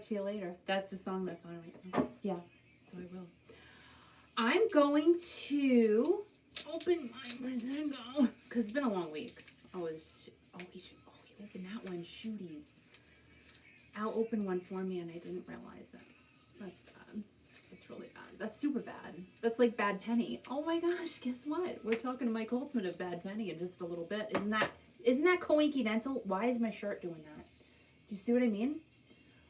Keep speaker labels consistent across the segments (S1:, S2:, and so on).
S1: to you later. That's the song that's on right now. Yeah, so I will. I'm going to open my Brazingo because it's been a long week. He opened that one. Shooties. Al opened one for me and I didn't realize it. That's bad. That's really bad. That's super bad. That's like Bad Penny. Oh my gosh, guess what? We're talking to Mike Holtzman of Bad Penny in just a little bit. Isn't that coincidental? Why is my shirt doing that? Do you see what I mean?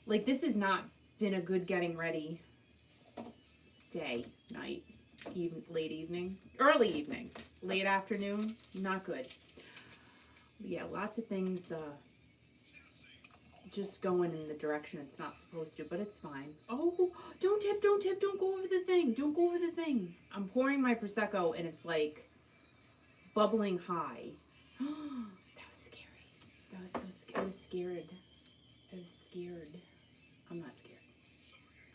S1: Like, this has not been a good getting ready day, night, late evening, early evening, late afternoon. Not good. Yeah, lots of things just going in the direction it's not supposed to, but it's fine. Oh, don't tip, don't go over the thing. Don't go over the thing. I'm pouring my Prosecco and it's like bubbling high. That was scary. That was so scary. I was scared. I'm not scared.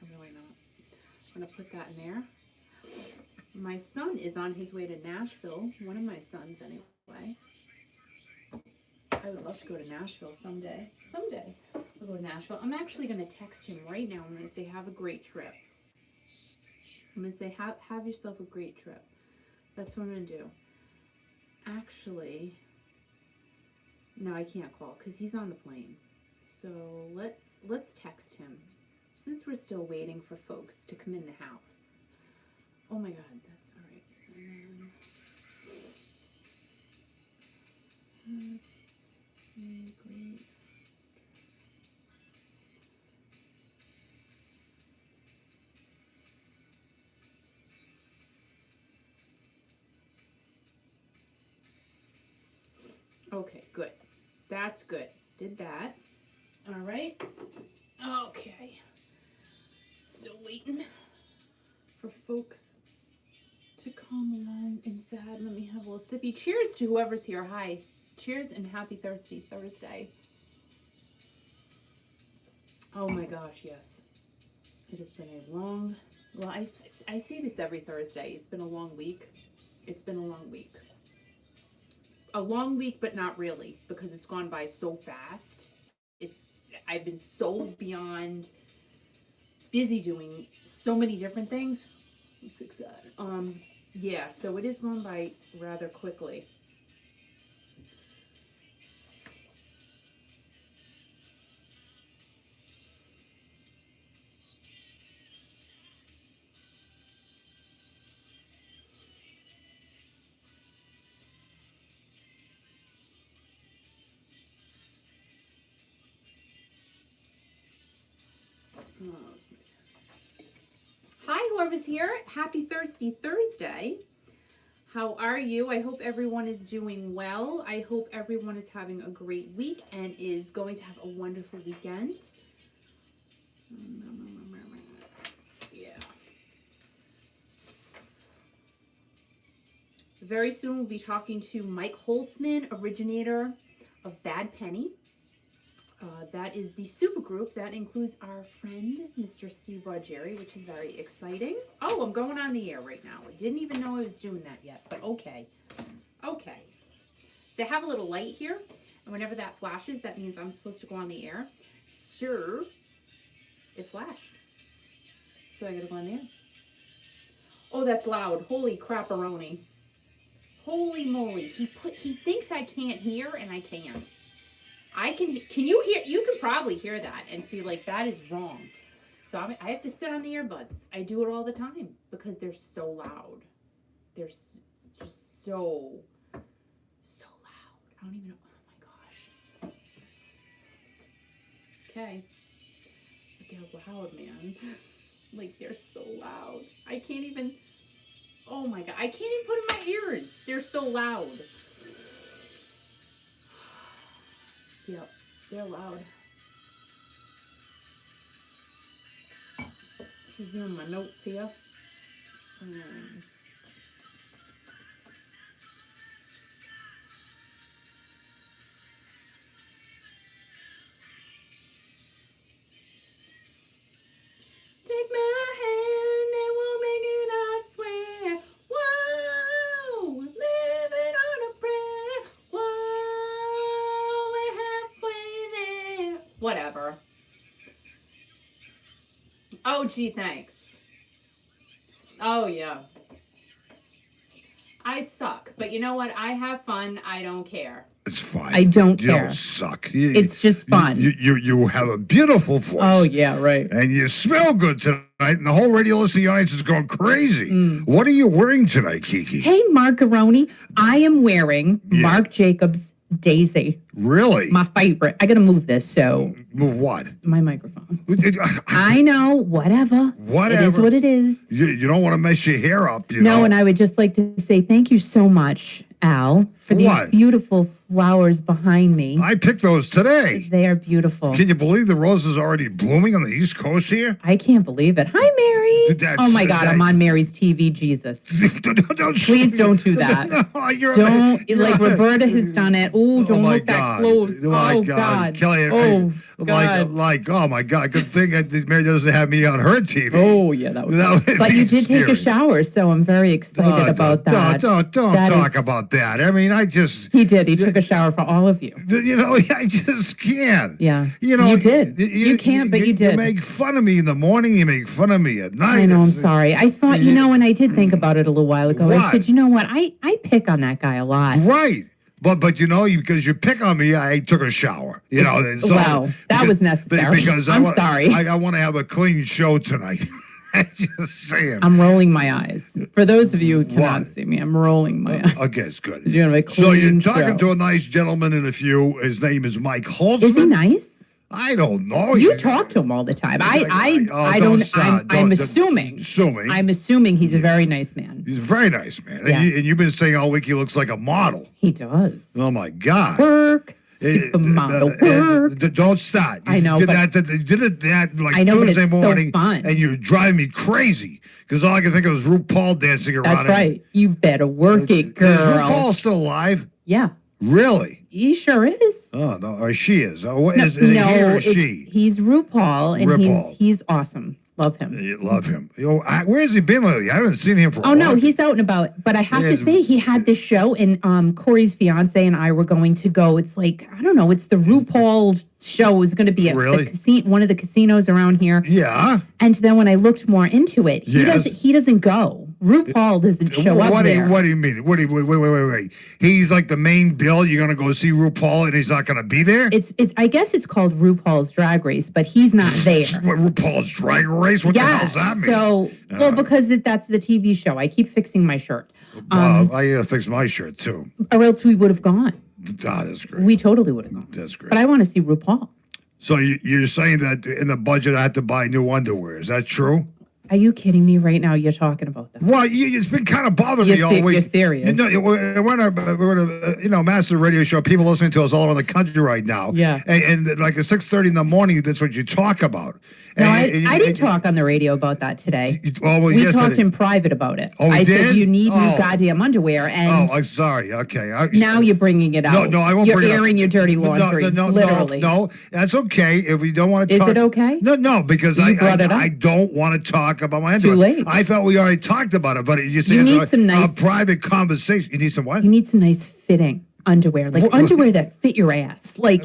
S1: I'm really not. I'm going to put that in there. My son is on his way to Nashville. One of my sons, anyway. I would love to go to Nashville someday. Someday we'll go to Nashville. I'm actually going to text him right now. I'm going to say, have a great trip. I'm going to say, have yourself a great trip. That's what I'm going to do. Actually, no, I can't call because he's on the plane. So let's text him since we're still waiting for folks to come in the house. Oh my God, that's all right. Great. Okay, good. That's good. Did that. All right. Okay. Still waiting for folks to come along inside. Let me have a little sippy. Cheers to whoever's here. Hi. Cheers and happy Thirsty Thursday. Oh my gosh, yes. It has been a long, well, I say this every Thursday. It's been a long week. It's been a long week. A long week, but not really, because it's gone by so fast. I've been so beyond busy doing so many different things. Let's fix that. Yeah, so it is going by rather quickly. Hi, whoever's here. Happy Thirsty Thursday. How are you? I hope everyone is doing well. I hope everyone is having a great week and is going to have a wonderful weekend. Yeah. Very soon we'll be talking to Mike Holtzman, originator of Bad Penny. That is the supergroup that includes our friend, Mr. Steve Rogeri, which is very exciting. Oh, I'm going on the air right now. I didn't even know I was doing that yet, but okay. Okay. So I have a little light here, and whenever that flashes, that means I'm supposed to go on the air. Sure, it flashed. So I gotta go on the air. Oh, that's loud. Holy crap-a-roni. Holy moly. He thinks I can't hear, and I can. Can you hear? You can probably hear that and see, like, that is wrong. So I have to sit on the earbuds. I do it all the time because they're so loud. They're just so loud. I don't even know. Oh my gosh. Okay. They're loud, man. Like, they're so loud. I can't even, oh my God. I can't even put in my ears. They're so loud. Yep, they're loud. Reviewing my notes here. Take my hand and we'll make it, I swear. Whoa, living on a prayer. Whoa, we're halfway there. Whatever. Oh, gee, thanks. Oh, yeah. I suck. But you know what? I have fun. I don't care.
S2: It's fine.
S3: I don't
S2: You
S3: care.
S2: don't suck.
S3: It's just fun.
S2: You have a beautiful voice.
S3: Oh, yeah, right.
S2: And you smell good tonight, and the whole radio listening audience is going crazy.
S3: Mm.
S2: What are you wearing tonight, Kiki?
S3: Hey, Marcaroni, I am wearing Marc Jacobs Daisy.
S2: Really?
S3: My favorite. I got to move this, so.
S2: Move what?
S3: My microphone. I know, whatever.
S2: Whatever.
S3: It is what it is.
S2: You don't want to mess your hair up, you know?
S3: No, and I would just like to say thank you so much, Al, for these beautiful flowers behind me.
S2: I picked those today.
S3: They are beautiful.
S2: Can you believe the roses are already blooming on the East Coast here?
S3: I can't believe it. Hi, Mary. Oh, my God. I'm on Mary's TV, Jesus. Please don't do that. Don't. Like, Roberta has done it. Ooh, don't look that close. Oh, God.
S2: Kelly,
S3: oh, God.
S2: Oh, my God. Good thing that Mary doesn't have me on her TV.
S3: Oh, yeah. That would But you did take a shower, so I'm very excited about that.
S2: Don't talk about that. I mean,
S3: He did. He took a shower for all of you.
S2: You know, I just can't.
S3: Yeah.
S2: You know,
S3: you did. You can't, but you did.
S2: You make fun of me in the morning. You make fun of me at night.
S3: I know. I'm sorry. I thought, and I did think about it a little while ago. I said, you know what? I pick on that guy a lot.
S2: Right. But because you pick on me, I took a shower.
S3: That was necessary.
S2: Because
S3: I'm sorry.
S2: I want to have a clean show tonight. Just saying.
S3: I'm rolling my eyes. For those of you who cannot see me, I'm rolling my eyes.
S2: Okay, it's good.
S3: You're gonna have a clean
S2: so you're talking
S3: show.
S2: to a nice gentleman in a few. His name is Mike Holtzman.
S3: Is he nice?
S2: I don't know.
S3: You talk to him all the time. I'm assuming. I'm assuming he's a very nice man.
S2: He's a very nice man.
S3: Yeah.
S2: And you've been saying all week he looks like a model.
S3: He does.
S2: Oh, my God.
S3: Work. Supermodel work.
S2: Don't stop.
S3: I know.
S2: You did that like
S3: I know,
S2: Tuesday morning,
S3: so fun.
S2: and you drive me crazy because all I can think of is RuPaul dancing around.
S3: That's right. You better work it, girl.
S2: Is RuPaul still alive?
S3: Yeah.
S2: Really?
S3: He sure is.
S2: Oh no, or she is. Is
S3: no,
S2: he or she?
S3: He's RuPaul, and he's awesome. Love him.
S2: You love him. Where has he been lately? I haven't seen him for a while.
S3: Oh, no, he's out and about. But I have to say, he had this show, and Corey's fiance and I were going to go. It's like, I don't know, it's the RuPaul show. It was going to be at one of the casinos around here.
S2: Yeah.
S3: And then when I looked more into it, he doesn't go. RuPaul doesn't show up there.
S2: What do you mean? Wait. He's like the main bill. You're going to go see RuPaul and he's not going to be there?
S3: I guess it's called RuPaul's Drag Race, but he's not there.
S2: What, RuPaul's Drag Race? What the hell does that mean?
S3: So, because that's the TV show. I keep fixing my shirt.
S2: I gotta fix my shirt too.
S3: Or else we would have gone.
S2: That's great.
S3: We totally would have gone.
S2: That's great.
S3: But I want to see RuPaul.
S2: So you're saying that in the budget I have to buy new underwear. Is that true?
S3: Are you kidding me right now? You're talking about that.
S2: Well, it's been kind of bothering me all week.
S3: You're serious.
S2: We're on a massive radio show. People listening to us all over the country right now.
S3: Yeah.
S2: And like at 6:30 in the morning, that's what you talk about.
S3: No, I didn't talk on the radio about that today. We talked in private about it.
S2: Oh,
S3: I
S2: did?
S3: said you need new goddamn underwear, and
S2: I'm sorry. Okay.
S3: Now you're bringing it out.
S2: No, I won't.
S3: You're airing your dirty laundry. Literally.
S2: No, that's okay. If we don't want to talk,
S3: is it okay?
S2: No, because I don't want to talk about my underwear.
S3: Too late.
S2: I thought we already talked about it, but you say
S3: you need some
S2: nice private conversation. You need some what?
S3: You need some nice fitting underwear, like underwear that fit your ass. Like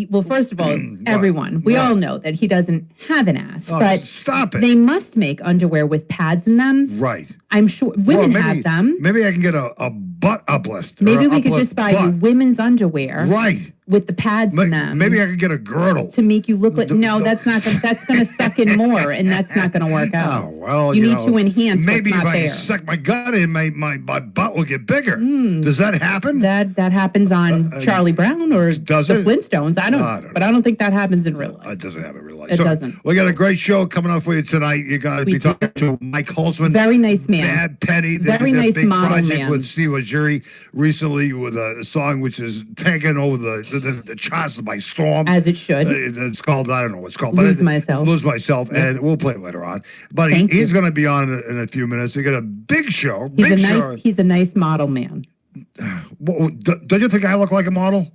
S3: well, first of all, everyone, we all know that he doesn't have an ass, but
S2: stop it.
S3: They must make underwear with pads in them.
S2: Right.
S3: I'm sure women have them.
S2: Maybe I can get a butt uplift.
S3: Maybe we could just buy you women's underwear.
S2: Right.
S3: With the pads in them.
S2: Maybe I could get a girdle.
S3: To make you look like, no, that's not, that's going to suck in more, and that's not going to work out.
S2: Oh, well,
S3: you need to enhance
S2: maybe
S3: what's not there.
S2: Maybe if I suck my gut in, my butt will get bigger. Does that happen?
S3: That happens on Charlie Brown or the Flintstones. I don't but I don't think that happens in real life.
S2: It doesn't happen in real life.
S3: It doesn't.
S2: We got a great show coming up for you tonight. You're going to be talking to Mike Holtzman.
S3: Very nice man.
S2: Bad Penny.
S3: Very nice
S2: big
S3: model
S2: project
S3: man.
S2: with Steve Ajiri recently with a song which is taking over the charts by storm.
S3: As it should.
S2: It's called, I don't know what it's called.
S3: Lose Myself.
S2: Lose Myself, and we'll play it later on. But he's going to be on in a few minutes. We got a big show.
S3: He's a nice model man.
S2: Don't you think I look like a model?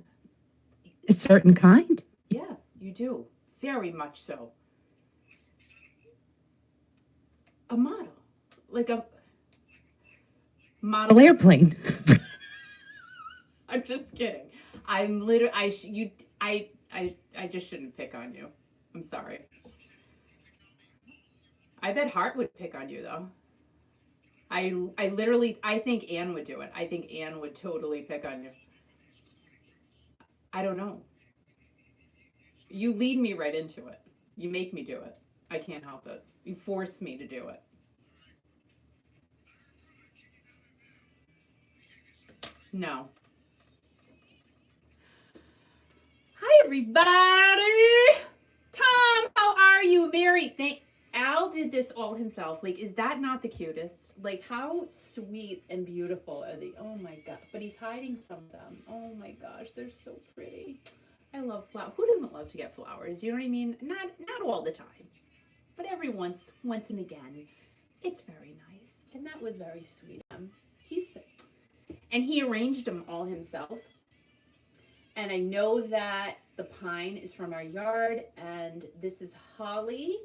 S3: A certain kind.
S1: Yeah, you do. Very much so. A model. Like a model
S3: airplane.
S1: I'm just kidding. I'm literally I just shouldn't pick on you. I'm sorry. I bet Hart would pick on you though. I think Anne would do it. I think Anne would totally pick on you. I don't know. You lead me right into it. You make me do it. I can't help it. You force me to do it. No. Hi, everybody. Tom, how are you? Mary, Al did this all himself. Like, is that not the cutest? Like, how sweet and beautiful are they? Oh my God. But he's hiding some of them. Oh my gosh, they're so pretty. I love flowers. Who doesn't love to get flowers? You know what I mean? Not all the time, but every once and again. It's very nice. And that was very sweet of him. And he arranged them all himself. And I know that the pine is from our yard, and this is holly.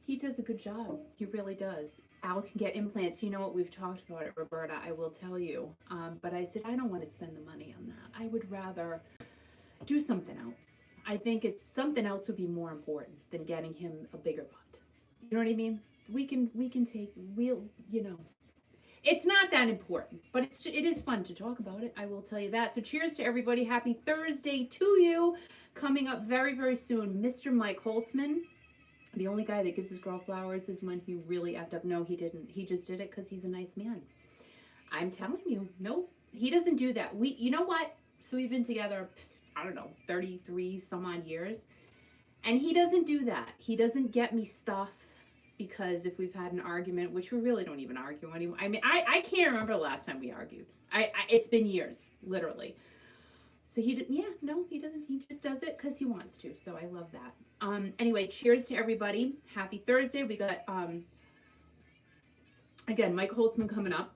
S1: He does a good job. He really does. Al can get implants. You know what? We've talked about it, Roberta. I will tell you. But I said, I don't want to spend the money on that. I would rather do something else. I think something else would be more important than getting him a bigger butt. You know what I mean? It's not that important, but it is fun to talk about it. I will tell you that. So cheers to everybody. Happy Thursday to you. Coming up very, very soon, Mr. Mike Holtzman. The only guy that gives his girl flowers is when he really effed up. No, he didn't. He just did it because he's a nice man. I'm telling you, no, he doesn't do that. You know what? So we've been together, I don't know, 33 some odd years. And he doesn't do that. He doesn't get me stuff because if we've had an argument, which we really don't even argue anymore. I mean, I can't remember the last time we argued. It's been years, literally. So he doesn't. He just does it because he wants to. So I love that. Anyway, cheers to everybody. Happy Thursday. We got, again, Mike Holtzman coming up.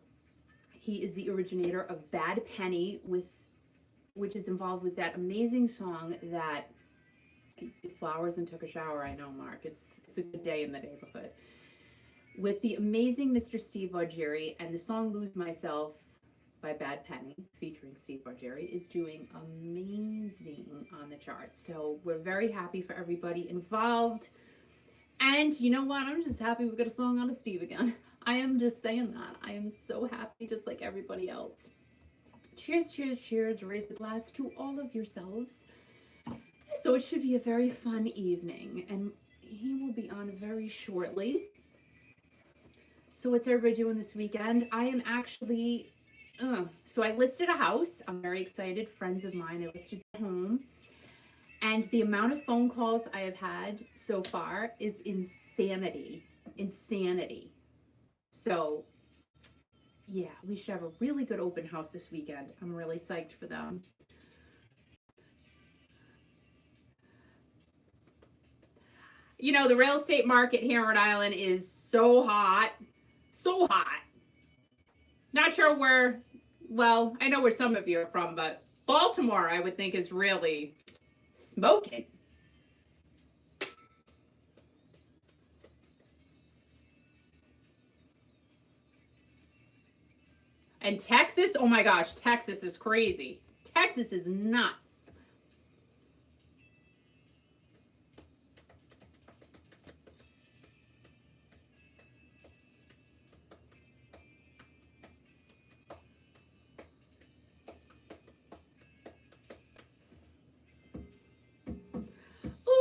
S1: He is the originator of Bad Penny, which is involved with that amazing song that Flowers and Took a Shower. I know, Mark. It's a good day in the neighborhood. With the amazing Mr. Steve Augeri, and the song Lose Myself by Bad Penny, featuring Steve Augeri, is doing amazing on the charts. So we're very happy for everybody involved. And you know what? I'm just happy we got a song on of Steve again. I am just saying that. I am so happy, just like everybody else. Cheers, cheers, cheers. Raise the glass to all of yourselves. So it should be a very fun evening, and he will be on very shortly. So what's everybody doing this weekend? I am actually, so I listed a house. I'm very excited. Friends of mine, I listed a home. And the amount of phone calls I have had so far is insanity. Insanity. So, yeah, we should have a really good open house this weekend. I'm really psyched for them. You know, the real estate market here in Rhode Island is so hot. So hot. Not sure where, well, I know where some of you are from, but Baltimore, I would think, is really smoking. And Texas, oh my gosh, Texas is crazy. Texas is nuts. Ooh!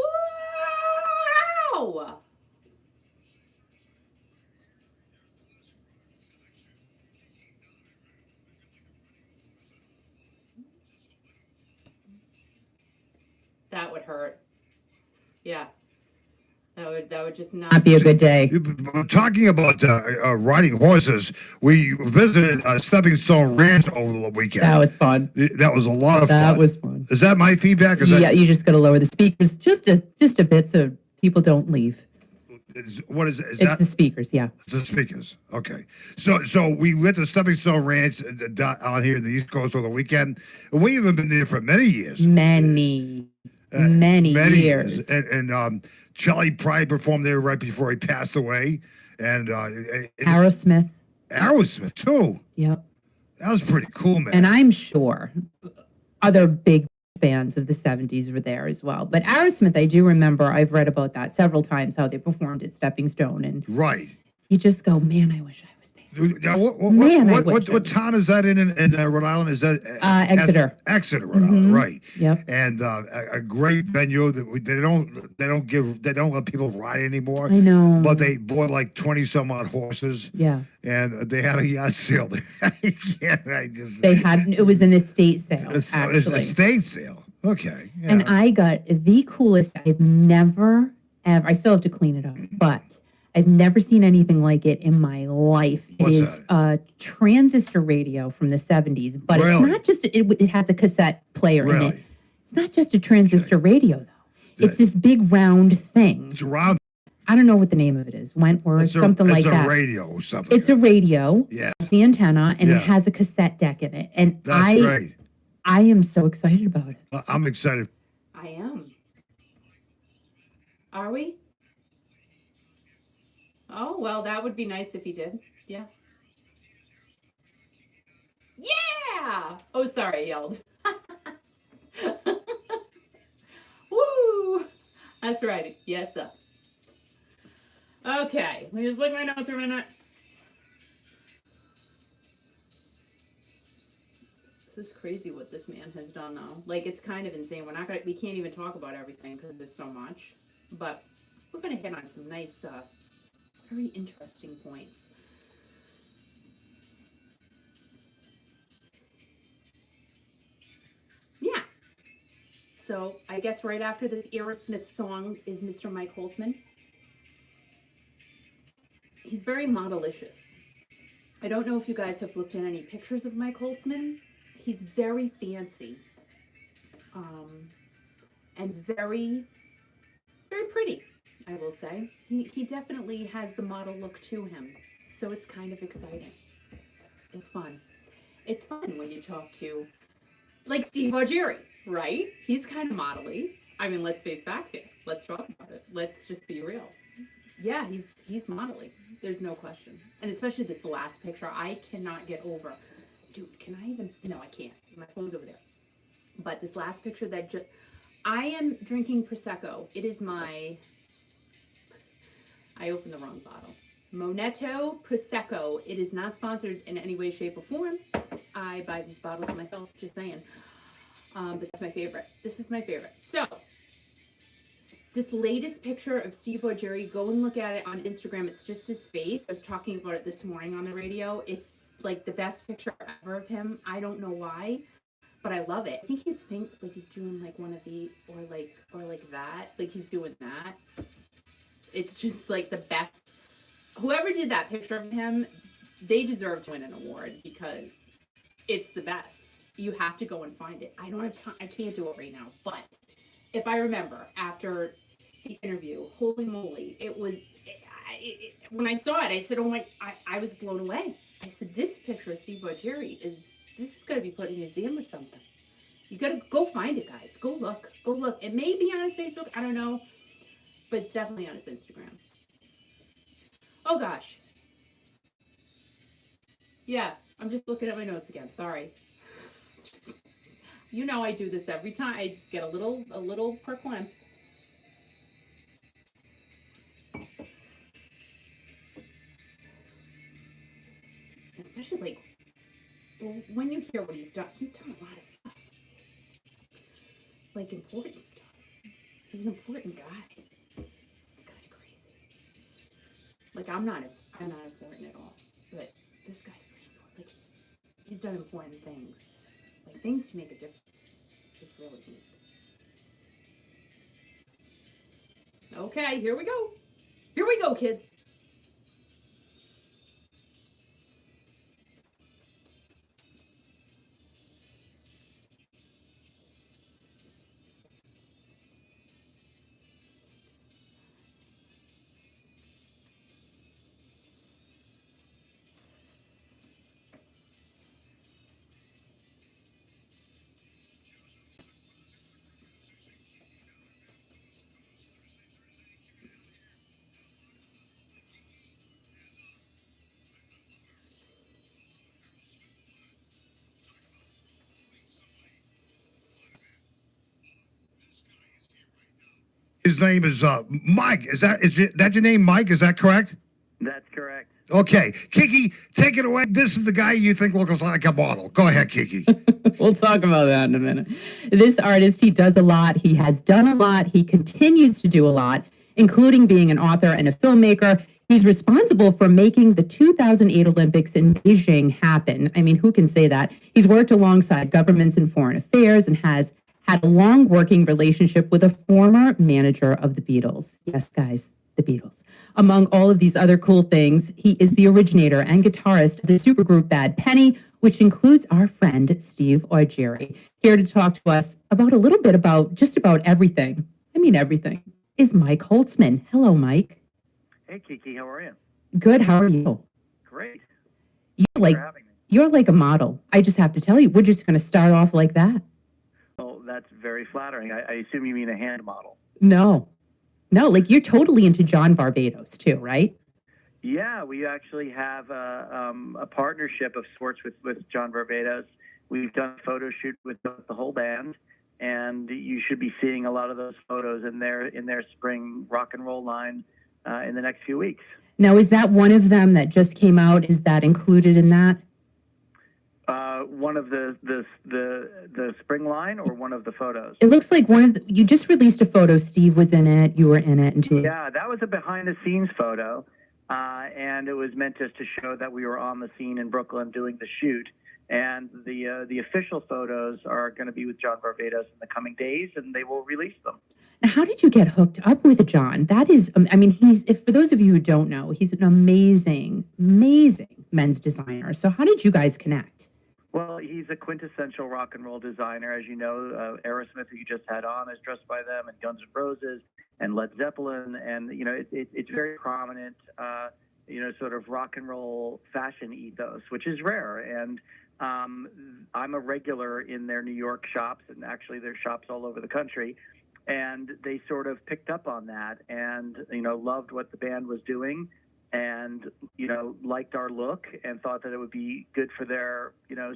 S1: That would hurt. Yeah. That would just not
S3: be a good day.
S2: Talking about riding horses, we visited Stepping Stone Ranch over the weekend.
S3: That was fun.
S2: That was a lot of fun.
S3: That was fun.
S2: Is that my feedback?
S3: Yeah, you just got to lower the speakers just a bit so people don't leave.
S2: What is it?
S3: It's the speakers, yeah.
S2: It's the speakers. Okay. So we went to Stepping Stone Ranch out here in the East Coast over the weekend. And we haven't been there for many years.
S3: Many years.
S2: And Charlie Pride performed there right before he passed away. And
S3: Aerosmith.
S2: Aerosmith, too.
S3: Yep.
S2: That was pretty cool, man.
S3: And I'm sure other big bands of the 70s were there as well. But Aerosmith, I do remember, I've read about that several times, how they performed at Stepping Stone. And you just go, man, I wish I was there.
S2: Now, what town is that in Rhode Island? Is that
S3: Exeter?
S2: Exeter, Rhode Island, right?
S3: Yep.
S2: And a great venue that they don't let people ride anymore.
S3: I know,
S2: but they bought like 20 some odd horses.
S3: Yeah.
S2: And they had a yacht sale there.
S3: It was an estate sale. Actually,
S2: it's an estate sale. Okay. Yeah.
S3: And I got the coolest. I've never ever. I still have to clean it up, but I've never seen anything like it in my life. It is a transistor radio from the 70s, but it's not just, it has a cassette player in it. It's not just a transistor radio, though. It's this big round thing.
S2: It's round.
S3: I don't know what the name of it is. Wentworth, something like that.
S2: It's a radio or something.
S3: It's a radio.
S2: Yeah.
S3: It's the antenna, and it has a cassette deck in it. And
S2: that's great.
S3: I am so excited about it.
S2: I'm excited.
S1: I am. Are we? Oh, well, that would be nice if he did. Yeah. Yeah! Oh, sorry, I yelled. Woo! That's right. Yes, sir. Okay. Let me just look at my notes for a minute. This is crazy what this man has done now. Like, it's kind of insane. We can't even talk about everything because there's so much. But we're going to hit on some nice, very interesting points. Yeah. So I guess right after this Aerosmith song is Mr. Mike Holtzman. He's very modelicious. I don't know if you guys have looked at any pictures of Mike Holtzman. He's very fancy. And very, very pretty, I will say. He definitely has the model look to him. So it's kind of exciting. It's fun. It's fun when you talk to, like, Steve Augeri, right? He's kind of modelly. I mean, let's face facts here. Let's talk about it. Let's just be real. Yeah, he's modelly. There's no question. And especially this last picture, I cannot get over. Dude, can I even? No, I can't. My phone's over there. But this last picture that just, I am drinking Prosecco. It is I opened the wrong bottle. Monetto Prosecco. It is not sponsored in any way, shape, or form. I buy these bottles myself, just saying. But it's my favorite. This is my favorite. So, this latest picture of Steve Augeri, go and look at it on Instagram. It's just his face. I was talking about it this morning on the radio. It's like the best picture ever of him. I don't know why, but I love it. I think he's doing like one of the, or like that. Like he's doing that. It's just like the best. Whoever did that picture of him, they deserve to win an award because it's the best. You have to go and find it. I don't have time. I can't do it right now. But if I remember after the interview, holy moly, when I saw it, I said, oh my, I was blown away. I said, this picture of Steve Augeri this is going to be put in a museum or something. You got to go find it, guys. Go look. Go look. It may be on his Facebook. I don't know. But it's definitely on his Instagram. Oh, gosh. Yeah, I'm just looking at my notes again. Sorry. You know I do this every time. I just get a little per climb. Especially like when you hear what he's done a lot of stuff. Like important stuff. He's an important guy. It's kind of crazy. Like I'm not important at all. But this guy's pretty important. Like he's done important things. Like things to make a difference. Just really neat. Okay, here we go. Here we go, kids.
S2: His name is Mike. That your name, Mike? Is that correct?
S4: That's correct.
S2: Okay, Kiki, take it away. This is the guy you think looks like a model. Go ahead, Kiki.
S3: We'll talk about that in a minute. This artist, he does a lot. He has done a lot. He continues to do a lot, including being an author and a filmmaker. He's responsible for making the 2008 Olympics in Beijing happen. I mean, who can say that? He's worked alongside governments in foreign affairs and has had a long working relationship with a former manager of the Beatles. Yes, guys, the Beatles. Among all of these other cool things, he is the originator and guitarist of the supergroup Bad Penny, which includes our friend Steve Augeri. Here to talk to us about a little bit about just about everything. I mean, everything. Is Mike Holtzman. Hello, Mike.
S4: Hey, Kiki, how are you?
S3: Good. How are you?
S4: Great.
S3: You're you're like a model. I just have to tell you, we're just going to start off like that.
S4: Well, that's very flattering. I assume you mean a hand model.
S3: No, like you're totally into John Varvatos too, right?
S4: Yeah, we actually have a partnership of sorts with John Varvatos. We've done a photo shoot with the whole band, and you should be seeing a lot of those photos in their spring rock and roll line in the next few weeks.
S3: Now, is that one of them that just came out? Is that included in that?
S4: One of the spring line, or one of the photos?
S3: It looks like you just released a photo. Steve was in it. You were in it.
S4: Yeah, that was a behind the scenes photo. And it was meant just to show that we were on the scene in Brooklyn doing the shoot. And the official photos are going to be with John Varvatos in the coming days, and they will release them.
S3: Now, how did you get hooked up with John? That is, I mean, for those of you who don't know, he's an amazing men's designer. So how did you guys connect?
S4: Well, he's a quintessential rock and roll designer. As you know, Aerosmith, who you just had on, is dressed by them, and Guns N' Roses, and Led Zeppelin. And, it's very prominent, sort of rock and roll fashion ethos, which is rare. And I'm a regular in their New York shops, and actually there's shops all over the country. And they sort of picked up on that and, loved what the band was doing and, liked our look and thought that it would be good for their,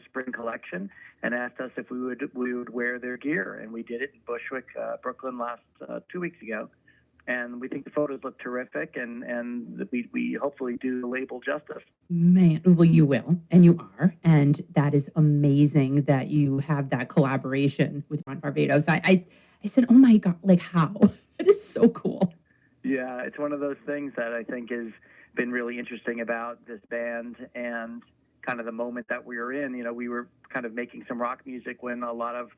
S4: spring collection, and asked us if we would wear their gear. And we did it in Bushwick, Brooklyn last 2 weeks ago. And we think the photos look terrific, and we hopefully do the label justice.
S3: Man, well, you will, and you are. And that is amazing that you have that collaboration with John Varvatos. I said, oh my God, like how? It is so cool.
S4: Yeah, it's one of those things that I think has been really interesting about this band and kind of the moment that we were in. We were kind of making some rock music when a lot of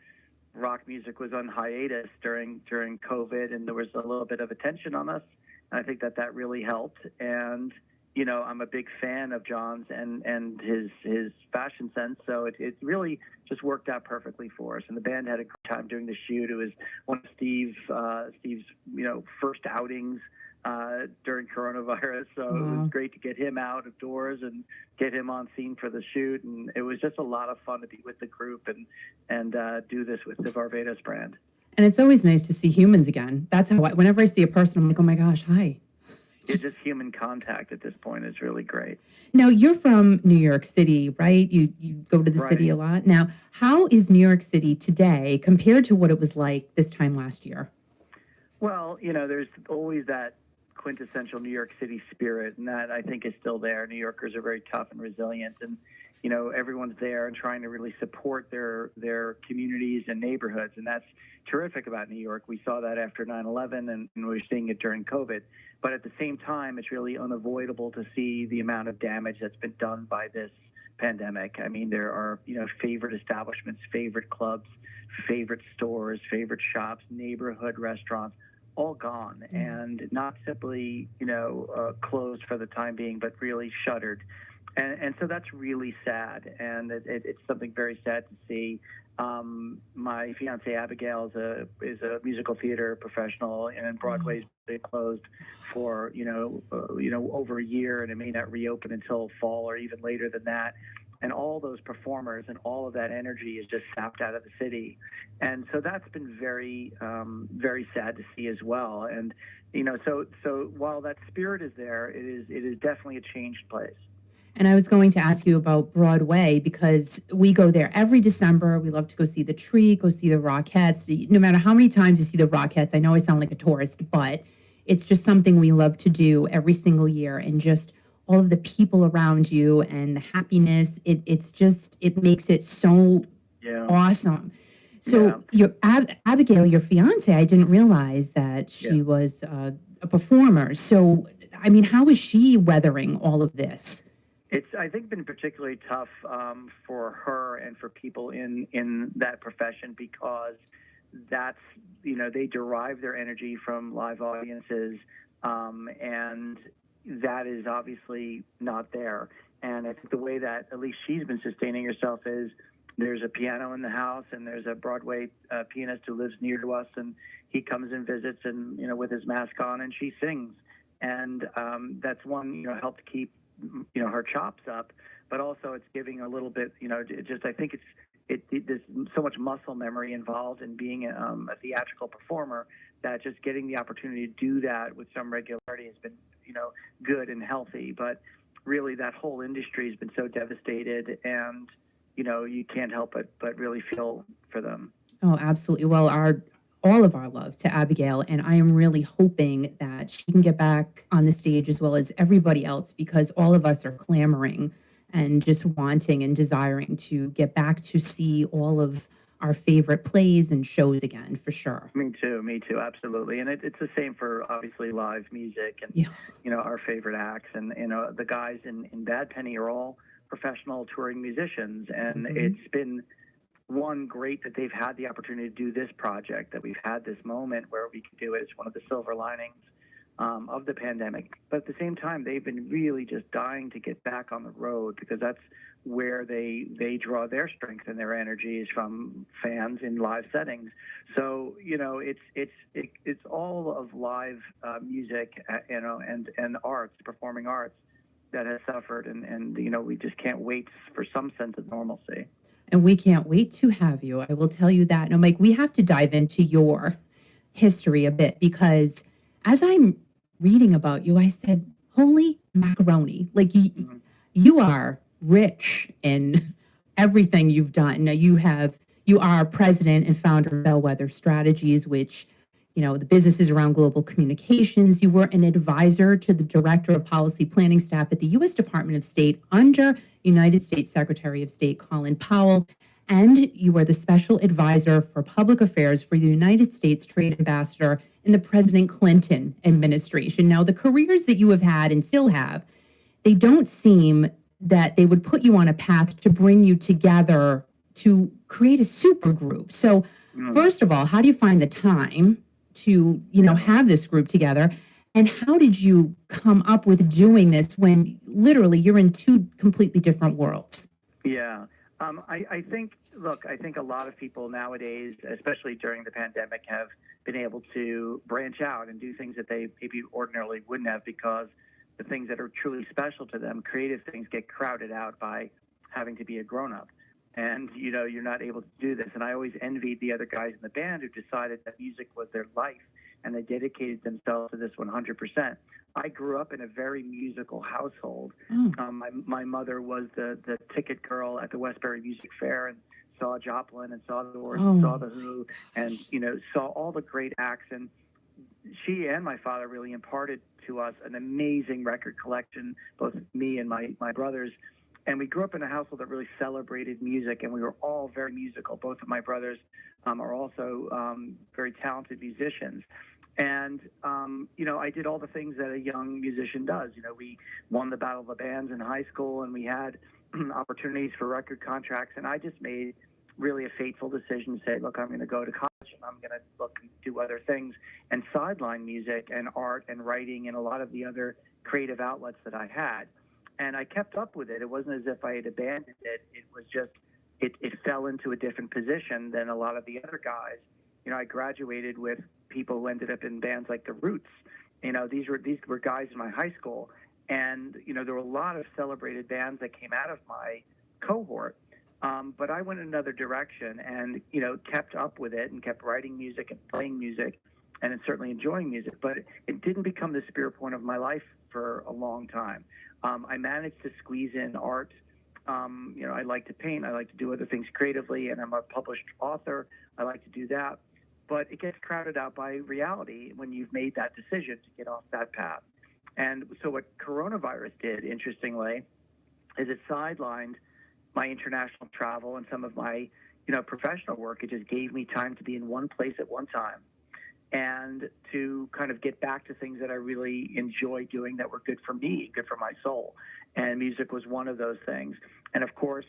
S4: rock music was on hiatus during COVID, and there was a little bit of attention on us. And I think that really helped. And, I'm a big fan of John's and his fashion sense. So it really just worked out perfectly for us. And the band had a great time doing the shoot. It was one of Steve's, first outings during coronavirus. So It was great to get him out of doors and get him on scene for the shoot. And it was just a lot of fun to be with the group and do this with the Varvatos brand.
S3: And it's always nice to see humans again. That's how whenever I see a person, I'm like, oh my gosh, hi.
S4: It's just human contact at this point is really great.
S3: Now, you're from New York City, right? You go to the city a lot. Now, how is New York City today compared to what it was like this time last year?
S4: Well, there's always that quintessential New York City spirit, and that I think is still there. New Yorkers are very tough and resilient, and everyone's there and trying to really support their communities and neighborhoods, and that's terrific about New York. We saw that after 9/11, and we're seeing it during COVID. But at the same time, it's really unavoidable to see the amount of damage that's been done by this pandemic. I mean, there are favorite establishments, favorite clubs, favorite stores, favorite shops, neighborhood restaurants, all gone, and not simply closed for the time being, but really shuttered. And so that's really sad, and it's something very sad to see. My fiance Abigail is a musical theater professional, and Broadway's been closed for over a year, and it may not reopen until fall or even later than that. And all those performers and all of that energy is just sapped out of the city, and so that's been very very sad to see as well. And so while that spirit is there, it is definitely a changed place.
S3: And I was going to ask you about Broadway because we go there every December. We love to go see the Tree, go see the Rockettes. No matter how many times you see the Rockettes, I know I sound like a tourist, but it's just something we love to do every single year. And just all of the people around you and the happiness, it makes it so awesome. So Abigail, your fiance, I didn't realize that she was a performer. So, I mean, how is she weathering all of this?
S4: It's, I think, been particularly tough for her and for people in that profession because that's, they derive their energy from live audiences, and that is obviously not there. And I think the way that at least she's been sustaining herself is there's a piano in the house, and there's a Broadway pianist who lives near to us, and he comes and visits, and with his mask on, and she sings, and that's one helped keep her chops up, but also it's giving a little bit, I think there's so much muscle memory involved in being a theatrical performer that just getting the opportunity to do that with some regularity has been, good and healthy. But really, that whole industry has been so devastated, and you can't help but really feel for them.
S3: Oh, absolutely. Well, all of our love to Abigail, and I am really hoping that she can get back on the stage as well as everybody else, because all of us are clamoring and just wanting and desiring to get back to see all of our favorite plays and shows again, for sure.
S4: Me too, absolutely. And it's the same for obviously live music and our favorite acts, and the guys in Bad Penny are all professional touring musicians, and it's been one, great that they've had the opportunity to do this project, that we've had this moment where we can do it. It's one of the silver linings of the pandemic. But at the same time, they've been really just dying to get back on the road, because that's where they draw their strength and their energies from fans in live settings. So it's all of live music, and arts, performing arts, that has suffered, and we just can't wait for some sense of normalcy.
S3: And we can't wait to have you. I will tell you that. Now, Mike, we have to dive into your history a bit, because as I'm reading about you, I said, holy macaroni. Like, you are rich in everything you've done. Now, you are president and founder of Bellwether Strategies, which, the business is around global communications. You were an advisor to the director of policy planning staff at the U.S. Department of State under United States Secretary of State Colin Powell, and you were the special advisor for public affairs for the United States Trade Ambassador in the President Clinton administration. Now, the careers that you have had and still have, they don't seem that they would put you on a path to bring you together to create a supergroup. So, first of all, how do you find the time to, have this group together? And how did you come up with doing this when literally you're in two completely different worlds?
S4: Yeah. I think a lot of people nowadays, especially during the pandemic, have been able to branch out and do things that they maybe ordinarily wouldn't have, because the things that are truly special to them, creative things, get crowded out by having to be a grown-up. And, you're not able to do this. And I always envied the other guys in the band who decided that music was their life, and they dedicated themselves to this 100%. I grew up in a very musical household. My mother was the ticket girl at the Westbury Music Fair, and saw Joplin and saw the Doors and saw the Who, and saw all the great acts. And she and my father really imparted to us an amazing record collection, both me and my brothers. And we grew up in a household that really celebrated music, and we were all very musical. Both of my brothers are also very talented musicians. And, I did all the things that a young musician does. We won the Battle of the Bands in high school, and we had opportunities for record contracts. And I just made really a fateful decision to say, look, I'm going to go to college, and I'm going to look and do other things and sideline music and art and writing and a lot of the other creative outlets that I had. And I kept up with it. It wasn't as if I had abandoned it. It was just, it fell into a different position than a lot of the other guys. I graduated with people who ended up in bands like The Roots. These were guys in my high school. And, there were a lot of celebrated bands that came out of my cohort. But I went in another direction and, kept up with it and kept writing music and playing music. and certainly enjoying music, but it didn't become the spirit point of my life for a long time. I managed to squeeze in art. I like to paint. I like to do other things creatively, and I'm a published author. I like to do that. But it gets crowded out by reality when you've made that decision to get off that path. And so what coronavirus did, interestingly, is it sidelined my international travel and some of my, professional work. It just gave me time to be in one place at one time and to kind of get back to things that I really enjoy doing that were good for me, good for my soul. And music was one of those things. And of course,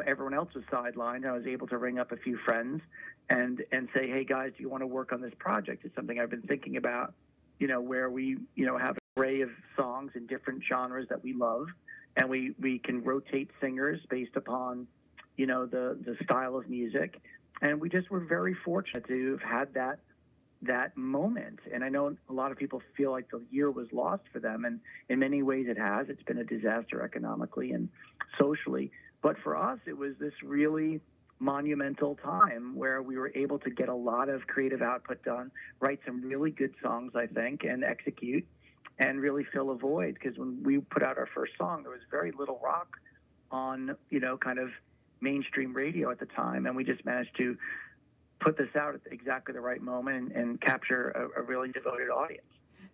S4: everyone else was sidelined. I was able to ring up a few friends and say, hey guys, do you want to work on this project? It's something I've been thinking about, where we, have an array of songs in different genres that we love. And we can rotate singers based upon, the style of music. And we just were very fortunate to have had that moment. And I know a lot of people feel like the year was lost for them. And in many ways it has. It's been a disaster economically and socially. But for us, it was this really monumental time where we were able to get a lot of creative output done, write some really good songs, I think, and execute and really fill a void. Because when we put out our first song, there was very little rock on, kind of mainstream radio at the time. And we just managed to put this out at exactly the right moment and capture a really devoted audience.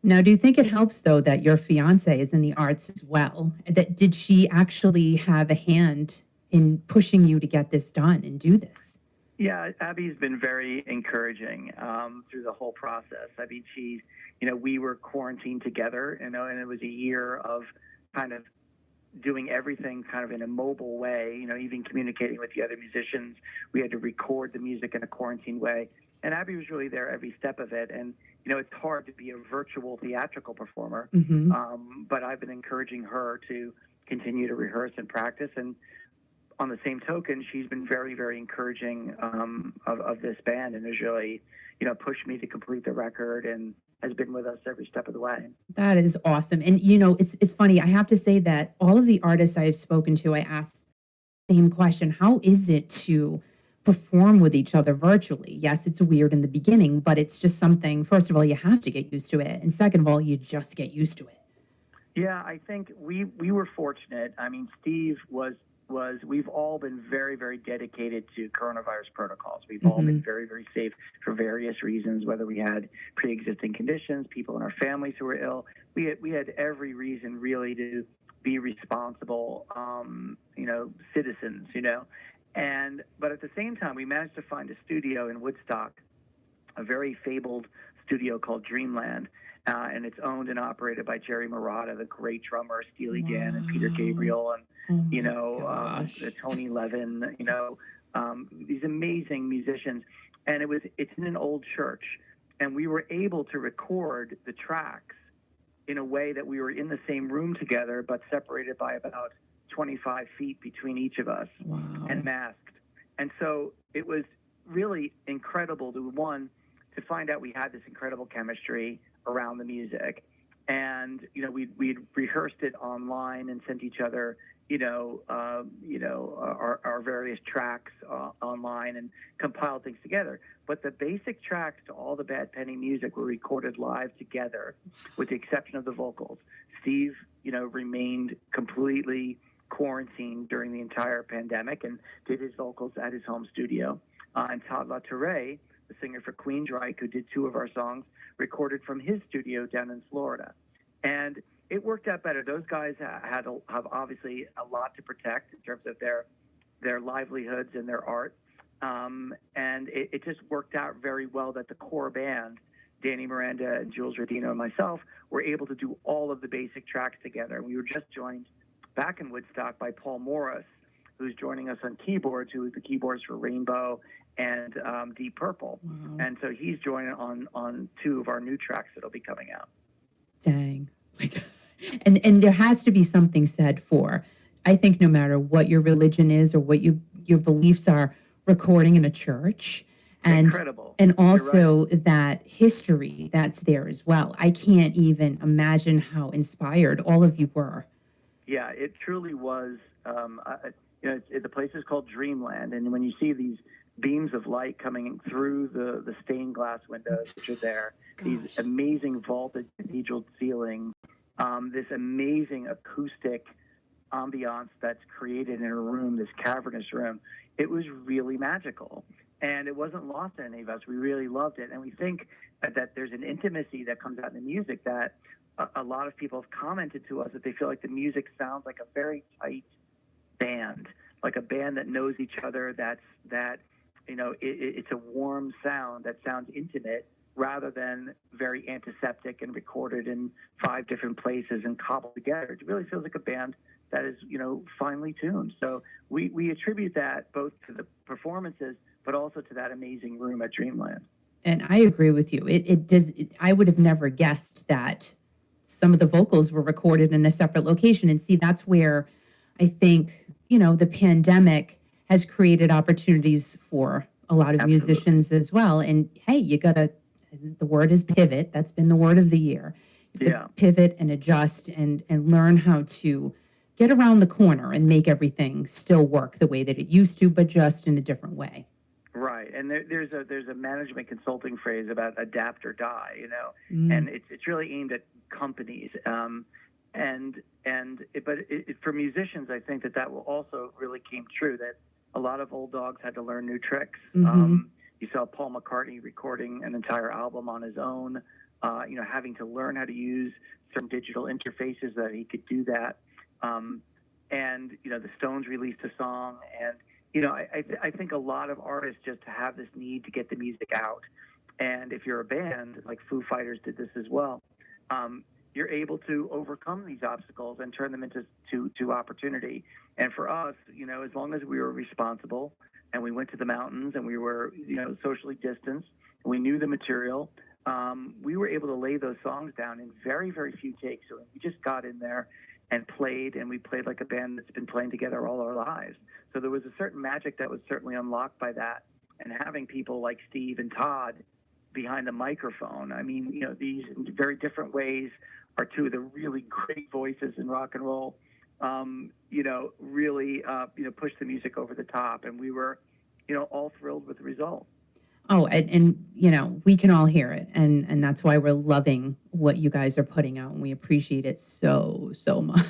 S3: Now, do you think it helps, though, that your fiance is in the arts as well? Did she actually have a hand in pushing you to get this done and do this?
S4: Yeah, Abby's been very encouraging through the whole process. I mean, we were quarantined together, and it was a year of kind of doing everything kind of in a mobile way, even communicating with the other musicians. We had to record the music in a quarantine way. And Abby was really there every step of it. And, it's hard to be a virtual theatrical performer, but I've been encouraging her to continue to rehearse and practice. And on the same token, she's been very, very encouraging of this band and has really, pushed me to complete the record and has been with us every step of the way.
S3: That is awesome. And, it's funny. I have to say that all of the artists I've spoken to, I asked the same question. How is it to perform with each other virtually? Yes, it's weird in the beginning, but it's just something, first of all, you have to get used to it. And second of all, you just get used to it.
S4: Yeah, I think we were fortunate. I mean, Steve we've all been very, very dedicated to coronavirus protocols. We've all been very, very safe for various reasons, whether we had pre-existing conditions, people in our families who were ill. We had every reason really to be responsible, citizens, but at the same time, we managed to find a studio in Woodstock, a very fabled studio called Dreamland. And it's owned and operated by Jerry Marotta, the great drummer, Steely Dan, and Peter Gabriel, and Tony Levin, these amazing musicians. And it's in an old church, and we were able to record the tracks in a way that we were in the same room together, but separated by about 25 feet between each of us, and masked. And so it was really incredible to find out we had this incredible chemistry around the music. And, we'd rehearsed it online and sent each other, our various tracks online and compiled things together. But the basic tracks to all the Bad Penny music were recorded live together, with the exception of the vocals. Steve, remained completely quarantined during the entire pandemic and did his vocals at his home studio. And Todd LaTourre, the singer for Queensryche, who did 2 of our songs, recorded from his studio down in Florida. And it worked out better. Those guys have obviously a lot to protect in terms of their livelihoods and their art. And it just worked out very well that the core band, Danny Miranda and Jules Rodino and myself, were able to do all of the basic tracks together. We were just joined back in Woodstock by Paul Morris, who's joining us on keyboards, who is the keyboards for Rainbow and Deep Purple. And so he's joining on 2 of our new tracks that'll be coming out.
S3: Dang. And there has to be something said for, I think, no matter what your religion is or what your beliefs are, recording in a church. And
S4: incredible.
S3: And also that history that's there as well. I can't even imagine how inspired all of you were.
S4: Yeah, it truly was. The place is called Dreamland, and when you see these beams of light coming through the stained glass windows, which are there, these amazing vaulted cathedral ceilings, this amazing acoustic ambiance that's created in a room, this cavernous room. It was really magical. And it wasn't lost on any of us. We really loved it. And we think that there's an intimacy that comes out in the music that a lot of people have commented to us that they feel like the music sounds like a very tight band, like a band that knows each other, it's a warm sound that sounds intimate rather than very antiseptic and recorded in 5 different places and cobbled together. It really feels like a band that is, finely tuned. So we attribute that both to the performances, but also to that amazing room at Dreamland.
S3: And I agree with you. I would have never guessed that some of the vocals were recorded in a separate location. And see, that's where I think, the pandemic has created opportunities for a lot of
S4: Absolutely.
S3: Musicians as well. And hey, the word is pivot. That's been the word of the year. To pivot and adjust and learn how to get around the corner and make everything still work the way that it used to, but just in a different way.
S4: Right, and there's a management consulting phrase about adapt or die, and it's really aimed at companies, but for musicians, I think that will also really came true, that a lot of old dogs had to learn new tricks. You saw Paul McCartney recording an entire album on his own, having to learn how to use certain digital interfaces that he could do that. And the Stones released a song, and I think a lot of artists just have this need to get the music out. And if you're a band, like Foo Fighters did this as well, you're able to overcome these obstacles and turn them into opportunity. And for us, as long as we were responsible and we went to the mountains and we were, socially distanced, and we knew the material, we were able to lay those songs down in very, very few takes. So we just got in there and we played like a band that's been playing together all our lives. So there was a certain magic that was certainly unlocked by that. And having people like Steve and Todd behind the microphone, these very different ways are 2 of the really great voices in rock and roll, really, pushed the music over the top. And we were, all thrilled with the result.
S3: Oh, and we can all hear it. And that's why we're loving what you guys are putting out. And we appreciate it so much.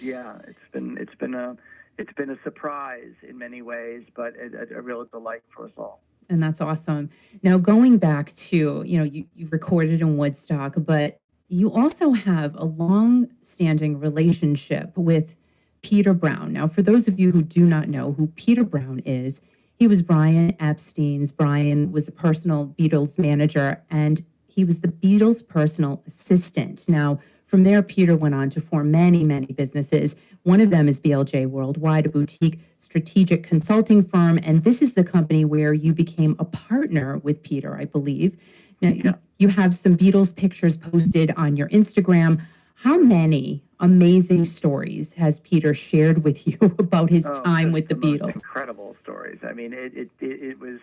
S4: Yeah, it's been a surprise in many ways, but a real delight for us all.
S3: And that's awesome. Now, going back to, you've recorded in Woodstock, but you also have a long-standing relationship with Peter Brown. Now, for those of you who do not know who Peter Brown is, he was Brian Epstein's. Brian was a personal Beatles manager, and he was the Beatles' personal assistant. Now, from there, Peter went on to form many, many businesses. One of them is BLJ Worldwide, a boutique strategic consulting firm. And this is the company where you became a partner with Peter, I believe. Now, you have some Beatles pictures posted on your Instagram. How many amazing stories has Peter shared with you about his time with the Beatles?
S4: Incredible stories. I mean, it was,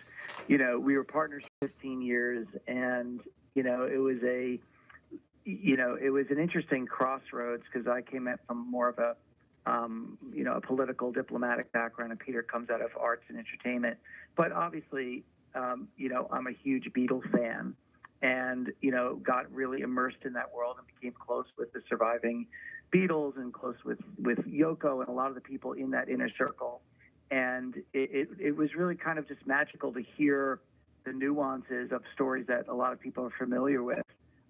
S4: we were partners for 15 years, and it was an interesting crossroads because I came from more of a a political diplomatic background, and Peter comes out of arts and entertainment. But obviously, I'm a huge Beatles fan, and got really immersed in that world and became close with the surviving Beatles and close with Yoko and a lot of the people in that inner circle. And it was really kind of just magical to hear the nuances of stories that a lot of people are familiar with.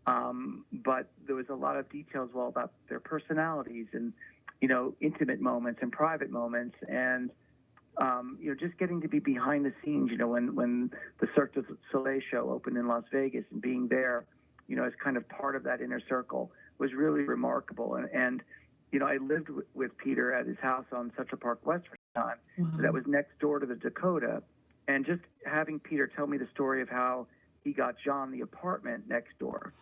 S4: But there was a lot of details about their personalities and, intimate moments and private moments. And, just getting to be behind the scenes, when the Cirque du Soleil show opened in Las Vegas and being there, as kind of part of that inner circle was really remarkable. And I lived with Peter at his house on Central Park West for a time.
S3: Wow.
S4: That was next door to the Dakota. And just having Peter tell me the story of how he got John the apartment next door,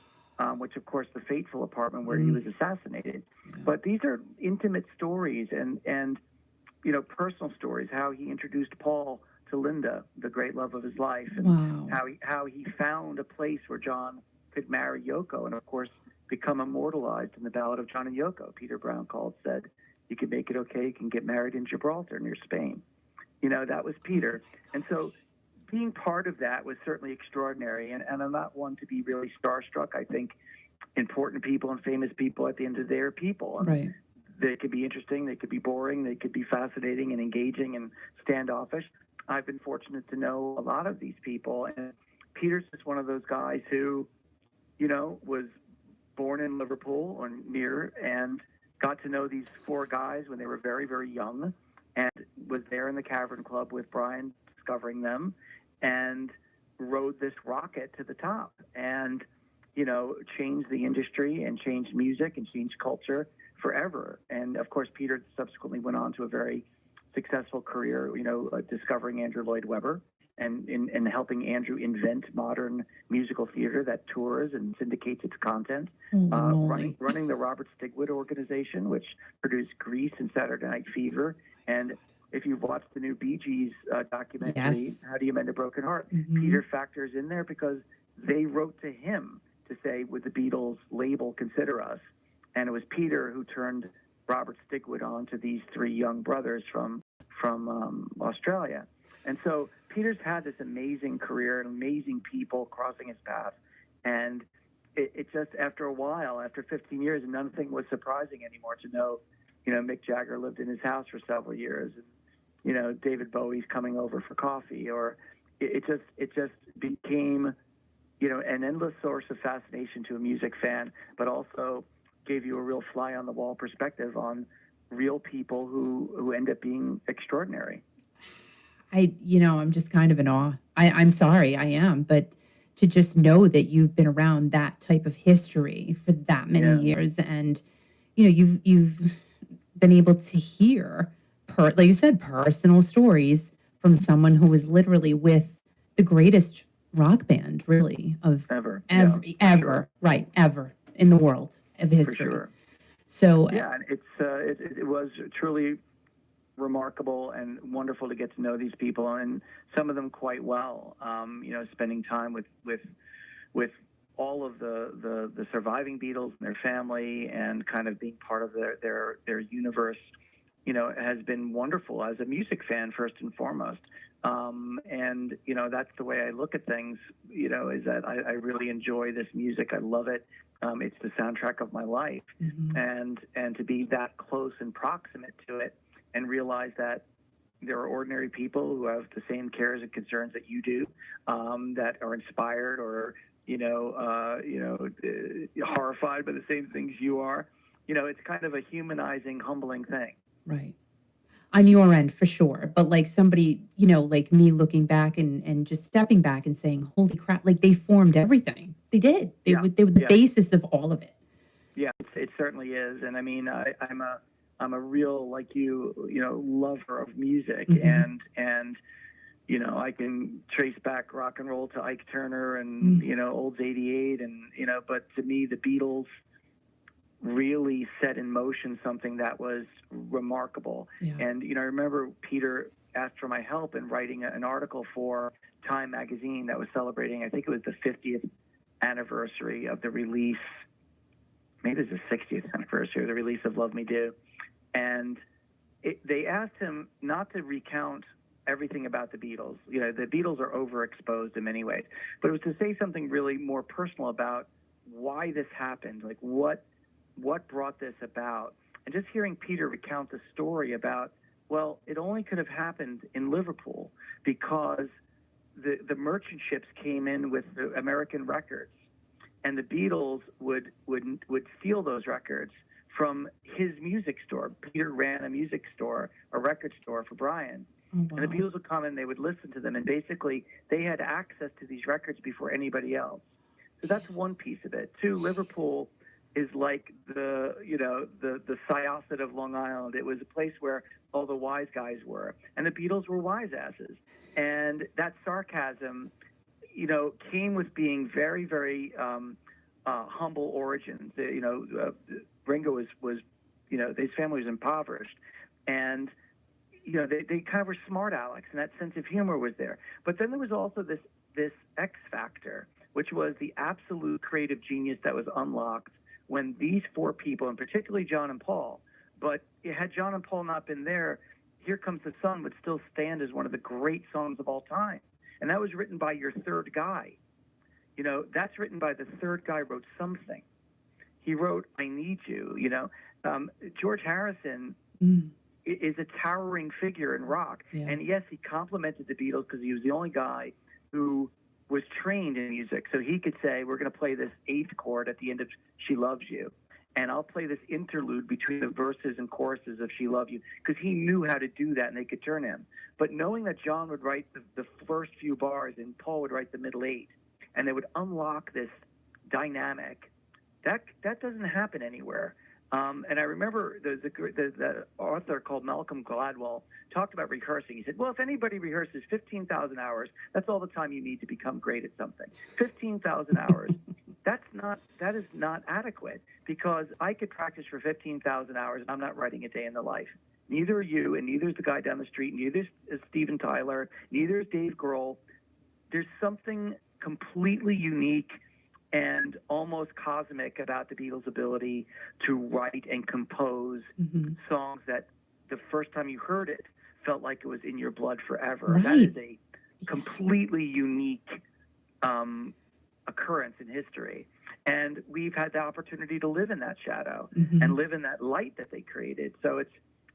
S4: which, of course, the fateful apartment where he was assassinated. Yeah. But these are intimate stories and personal stories, how he introduced Paul to Linda, the great love of his life, and
S3: wow.
S4: how he found a place where John could marry Yoko and, of course, become immortalized in the Ballad of John and Yoko. Peter Brown said, "You can make it okay, you can get married in Gibraltar near Spain." that was Peter. And so being part of that was certainly extraordinary. And I'm not one to be really starstruck. I think important people and famous people at the end of the day are people. And
S3: Right.
S4: they could be interesting, they could be boring, they could be fascinating and engaging and standoffish. I've been fortunate to know a lot of these people. And Peter's just one of those guys who, was born in Liverpool or near and got to know these four guys when they were very, very young and was there in the Cavern Club with Brian, discovering them, and rode this rocket to the top and, changed the industry and changed music and changed culture forever. And of course, Peter subsequently went on to a very successful career, discovering Andrew Lloyd Webber and in helping Andrew invent modern musical theater that tours and syndicates its content. Running the Robert Stigwood organization, which produced Grease and Saturday Night Fever. And if you've watched the new Bee Gees documentary,
S3: Yes.
S4: How Do You Mend a Broken Heart?
S3: Mm-hmm.
S4: Peter factors in there because they wrote to him to say, would the Beatles label consider us? And it was Peter who turned Robert Stigwood on to these three young brothers from Australia. And so Peter's had this amazing career and amazing people crossing his path. And it just, after a while, after 15 years, nothing was surprising anymore to know, Mick Jagger lived in his house for several years. And, David Bowie's coming over for coffee. Or it just became, an endless source of fascination to a music fan, but also gave you a real fly on the wall perspective on real people who end up being extraordinary.
S3: I'm just kind of in awe. I'm sorry, I am, but to just know that you've been around that type of history for that many years, and you've been able to hear, like you said, personal stories from someone who was literally with the greatest rock band, really, of ever,
S4: Sure.
S3: right, ever in the world of history.
S4: For sure.
S3: So
S4: it was truly remarkable and wonderful to get to know these people, and some of them quite well. Spending time with all of the surviving Beatles and their family, and kind of being part of their universe, has been wonderful as a music fan first and foremost. And that's the way I look at things. Is that I really enjoy this music. I love it. It's the soundtrack of my life,
S3: mm-hmm.
S4: and to be that close and proximate to it, and realize that there are ordinary people who have the same cares and concerns that you do, that are inspired or horrified by the same things you are. It's kind of a humanizing, humbling thing.
S3: Right. On your end, for sure. But like somebody, like me looking back and just stepping back and saying, holy crap, like they formed everything. They did. They were the basis of all of it.
S4: Yeah, it certainly is. And I mean, I'm a real, like you, lover of music,
S3: mm-hmm.
S4: and I can trace back rock and roll to Ike Turner and,
S3: mm-hmm.
S4: Olds 88, and, but to me, the Beatles really set in motion something that was remarkable.
S3: Yeah.
S4: And, I remember Peter asked for my help in writing an article for Time magazine that was celebrating, I think it was the 50th anniversary of the release, maybe it was the 60th anniversary of the release of Love Me Do. And they asked him not to recount everything about the Beatles. The Beatles are overexposed in many ways, but it was to say something really more personal about why this happened, like what brought this about. And just hearing Peter recount the story about, well, it only could have happened in Liverpool because the merchant ships came in with the American records, and the Beatles would steal those records from his music store. Peter ran a music store, a record store for Brian.
S3: Oh, wow.
S4: And the Beatles would come and they would listen to them, and basically they had access to these records before anybody else. So that's one piece of it. Two, Liverpool is like the Syosset of Long Island. It was a place where all the wise guys were, and the Beatles were wise asses. And that sarcasm, came with being very, very humble origins. Ringo was his family was impoverished, and they kind of were smart Alex, and that sense of humor was there. But then there was also this X factor, which was the absolute creative genius that was unlocked when these four people, and particularly John and Paul, but had John and Paul not been there, Here Comes the Sun would still stand as one of the great songs of all time. And that was written by your third guy. You know, that's written by the third guy wrote something. He wrote I Need You, you know. George Harrison is a towering figure in rock.
S3: Yeah.
S4: And yes, he complimented the Beatles because he was the only guy who was trained in music. So he could say, we're going to play this eighth chord at the end of She Loves You. And I'll play this interlude between the verses and choruses of She Loves You, because he knew how to do that and they could turn him. But knowing that John would write the first few bars and Paul would write the middle eight, and they would unlock this dynamic, that doesn't happen anywhere. And I remember the author called Malcolm Gladwell talked about rehearsing. He said, well, if anybody rehearses 15,000 hours, that's all the time you need to become great at something. 15,000 hours. That is not adequate, because I could practice for 15,000 hours and I'm not writing a day in the life. Neither are you, and neither is the guy down the street, neither is Steven Tyler, neither is Dave Grohl. There's something completely unique and almost cosmic about the Beatles' ability to write and compose songs that the first time you heard it felt like it was in your blood forever.
S3: Right.
S4: That is a completely unique occurrence in history. And we've had the opportunity to live in that shadow and live in that light that they created. So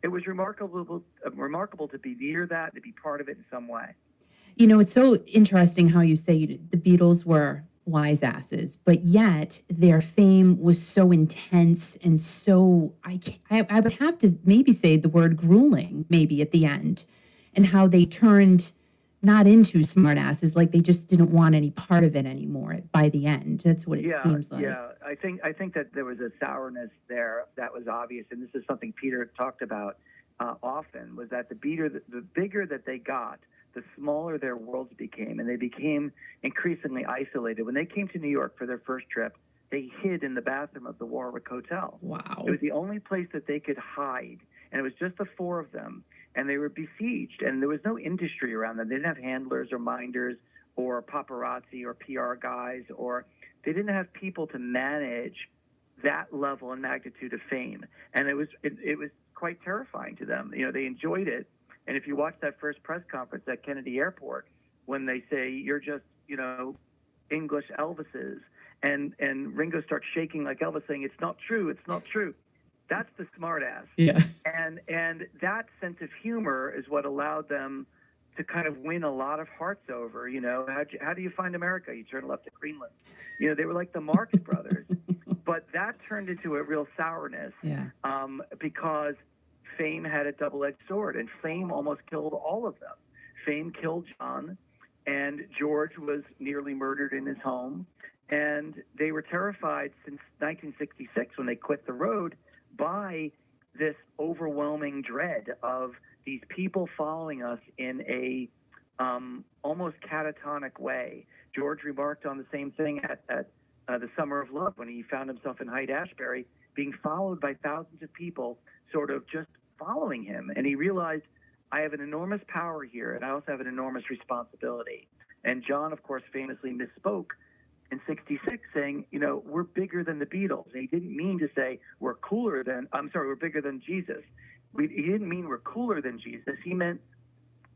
S4: it was remarkable to be near that, to be part of it in some way.
S3: You know, it's so interesting how you say the Beatles were wise asses, but yet their fame was so intense and so, I would have to maybe say the word grueling maybe at the end, and how they turned not into smart asses, like they just didn't want any part of it anymore by the end. That's what it seems like.
S4: Yeah, I think that there was a sourness there that was obvious, and this is something Peter talked about often, was that the bigger that they got, the smaller their worlds became, and they became increasingly isolated. When they came to New York for their first trip, they hid in the bathroom of the Warwick Hotel.
S3: Wow.
S4: It was the only place that they could hide, and it was just the four of them, and they were besieged, and there was no industry around them. They didn't have handlers or minders or paparazzi or PR guys, or they didn't have people to manage that level and magnitude of fame, and it was quite terrifying to them. You know, they enjoyed it. And if you watch that first press conference at Kennedy Airport, when they say, you're just, you know, English Elvises, and Ringo starts shaking like Elvis, saying, it's not true, it's not true. That's the smartass.
S3: Yeah.
S4: And that sense of humor is what allowed them to kind of win a lot of hearts over. You know, how do you find America? You turn left at Greenland. You know, they were like the Marx Brothers. But that turned into a real sourness because fame had a double-edged sword, and fame almost killed all of them. Fame killed John, and George was nearly murdered in his home, and they were terrified since 1966 when they quit the road by this overwhelming dread of these people following us in a almost catatonic way. George remarked on the same thing at the Summer of Love when he found himself in Haight-Ashbury being followed by thousands of people sort of just following him, and he realized, I have an enormous power here, and I also have an enormous responsibility. And John, of course, famously misspoke in '66, saying, you know, we're bigger than the Beatles. And he didn't mean to say we're bigger than Jesus. He didn't mean we're cooler than Jesus. He meant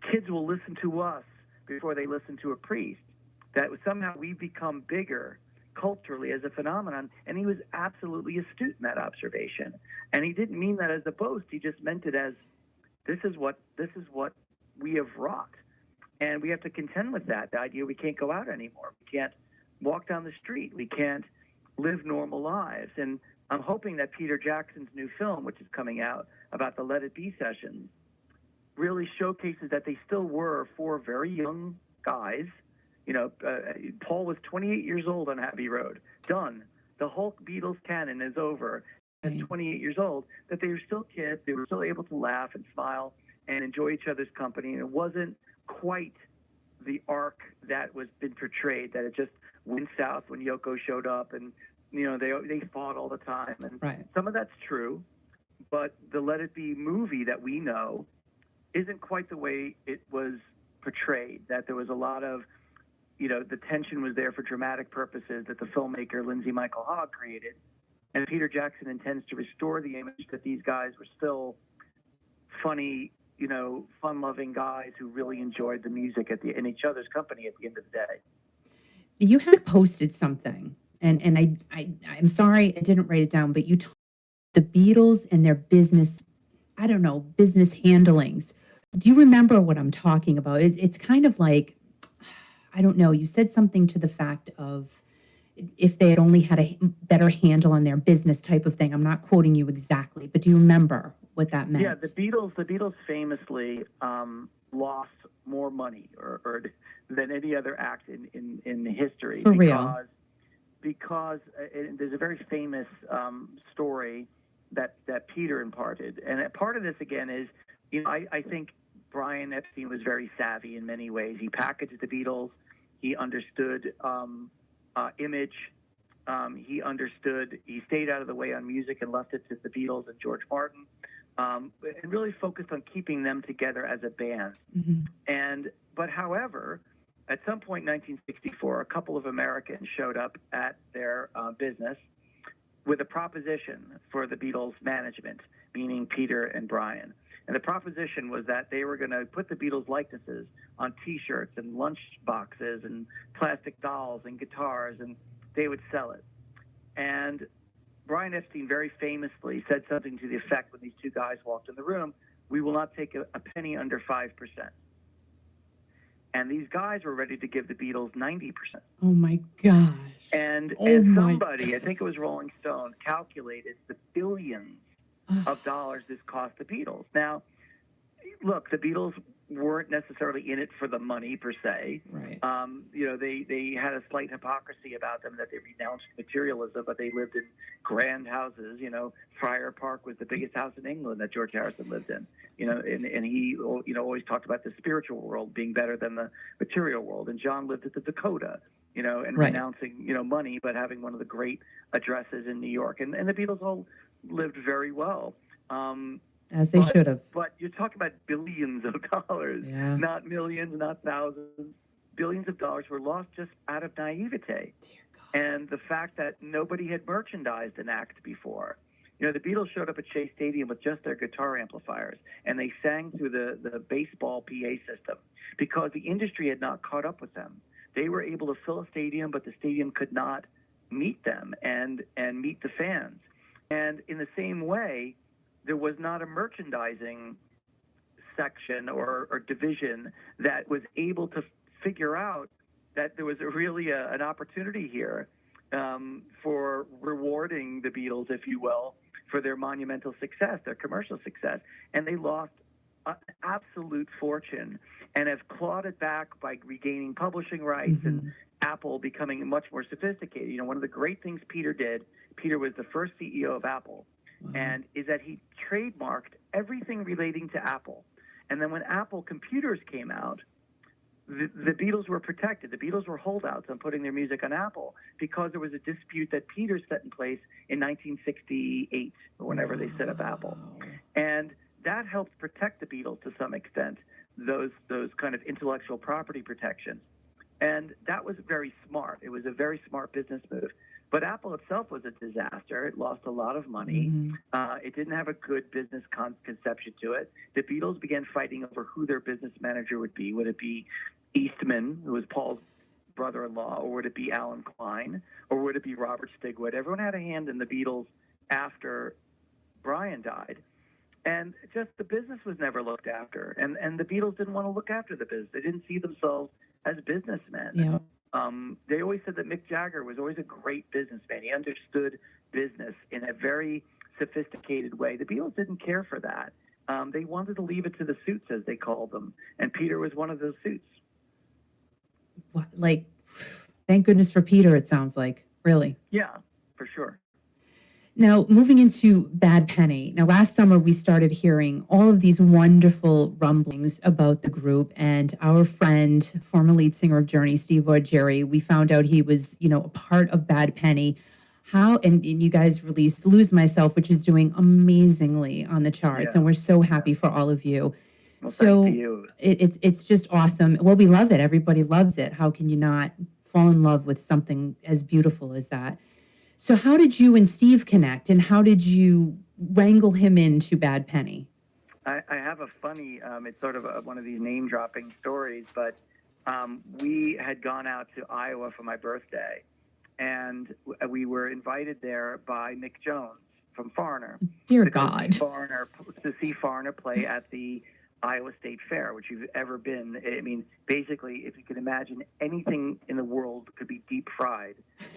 S4: kids will listen to us before they listen to a priest. That somehow we've become bigger culturally as a phenomenon, and he was absolutely astute in that observation. And he didn't mean that as a boast. He just meant it as this is what we have wrought, and we have to contend with that. The idea we can't go out anymore, we can't walk down the street, we can't live normal lives. And I'm hoping that Peter Jackson's new film, which is coming out about the Let It Be sessions, really showcases that they still were four very young guys. You know, Paul was 28 years old on Abbey Road. Done. The whole Beatles canon is over. At 28 years old, that they were still kids. They were still able to laugh and smile and enjoy each other's company. And it wasn't quite the arc that was been portrayed, that it just went south when Yoko showed up, and you know they fought all the time. And some of that's true, but the Let It Be movie that we know isn't quite the way it was portrayed. That there was a lot of, you know, the tension was there for dramatic purposes that the filmmaker Lindsay Michael Hogg created. And Peter Jackson intends to restore the image that these guys were still funny, fun-loving guys who really enjoyed the music in each other's company at the end of the day.
S3: You had posted something, and I'm sorry I didn't write it down, but you talked the Beatles and their business, I don't know, business handlings. Do you remember what I'm talking about? It's kind of like, I don't know, you said something to the fact of if they had only had a better handle on their business type of thing. I'm not quoting you exactly, but do you remember what that meant?
S4: Yeah, the Beatles famously lost more money or than any other act in history.
S3: For real.
S4: Because there's a very famous story that Peter imparted. And a part of this, again, is, I think Brian Epstein was very savvy in many ways. He packaged the Beatles. He understood image. He stayed out of the way on music and left it to the Beatles and George Martin, and really focused on keeping them together as a band.
S3: Mm-hmm.
S4: But however, at some point in 1964, a couple of Americans showed up at their business with a proposition for the Beatles management, meaning Peter and Brian. And the proposition was that they were going to put the Beatles likenesses on T-shirts and lunch boxes and plastic dolls and guitars, and they would sell it. And Brian Epstein very famously said something to the effect when these two guys walked in the room, "We will not take a penny under 5%. And these guys were ready to give the Beatles 90%.
S3: Oh my gosh.
S4: And somebody, I think it was Rolling Stone, calculated the billions of dollars this cost the Beatles. Now, look, the Beatles weren't necessarily in it for the money per se.
S3: Right.
S4: They had a slight hypocrisy about them that they renounced materialism, but they lived in grand houses. Friar Park was the biggest house in England that George Harrison lived in. And he always talked about the spiritual world being better than the material world. And John lived at the Dakota, and
S3: right.
S4: renouncing money, but having one of the great addresses in New York. And the Beatles all lived very well.
S3: As they should have.
S4: But you're talking about billions of dollars,
S3: yeah.
S4: Not millions, not thousands. Billions of dollars were lost just out of naivete. And the fact that nobody had merchandised an act before. The Beatles showed up at Shea Stadium with just their guitar amplifiers, and they sang through the baseball PA system because the industry had not caught up with them. They were able to fill a stadium, but the stadium could not meet them and meet the fans. And in the same way, there was not a merchandising section or division that was able to figure out that there was really an opportunity here for rewarding the Beatles, if you will, for their monumental success, their commercial success. And they lost an absolute fortune and have clawed it back by regaining publishing rights
S3: mm-hmm.
S4: and Apple becoming much more sophisticated. One of the great things Peter did, Peter was the first CEO of Apple, and is that he trademarked everything relating to Apple. And then when Apple computers came out, the Beatles were protected. The Beatles were holdouts on putting their music on Apple because there was a dispute that Peter set in place in 1968 or whenever they set up Apple. And that helped protect the Beatles to some extent, those kind of intellectual property protections. And that was very smart. It was a very smart business move. But Apple itself was a disaster. It lost a lot of money.
S3: Mm-hmm.
S4: It didn't have a good business conception to it. The Beatles began fighting over who their business manager would be. Would it be Eastman, who was Paul's brother-in-law, or would it be Alan Klein, or would it be Robert Stigwood? Everyone had a hand in the Beatles after Brian died. And just the business was never looked after. And the Beatles didn't want to look after the business. They didn't see themselves as businessmen.
S3: Yeah.
S4: They always said that Mick Jagger was always a great businessman. He understood business in a very sophisticated way. The Beatles didn't care for that. They wanted to leave it to the suits, as they called them. And Peter was one of those suits.
S3: Like, thank goodness for Peter, it sounds like. Really.
S4: Yeah, for sure.
S3: Now, moving into Bad Penny. Now, last summer, we started hearing all of these wonderful rumblings about the group, and our friend, former lead singer of Journey, Steve Jerry, we found out he was, a part of Bad Penny. And you guys released Lose Myself, which is doing amazingly on the charts,
S4: Yeah.
S3: and we're so happy for all of you.
S4: Well,
S3: so
S4: thanks to you.
S3: It's just awesome. Well, we love it. Everybody loves it. How can you not fall in love with something as beautiful as that? So how did you and Steve connect, and how did you wrangle him into Bad Penny?
S4: I have a funny, it's sort of one of these name dropping stories, but we had gone out to Iowa for my birthday, and we were invited there by Mick Jones from Foreigner.
S3: Dear
S4: to
S3: God.
S4: To see Foreigner play at the Iowa State Fair, which you've ever been. I mean, basically, if you could imagine anything in the world could be deep fried,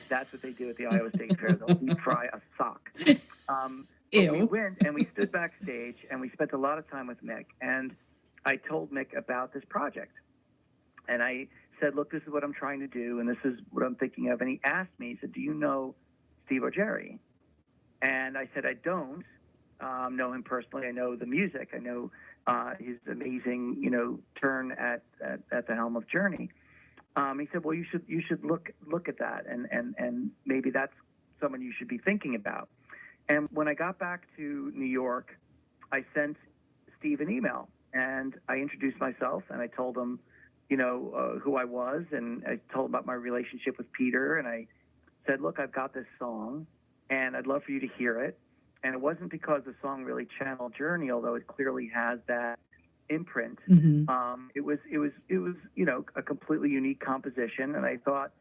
S4: that's what they do at the Iowa State Fair. They'll deep fry a sock. But we went and we stood backstage and we spent a lot of time with Mick. And I told Mick about this project. And I said, look, this is what I'm trying to do, and this is what I'm thinking of. And he asked me, he said, do you know Steve O'Jerry? And I said, I don't know him personally. I know the music. I know his amazing, turn at the helm of Journey. He said, well, you should look at that, and maybe that's someone you should be thinking about. And when I got back to New York, I sent Steve an email, and I introduced myself, and I told him, who I was, and I told him about my relationship with Peter, and I said, look, I've got this song, and I'd love for you to hear it. And it wasn't because the song really channeled Journey, although it clearly has that imprint.
S3: Mm-hmm.
S4: It was a completely unique composition, and I thought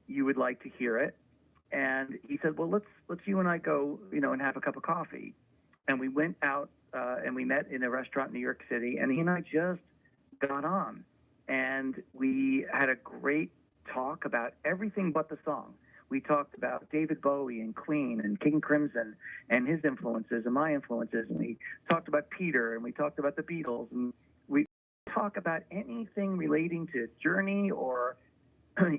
S4: you would like to hear it. And he said, well, let's you and I go, and have a cup of coffee. And we went out and we met in a restaurant in New York City, and he and I just got on. And we had a great talk about everything but the song. We talked about David Bowie and Queen and King Crimson and his influences and my influences. And we talked about Peter, and we talked about the Beatles. And we talk about anything relating to Journey or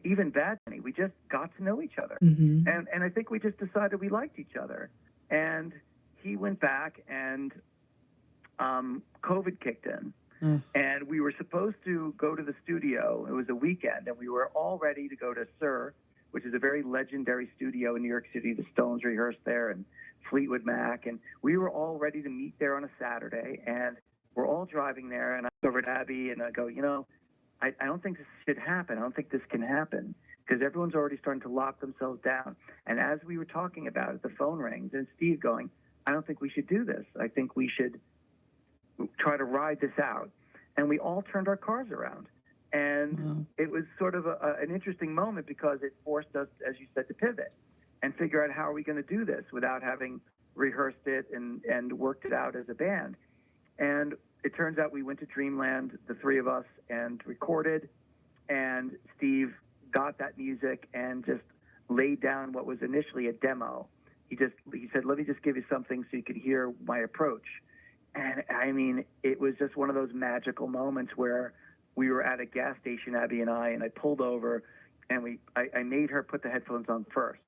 S4: even Bad Bunny. We just got to know each other.
S3: Mm-hmm.
S4: And I think we just decided we liked each other. And he went back, and COVID kicked in. And we were supposed to go to the studio. It was a weekend, and we were all ready to go to Sir, which is a very legendary studio in New York City. The Stones rehearsed there, and Fleetwood Mac. And we were all ready to meet there on a Saturday, and we're all driving there. And I go over to Abby, and I go, I don't think this should happen. I don't think this can happen, because everyone's already starting to lock themselves down. And as we were talking about it, the phone rings, and Steve going, I don't think we should do this. I think we should try to ride this out. And we all turned our cars around. And it was sort of an interesting moment, because it forced us, as you said, to pivot and figure out how are we going to do this without having rehearsed it and worked it out as a band. And it turns out we went to Dreamland, the three of us, and recorded. And Steve got that music and just laid down what was initially a demo. He said, let me just give you something so you could hear my approach. And I mean, it was just one of those magical moments where we were at a gas station, Abby and I pulled over, and I made her put the headphones on first.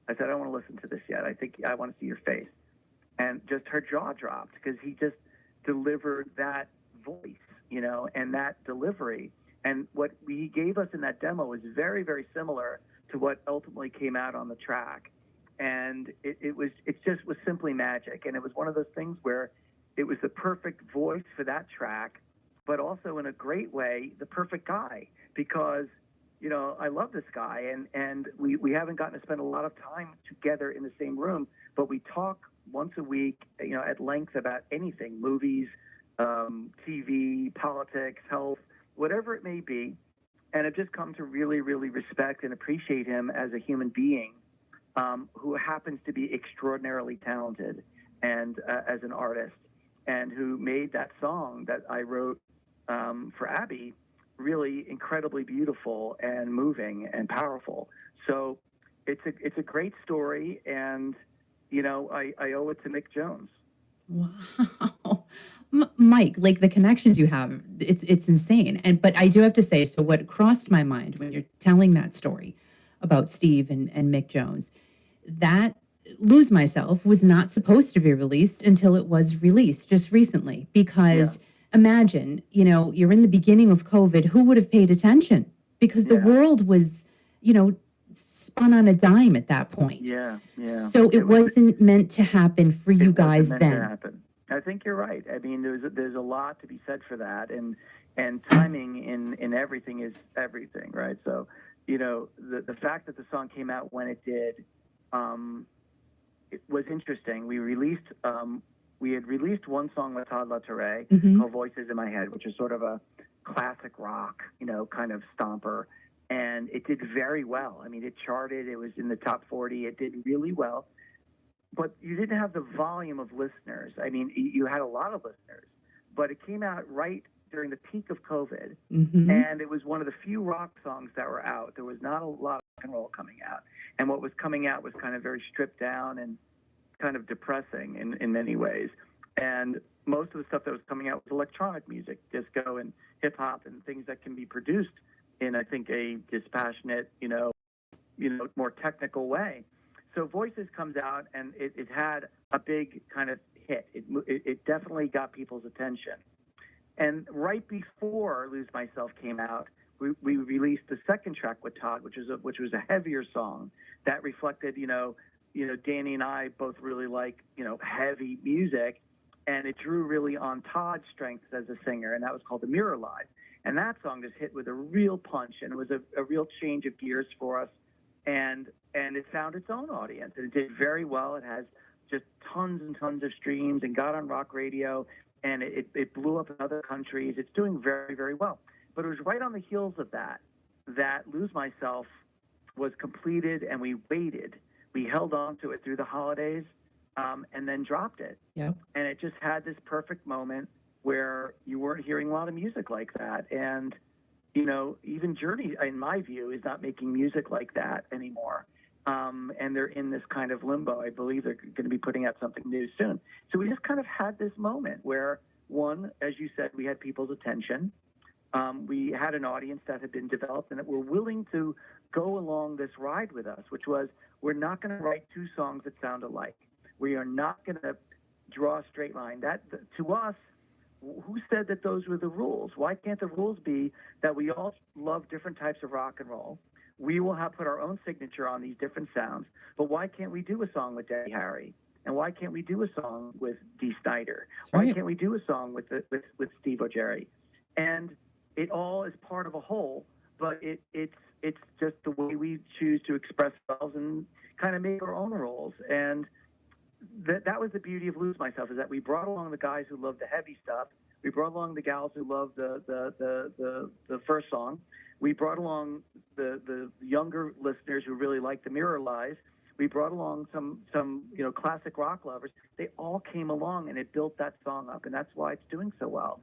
S4: I said, I don't want to listen to this yet. I want to see your face. And just her jaw dropped, because he just delivered that voice, and that delivery. And what he gave us in that demo was very, very similar to what ultimately came out on the track. And it just was simply magic. And it was one of those things where it was the perfect voice for that track, but also in a great way, the perfect guy, because, I love this guy, and we haven't gotten to spend a lot of time together in the same room, but we talk once a week, at length about anything, movies, TV, politics, health, whatever it may be. And I've just come to really, really respect and appreciate him as a human being, who happens to be extraordinarily talented and as an artist, and who made that song that I wrote for Abby really incredibly beautiful and moving and powerful. So it's a great story, and I owe it to Mick Jones.
S3: Wow. Mike, like the connections you have, it's insane. But I do have to say, so what crossed my mind when you're telling that story about Steve and Mick Jones, that Lose Myself was not supposed to be released until it was released just recently, because imagine, you're in the beginning of COVID, who would have paid attention? Because the world was, spun on a dime at that point.
S4: Yeah.
S3: So it wasn't meant to happen for you guys then.
S4: I think you're right. I mean, there's a lot to be said for that, and timing in everything is everything, right? So, the fact that the song came out when it did, it was interesting. We released we had released one song with Todd LaTorre called Voices in My Head, which is sort of a classic rock, kind of stomper. And it did very well. I mean, it charted. It was in the top 40. It did really well. But you didn't have the volume of listeners. I mean, you had a lot of listeners. But it came out right during the peak of COVID. And it was one of the few rock songs that were out. There was not a lot of rock and roll coming out. And what was coming out was kind of very stripped down and kind of depressing in many ways. And most of the stuff that was coming out was electronic music, disco and hip hop, and things that can be produced in, I think, a dispassionate, more technical way. So Voices comes out, and it had a big kind of hit. It definitely got people's attention. And right before Lose Myself came out, we released the second track with Todd, which was a heavier song that reflected, Danny and I both really like, heavy music, and it drew really on Todd's strengths as a singer, and that was called The Mirror Live. And that song just hit with a real punch, and it was a real change of gears for us, and it found its own audience, and it did very well. It has just tons and tons of streams and got on rock radio, and it blew up in other countries. It's doing very, very well. But it was right on the heels of that Lose Myself was completed, and we waited. We held on to it through the holidays, and then dropped it.
S3: Yep.
S4: And it just had this perfect moment where you weren't hearing a lot of music like that. And, even Journey, in my view, is not making music like that anymore. And they're in this kind of limbo. I believe they're going to be putting out something new soon. So we just kind of had this moment where, one, as you said, we had people's attention. We had an audience that had been developed and that were willing to go along this ride with us, which was, we're not going to write two songs that sound alike. We are not going to draw a straight line. That, to us, who said that those were the rules? Why can't the rules be that we all love different types of rock and roll? We will put our own signature on these different sounds, but why can't we do a song with Debbie Harry? And why can't we do a song with Dee Snider? Why can't we do a song with Steve O'Jerry? And it all is part of a whole, but it's just the way we choose to express ourselves and kind of make our own rules. And that was the beauty of Lose Myself, is that we brought along the guys who love the heavy stuff. We brought along the gals who love the first song. We brought along the younger listeners who really like the Mirror Live. We brought along some classic rock lovers. They all came along, and it built that song up, and that's why it's doing so well.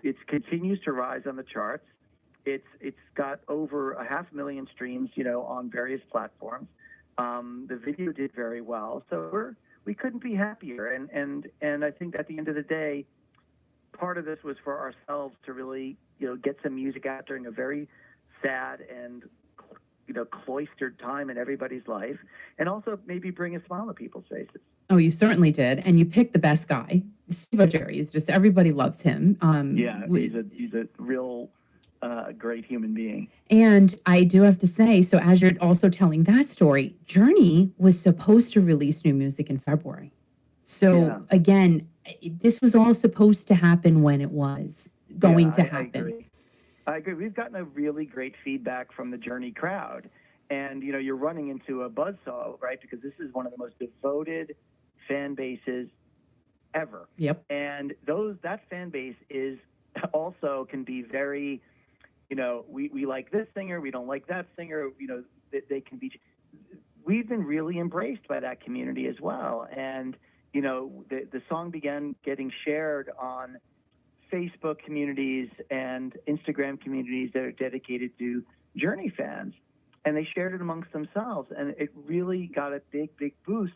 S4: It continues to rise on the charts. It's got over 500,000 streams, on various platforms. The video did very well, so we couldn't be happier. And I think at the end of the day, part of this was for ourselves to really, get some music out during a very sad and, cloistered time in everybody's life, and also maybe bring a smile to people's faces.
S3: Oh, you certainly did. And you picked the best guy. Steve O'Jerry is just, everybody loves him.
S4: He's a real great human being.
S3: And I do have to say, so as you're also telling that story, Journey was supposed to release new music in February. So again, this was all supposed to happen when it was going to happen.
S4: I agree. We've gotten a really great feedback from the Journey crowd. And, you're running into a buzzsaw, right? Because this is one of the most devoted fan bases ever.
S3: Yep.
S4: And that fan base is also can be very, we like this singer, we don't like that singer, they can be. We've been really embraced by that community as well. And, the song began getting shared on Facebook communities and Instagram communities that are dedicated to Journey fans. And they shared it amongst themselves. And it really got a big, big boost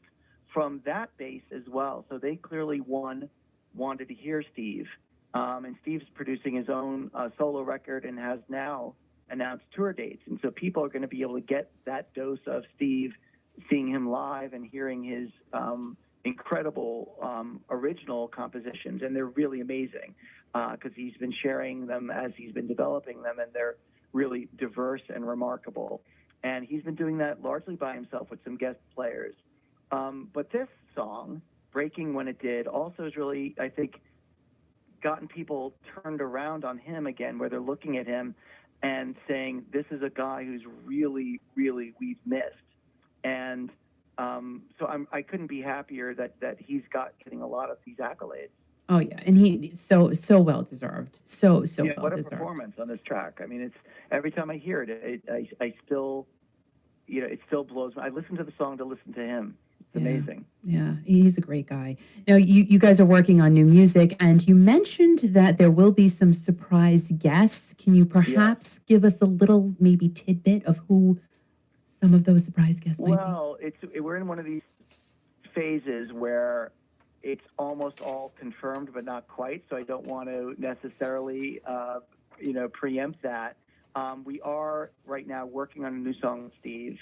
S4: from that base as well. So they clearly, wanted to hear Steve. And Steve's producing his own solo record and has now announced tour dates. And so people are going to be able to get that dose of Steve, seeing him live and hearing his incredible original compositions. And they're really amazing because he's been sharing them as he's been developing them, and they're really diverse and remarkable. And he's been doing that largely by himself with some guest players. But this song, Breaking When It Did, also has really, I think, gotten people turned around on him again, where they're looking at him and saying, this is a guy who's really, really we've missed. And I couldn't be happier that he's getting a lot of these accolades.
S3: Oh yeah, and he so well deserved. So
S4: Yeah,
S3: well
S4: what a
S3: deserved.
S4: performance on this track. I mean, it's every time I hear it, I still, it still blows me. I listen to the song to listen to him. It's amazing.
S3: Yeah, he's a great guy. Now, you guys are working on new music, and you mentioned that there will be some surprise guests. Can you perhaps give us a little maybe tidbit of who some of those surprise guests might be?
S4: Well, we're in one of these phases where it's almost all confirmed, but not quite. So I don't want to necessarily, preempt that. We are right now working on a new song with Steve,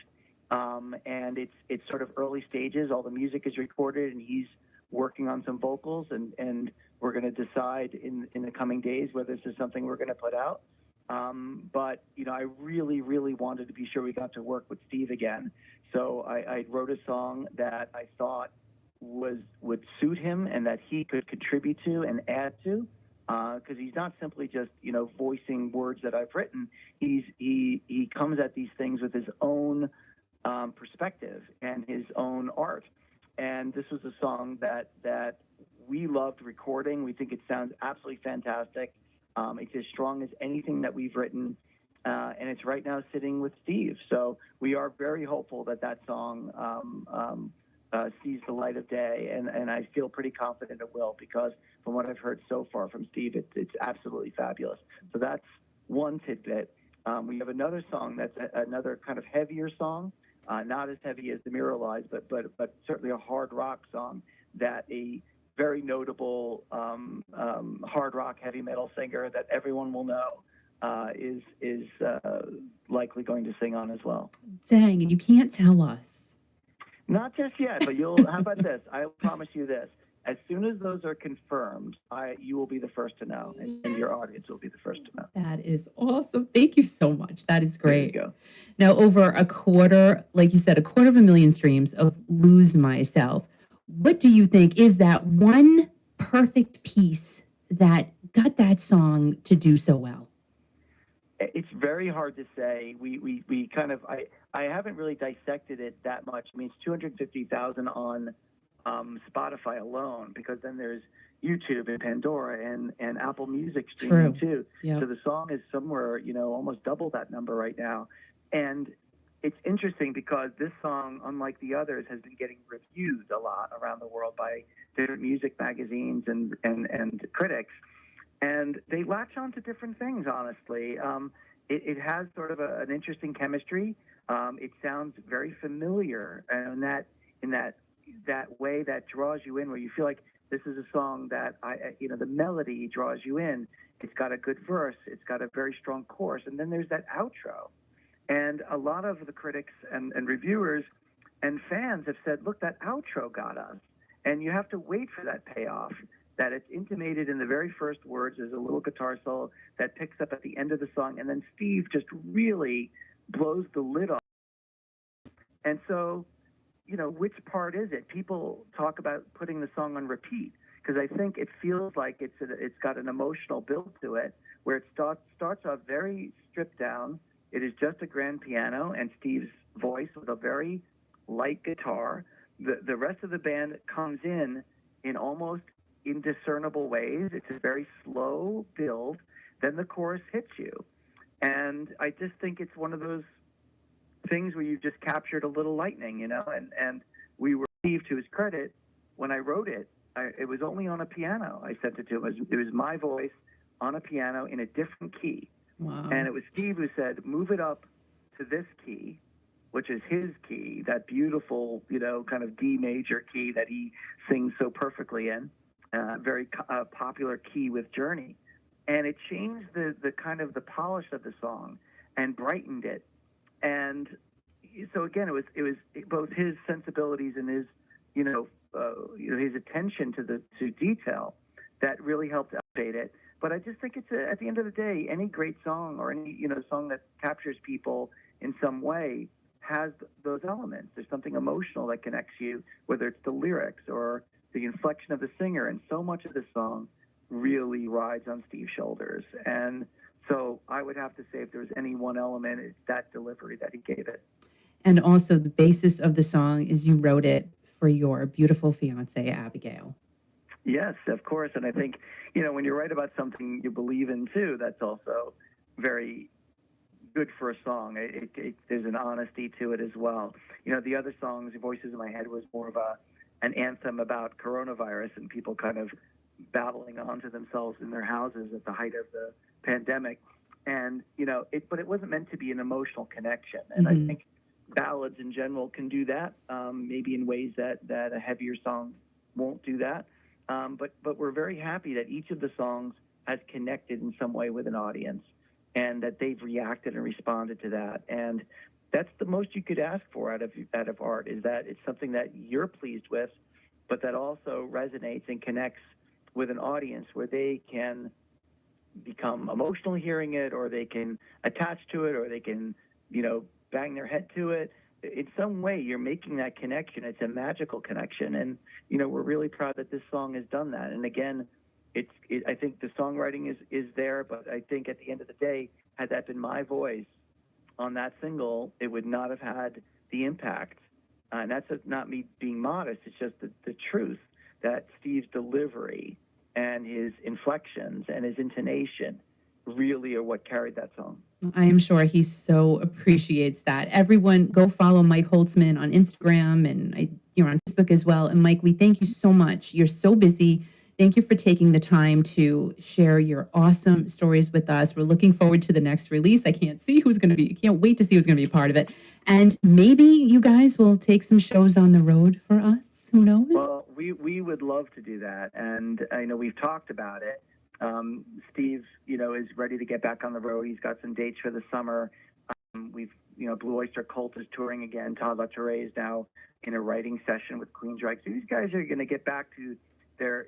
S4: and it's sort of early stages. All the music is recorded, and he's working on some vocals, and we're going to decide in the coming days whether this is something we're going to put out. But I really, really wanted to be sure we got to work with Steve again. So I wrote a song that I thought would suit him and that he could contribute to and add to, because he's not simply just voicing words that I've written. He comes at these things with his own perspective and his own art. And this was a song that we loved recording. We think it sounds absolutely fantastic. It's as strong as anything that we've written, and it's right now sitting with Steve. So we are very hopeful that song sees the light of day, and I feel pretty confident it will, because from what I've heard so far from Steve, it's absolutely fabulous. So that's one tidbit. We have another song that's another kind of heavier song, not as heavy as The Mirror Lies, but certainly a hard rock song that a very notable hard rock heavy metal singer that everyone will know is likely going to sing on as well.
S3: Dang, and you can't tell us.
S4: Not just yet, but how about this? I promise you this. As soon as those are confirmed, you will be the first to know, and your audience will be the first to know.
S3: That is awesome. Thank you so much. That is great.
S4: There you go.
S3: Now, over a quarter, like you said, 250,000 streams of Lose Myself. What do you think is that one perfect piece that got that song to do so well?
S4: It's very hard to say. We kind of, I haven't really dissected it that much. I mean, it's 250,000 on Spotify alone, because then there's YouTube and Pandora and Apple Music streaming too.
S3: Yep.
S4: So the song is somewhere, almost double that number right now. And it's interesting because this song, unlike the others, has been getting reviewed a lot around the world by different music magazines and critics. And they latch on to different things, honestly. It has sort of an interesting chemistry. It sounds very familiar, and in that way that draws you in, where you feel like this is a song that the melody draws you in. It's got a good verse. It's got a very strong chorus, and then there's that outro. And a lot of the critics and reviewers and fans have said, look, that outro got us. And you have to wait for that payoff, that it's intimated in the very first words. There's a little guitar solo that picks up at the end of the song, and then Steve just really blows the lid off. And so, which part is it? People talk about putting the song on repeat, because I think it feels like it's got an emotional build to it, where it starts off very stripped down. It is just a grand piano and Steve's voice with a very light guitar. The rest of the band comes in almost indiscernible ways. It's a very slow build. Then the chorus hits you. And I just think it's one of those things where you just captured a little lightning, and we were, Steve, to his credit, when I wrote it, it was only on a piano. I sent it to him. It was my voice on a piano in a different key.
S3: Wow.
S4: And it was Steve who said, move it up to this key, which is his key, that beautiful, kind of D major key that he sings so perfectly in, very popular key with Journey. And it changed the kind of the polish of the song and brightened it. And so again, it was both his sensibilities and his, his attention to detail that really helped elevate it. But I just think it's at the end of the day, any great song or any song that captures people in some way has those elements. There's something emotional that connects you, whether it's the lyrics or the inflection of the singer. And so much of the song really rides on Steve's shoulders. And so I would have to say, if there was any one element, it's that delivery that he gave it.
S3: And also the basis of the song is you wrote it for your beautiful fiance, Abigail.
S4: Yes, of course. And I think, when you write about something you believe in too, that's also very good for a song. There's an honesty to it as well. The other songs, Voices in My Head, was more of an anthem about coronavirus and people kind of battling onto themselves in their houses at the height of the pandemic. And, but it wasn't meant to be an emotional connection. And I think ballads in general can do that, maybe in ways that a heavier song won't do that. But we're very happy that each of the songs has connected in some way with an audience and that they've reacted and responded to that. And that's the most you could ask for out of art, is that it's something that you're pleased with, but that also resonates and connects with an audience where they can become emotional hearing it, or they can attach to it, or they can, bang their head to it. In some way, you're making that connection. It's a magical connection. And, we're really proud that this song has done that. And again, I think the songwriting is there, but I think at the end of the day, had that been my voice on that single, it would not have had the impact. And that's not me being modest. It's just the truth that Steve's delivery and his inflections and his intonation really are what carried that song.
S3: I am sure he so appreciates that. Everyone, go follow Mike Holtzman on Instagram, and you're on Facebook as well. And Mike, we thank you so much. You're so busy. Thank you for taking the time to share your awesome stories with us. We're looking forward to the next release. I can't wait to see who's going to be a part of it. And maybe you guys will take some shows on the road for us. Who knows?
S4: Well, we would love to do that. And I know we've talked about it. Steve, is ready to get back on the road. He's got some dates for the summer. Blue Oyster Cult is touring again. Todd LaTorre is now in a writing session with Queensryche. So these guys are going to get back to their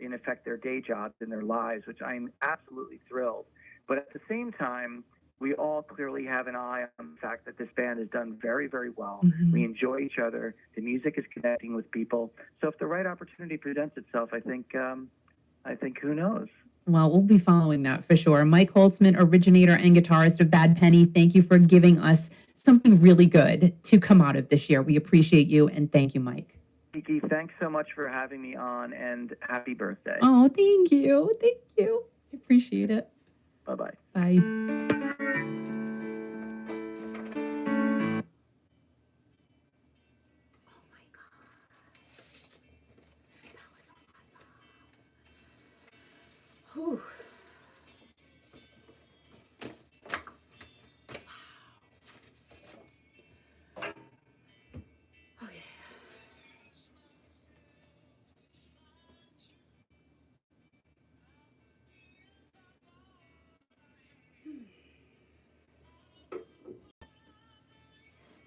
S4: day jobs and their lives, which I'm absolutely thrilled. But at the same time, we all clearly have an eye on the fact that this band has done very, very well. We enjoy each other. The music is connecting with people. So if the right opportunity presents itself, I think who knows?
S3: Well, we'll be following that for sure. Mike Holtzman, originator and guitarist of Bad Penny, thank you for giving us something really good to come out of this year. We appreciate you, and thank you, Mike.
S4: Kiki, thanks so much for having me on, and happy birthday.
S3: Oh, thank you. Thank you. I appreciate it.
S4: Bye-bye.
S3: Bye.
S1: Whew. Okay.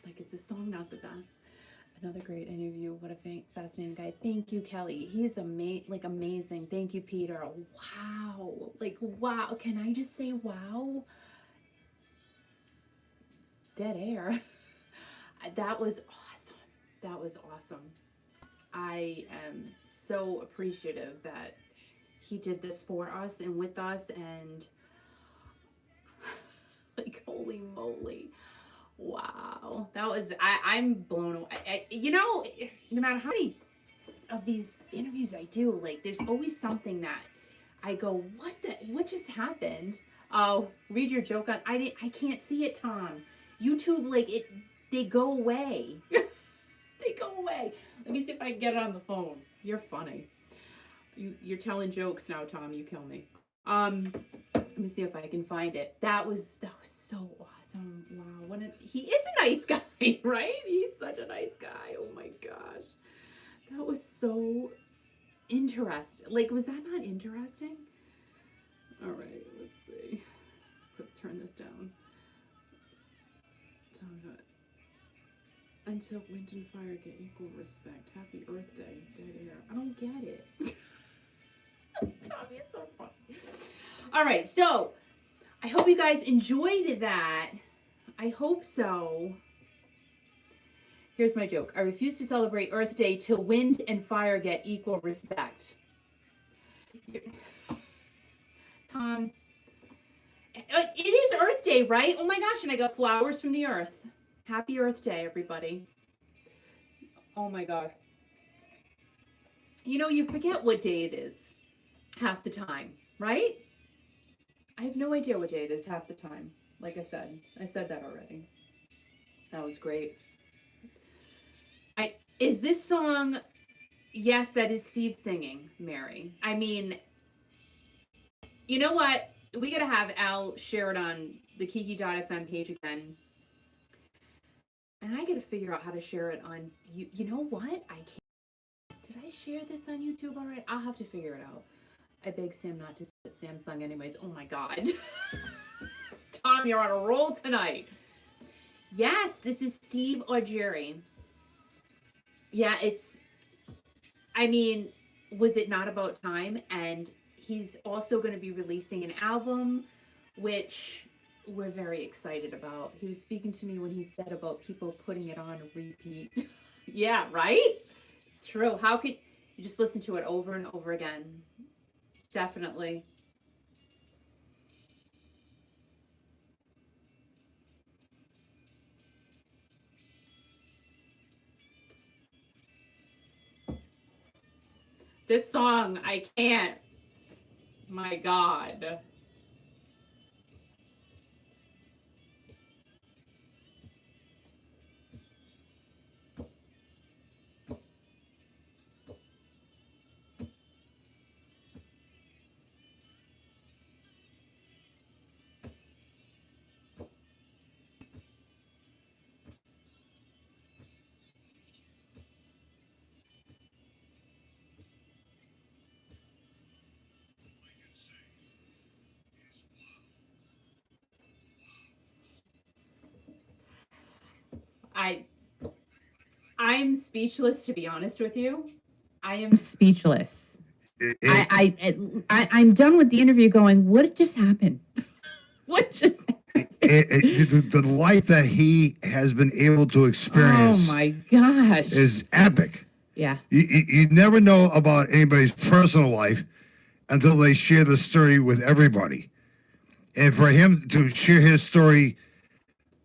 S1: Like, is this song not the best? Another great interview. What a fascinating guy. Thank you, Kelly. He is amazing. Thank you, Peter. Wow. Wow. Can I just say wow? Dead air. That was awesome. That was awesome. I am so appreciative that he did this for us and with us, and holy moly. Wow, that was, I'm blown away. No matter how many of these interviews I do, there's always something that I go, what just happened? Oh, read your joke on, I can't see it, Tom. YouTube, they go away. They go away. Let me see if I can get it on the phone. You're funny. You're telling jokes now, Tom. You kill me. Let me see if I can find it. That was so awesome. Wow. He is a nice guy, right? He's such a nice guy. Oh my gosh. That was so interesting. Was that not interesting? All right, let's see. Turn this down. Until wind and fire get equal respect. Happy Earth Day, dead air. I don't get it. Tommy is so funny. All right, so I hope you guys enjoyed that. I hope so. Here's my joke. I refuse to celebrate Earth Day till wind and fire get equal respect. Tom, it is Earth Day, right? Oh my gosh, and I got flowers from the earth. Happy Earth Day, everybody. Oh my God. You know, you forget what day it is half the time, right? I have no idea what day it is half the time. Like I said that already. That was great. Is this song, yes, that is Steve singing, Mary. I mean, you know what? We gotta have Al share it on the Kiki.fm page again. And I gotta figure out how to share it on you know what? I can't. Did I share this on YouTube already? I'll have to figure it out. I beg Sam not to sit Samsung anyways. Oh my God. Tom, you're on a roll tonight. Yes, this is Steve or Jerry. Yeah, I mean, was it not about time? And he's also going to be releasing an album, which we're very excited about. He was speaking to me when he said about people putting it on repeat. Yeah, right? It's true. How could you just listen to it over and over again? Definitely. This song, I can't. My God. I'm speechless, to be honest with you. I am
S3: speechless. I'm done with the interview going, what just happened? What just happened?
S2: The life that he has been able to experience,
S3: oh my gosh,
S2: is epic.
S3: Yeah.
S2: You never know about anybody's personal life until they share the story with everybody. And for him to share his story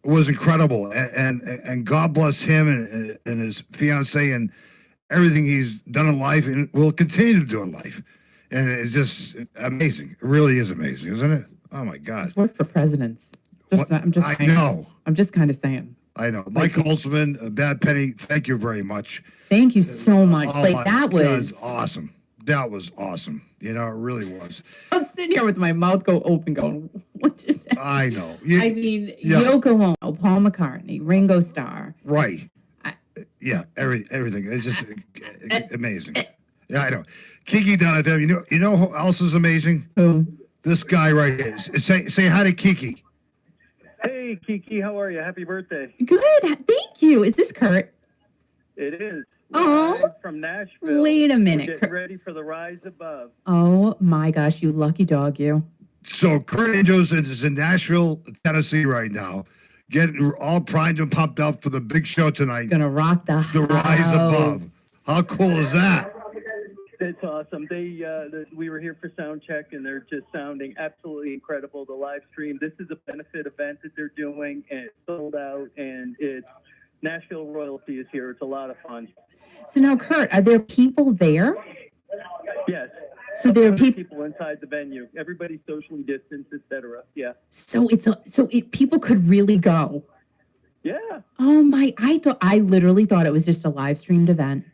S2: was incredible. And God bless him and his fiance and everything he's done in life and will continue to do in life. And it's just amazing. It really is amazing, isn't it? Oh my God.
S3: He's worked for presidents. I'm just
S2: I
S3: saying.
S2: know.
S3: I'm just kind of saying.
S2: I know. Mike Holtzman, Bad Penny, thank you very much.
S3: Thank you so much.
S2: Oh
S3: Like that was
S2: awesome. That was awesome. You know, it really was.
S3: I was sitting here with my mouth open going, what just happened?
S2: I know.
S3: I mean, Yoko Ono, Paul McCartney, Ringo Starr.
S2: Right. Everything. It's just amazing. Yeah, I know. Kiki down at them. You know who else is amazing?
S3: Who?
S2: This guy right here. Say hi to Kiki.
S5: Hey, Kiki, how are you? Happy birthday.
S3: Good. Thank you. Is this Kurt?
S5: It is.
S3: Oh.
S5: Live from Nashville.
S3: Wait a minute.
S5: We're getting ready for the rise above.
S3: Oh, my gosh. You lucky dog, you.
S2: So Kurt Angels is in Nashville, Tennessee right now. Getting all primed and pumped up for the big show tonight.
S3: Gonna rock the
S2: Rise Above. How cool is that?
S5: It's awesome. We were here for sound check, and they're just sounding absolutely incredible. The live stream. This is a benefit event that they're doing, and it's sold out. And it's Nashville royalty is here. It's a lot of fun.
S3: So now, Kurt, are there people there?
S5: Yes.
S3: So there are
S5: people inside the venue. Everybody's socially distanced, etc. Yeah.
S3: So people could really go.
S5: Yeah.
S3: Oh my! I literally thought it was just a live streamed event.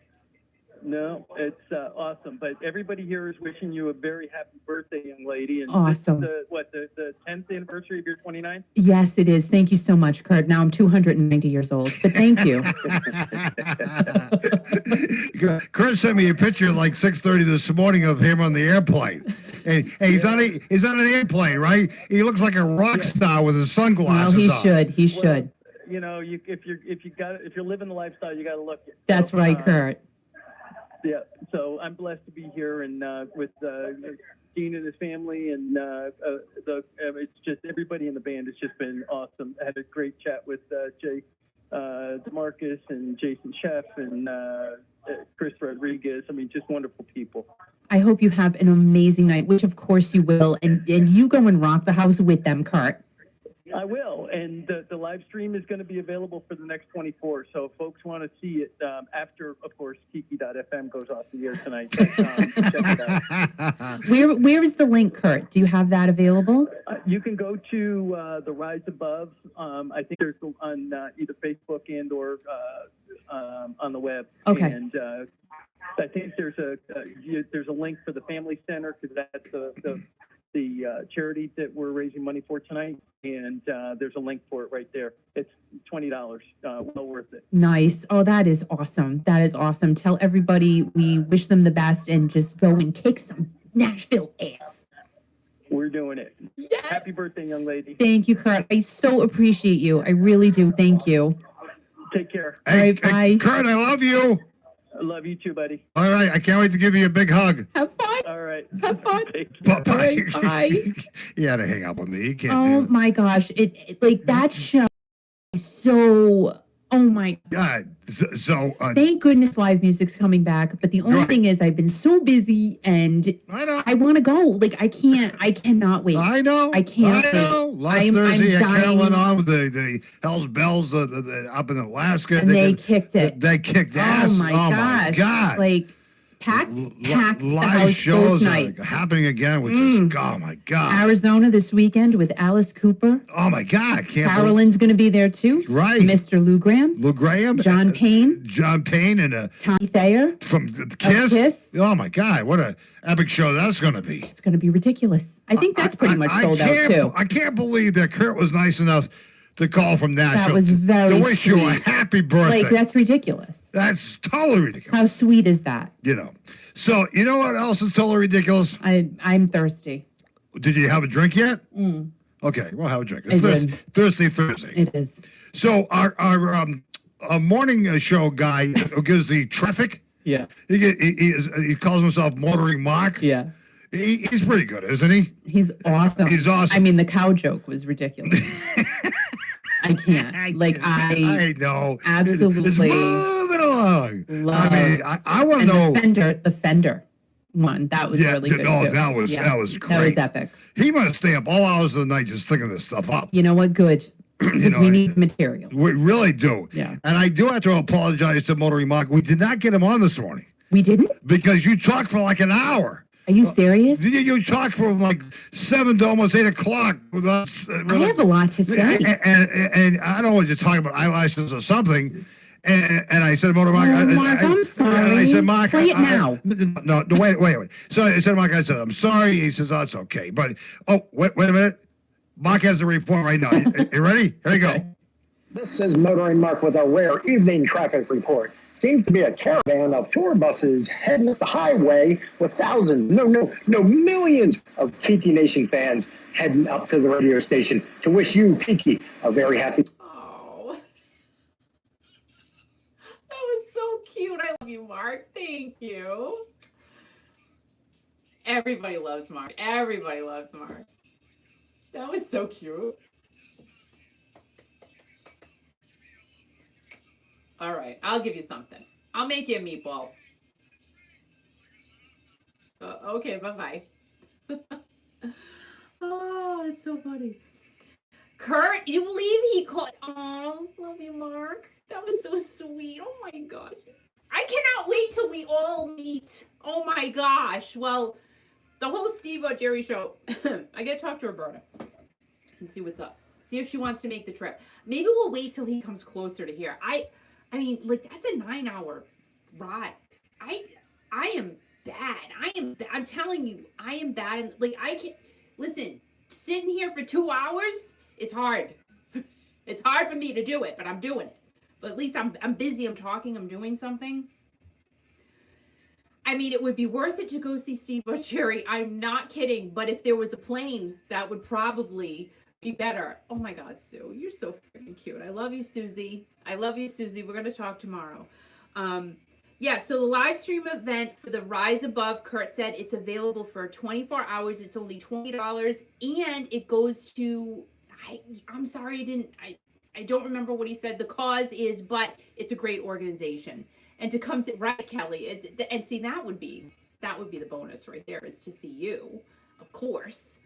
S5: No, it's awesome. But everybody here is wishing you a very happy birthday, young lady. And
S3: awesome.
S5: This is the 10th anniversary of your 29th?
S3: Yes, it is. Thank you so much, Kurt. Now I'm 290 years old, but thank you.
S2: Kurt sent me a picture like 6:30 this morning of him on the airplane. Hey, he's on an airplane, right? He looks like a rock star with his sunglasses
S3: on.
S2: on.
S3: He should.
S5: You know, if you're living the lifestyle, you got to look it.
S3: That's right, Kurt.
S5: Yeah, so I'm blessed to be here and with Dean and his family, and it's just everybody in the band has just been awesome. I had a great chat with Jay DeMarcus and Jason Sheff and Chris Rodriguez. I mean, just wonderful people.
S3: I hope you have an amazing night, which of course you will, and you go and rock the house with them, Kurt.
S5: I will, and And the live stream is going to be available for the next 24. So if folks want to see it after, of course, Kiki.fm goes off the air tonight. But, check it out.
S3: Where is the link, Kurt? Do you have that available?
S5: You can go to the Rise Above. I think there's on either Facebook and or on the web.
S3: Okay.
S5: And I think there's a link for the Family Center because that's the charity that we're raising money for tonight, and there's a link for it right there. It's $20, well worth it.
S3: Nice. Oh, that is awesome. That is awesome. Tell everybody we wish them the best and just go and kick some Nashville ass.
S5: We're doing it.
S3: Yes.
S5: Happy birthday, young lady.
S3: Thank you, Kurt. I so appreciate you. I really do. Thank you.
S5: Take care.
S2: Hey,
S3: All right, bye.
S2: Kurt, I love you.
S5: I love you too, buddy.
S2: All right, I can't wait to give you a big hug.
S3: Have fun.
S5: All right.
S3: Have fun.
S5: Take care.
S2: Bye.
S3: All right, bye.
S2: You had to hang up with me. You can't
S3: Oh
S2: do it.
S3: my gosh. It like that show is so, oh my
S2: God. So
S3: thank goodness live music's coming back. But the only
S2: Right.
S3: thing is I've been so busy and
S2: I know.
S3: I want to go. Like I cannot wait.
S2: I know.
S3: I can't
S2: I know. Last
S3: I'm
S2: Thursday,
S3: dying.
S2: Carolyn on with the Hell's Bells up in Alaska.
S3: And they kicked it.
S2: They kicked ass.
S3: Oh my gosh.
S2: God.
S3: Like packed the
S2: Live
S3: house both
S2: shows are
S3: nights.
S2: happening again, which is, oh my God.
S3: Arizona this weekend with Alice Cooper.
S2: Oh my God. I can't believe
S3: Carolyn's going to be there too.
S2: Right.
S3: Mr. Lou Graham.
S2: Lou Graham.
S3: John Payne.
S2: John Payne and
S3: Tommy Thayer.
S2: from the Kiss.
S3: Kiss.
S2: Oh my God. What a epic show that's going to be.
S3: It's going to be ridiculous. I think that's pretty much sold out too.
S2: I can't believe that Kurt was nice enough to call from Nashville.
S3: That was very
S2: to wish you a
S3: sweet.
S2: happy birthday.
S3: Like that's ridiculous.
S2: That's totally ridiculous.
S3: How sweet is that?
S2: You know. So you know what else is totally ridiculous?
S3: I'm thirsty.
S2: Did you have a drink yet? Okay, well have a drink. It's
S3: I did.
S2: Thursday.
S3: It is.
S2: So our morning show guy who gives the traffic.
S3: Yeah.
S2: He calls himself Motoring Mark.
S3: Yeah.
S2: He's pretty good, isn't he?
S3: He's awesome.
S2: He's awesome.
S3: I mean, the cow joke was ridiculous. I can't.
S2: I know.
S3: absolutely
S2: It's moving along.
S3: love.
S2: I mean, I want to
S3: And
S2: know.
S3: the Fender one. That was really good.
S2: No,
S3: too.
S2: that was
S3: Yeah.
S2: that was great.
S3: That was epic.
S2: He must stay up all hours of the night just thinking this stuff up.
S3: You know what? Good. Because we need material.
S2: We really do.
S3: Yeah.
S2: And I do have to apologize to Motoring Mark. We did not get him on this morning
S3: We didn't?
S2: because you talked for like an hour.
S3: Are you serious?
S2: You talked from like 7 to almost 8 o'clock with us.
S3: I have a lot to say.
S2: And I don't want you to talk about eyelashes or something. And I said, Mark,
S3: Mark, I'm sorry.
S2: And I said, Mark,
S3: Play it now.
S2: No, wait. So I said, Mark, I said, I'm sorry. He says, oh, it's okay. But, wait a minute. Mark has a report right now. You ready? Here we go.
S6: This is Motoring Mark with a rare evening traffic report. Seems to be a caravan of tour buses heading up the highway with thousands, no, millions of Kiki Nation fans heading up to the radio station to wish you, Kiki, a very happy...
S1: Oh, that was so cute. I love you, Mark. Thank you. Everybody loves Mark. Everybody loves Mark. That was so cute. All right, I'll give you something. I'll make you a meatball. Okay, bye-bye. Oh, it's so funny. Kurt, you believe he called? Oh, love you, Mark. That was so sweet. Oh my gosh. I cannot wait till we all meet. Oh my gosh. Well, the whole Steve Jerry show, I gotta talk to Roberta and see what's up. See if she wants to make the trip. Maybe we'll wait till he comes closer to here. I mean, like, that's a 9-hour ride. I am bad. I'm telling you, I am bad. And like, I can't, listen, sitting here for 2 hours is hard. It's hard for me to do it, but I'm doing it. But at least I'm busy, I'm talking, I'm doing something. I mean, it would be worth it to go see Steve Cherry. I'm not kidding. But if there was a plane, that would probably be better. Oh my God, Sue, you're so freaking cute. I love you, Susie. I love you, Susie. We're going to talk tomorrow. Yeah, so the live stream event for the Rise Above, Kurt said it's available for 24 hours. It's only $20, and it goes to, I'm sorry, I don't remember what he said the cause is, but it's a great organization. And to come sit, right, Kelly, and see, that would be the bonus right there, is to see you, of course.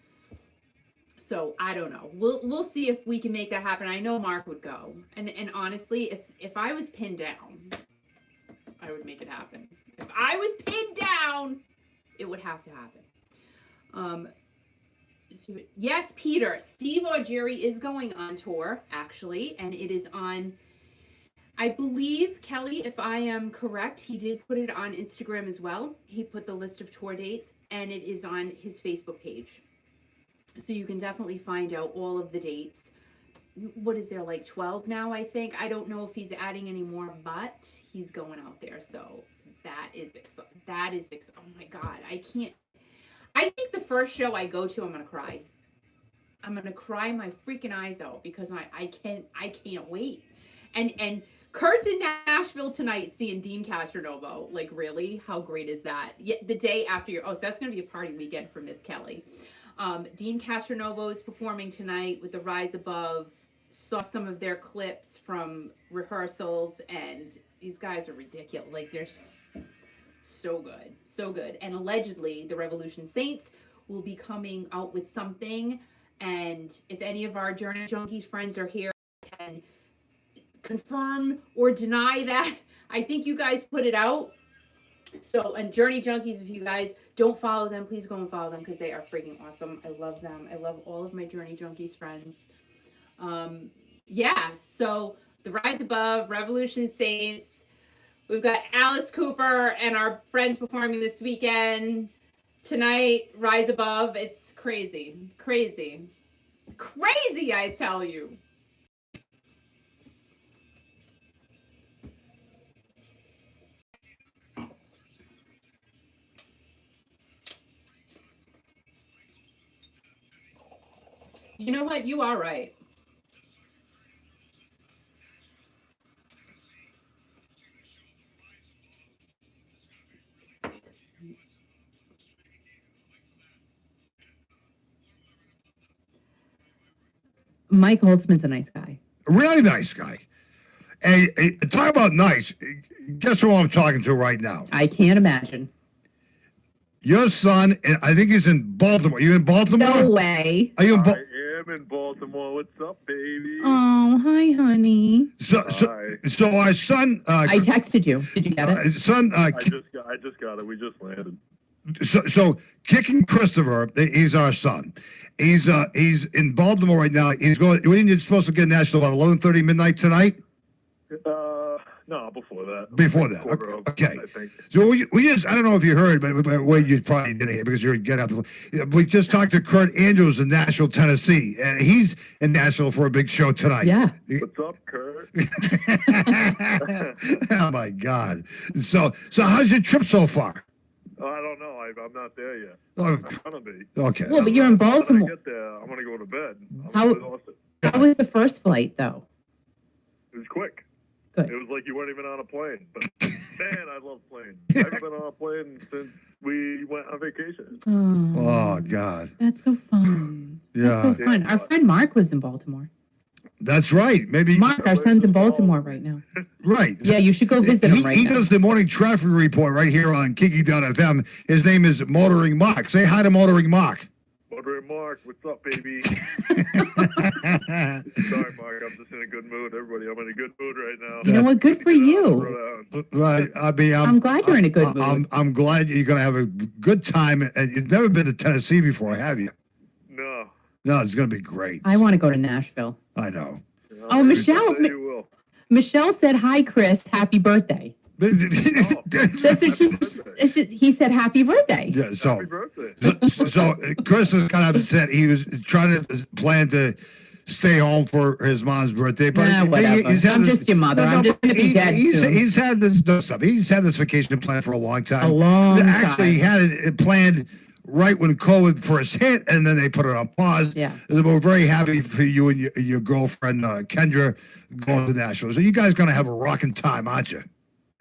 S1: So I don't know. We'll see if we can make that happen. I know Mark would go. And honestly, if I was pinned down, I would make it happen. If I was pinned down, it would have to happen. Yes, Peter. Steve Augeri is going on tour, actually, and it is on, I believe, Kelly, if I am correct, he did put it on Instagram as well. He put the list of tour dates, and it is on his Facebook page. So you can definitely find out all of the dates. What is there, like 12 now, I think? I don't know if he's adding any more, but he's going out there. So that is, oh my God, I think the first show I go to, I'm going to cry. I'm going to cry my freaking eyes out because I can't wait. And Kurt's in Nashville tonight seeing Dean Castronovo. Like, really? How great is that? Yeah, the day after so that's going to be a party weekend for Miss Kelly. Dean Castronovo is performing tonight with the Rise Above. Saw some of their clips from rehearsals, and these guys are ridiculous. Like, they're so good. And allegedly, the Revolution Saints will be coming out with something. And if any of our Journey Junkies friends are here, can confirm or deny that. I think you guys put it out. So, and Journey Junkies, if you guys don't follow them, please go and follow them because they are freaking awesome. I love them. I love all of my Journey Junkies friends. Yeah, so the Rise Above, Revolution Saints. We've got Alice Cooper and our friends performing this weekend. Tonight, Rise Above. It's crazy, I tell you. You know what? You are right.
S3: Mike Holtzman's a nice guy.
S2: A really nice guy. And talk about nice. Guess who I'm talking to right now?
S3: I can't imagine.
S2: Your son, and I think he's in Baltimore. You in Baltimore?
S3: No way.
S2: Are you in
S7: I am in Baltimore. What's up, baby?
S3: Oh, hi, honey.
S2: So our son.
S3: I texted you. Did you get it?
S2: Son.
S7: I just got it. We just landed.
S2: So Kicking Christopher, he's our son. He's in Baltimore right now. He's going. When you're supposed to get national about 11:30 midnight tonight.
S7: No, before that.
S2: Before that, okay.
S7: I think.
S2: So we just, I don't know if you heard, but well, you probably didn't hear because you're getting out. We just talked to Kurt Andrews in Nashville, Tennessee, and he's in Nashville for a big show tonight.
S3: Yeah.
S7: What's up, Kurt?
S2: Oh my God. So how's your trip so far?
S7: I don't know. I'm not there yet.
S2: Oh,
S7: I'm gonna be.
S2: okay.
S3: Well, but you're in
S7: When
S3: Baltimore.
S7: I get there, I'm gonna go to bed.
S3: How was the first flight, though?
S7: It was quick.
S3: Good.
S7: It was like you weren't even on a plane. But man, I love planes. I haven't been on a plane since we went on vacation.
S2: Oh God.
S3: That's so fun.
S2: Yeah.
S3: That's so fun. Our friend Mark lives in Baltimore.
S2: That's right. Maybe
S3: Mark, our son's in Baltimore right now.
S2: Right.
S3: Yeah, you should go visit him right
S2: he
S3: now.
S2: does the morning traffic report right here on Kiki.fm. His name is Motoring Mark. Say hi to Motoring Mark.
S7: Motoring Mark, what's up, baby? Sorry, Mark. I'm just in a good mood. Everybody, I'm in a good mood right now.
S3: You know what? Good for you.
S2: Right. I mean,
S3: I'm glad you're in a good mood.
S2: I'm glad you're going to have a good time. And you've never been to Tennessee before, have you?
S7: No.
S2: No, it's going to be great.
S3: I want to go to Nashville.
S2: I know.
S3: Oh, Michelle.
S7: You will.
S3: Michelle said, "Hi, Chris. Happy birthday." That's what he said. Happy birthday.
S2: Yeah, so,
S7: Happy birthday.
S2: so Chris is kind of upset. He was trying to plan to stay home for his mom's birthday, but
S3: whatever. I'm just your mother. I'm just going to be dead soon.
S2: He's had this vacation planned for a long time.
S3: A long time.
S2: Actually, he had it planned right when COVID first hit, and then they put it on pause.
S3: Yeah.
S2: And we're very happy for you and your girlfriend, Kendra, going to Nashville. So you guys going to have a rocking time, aren't you?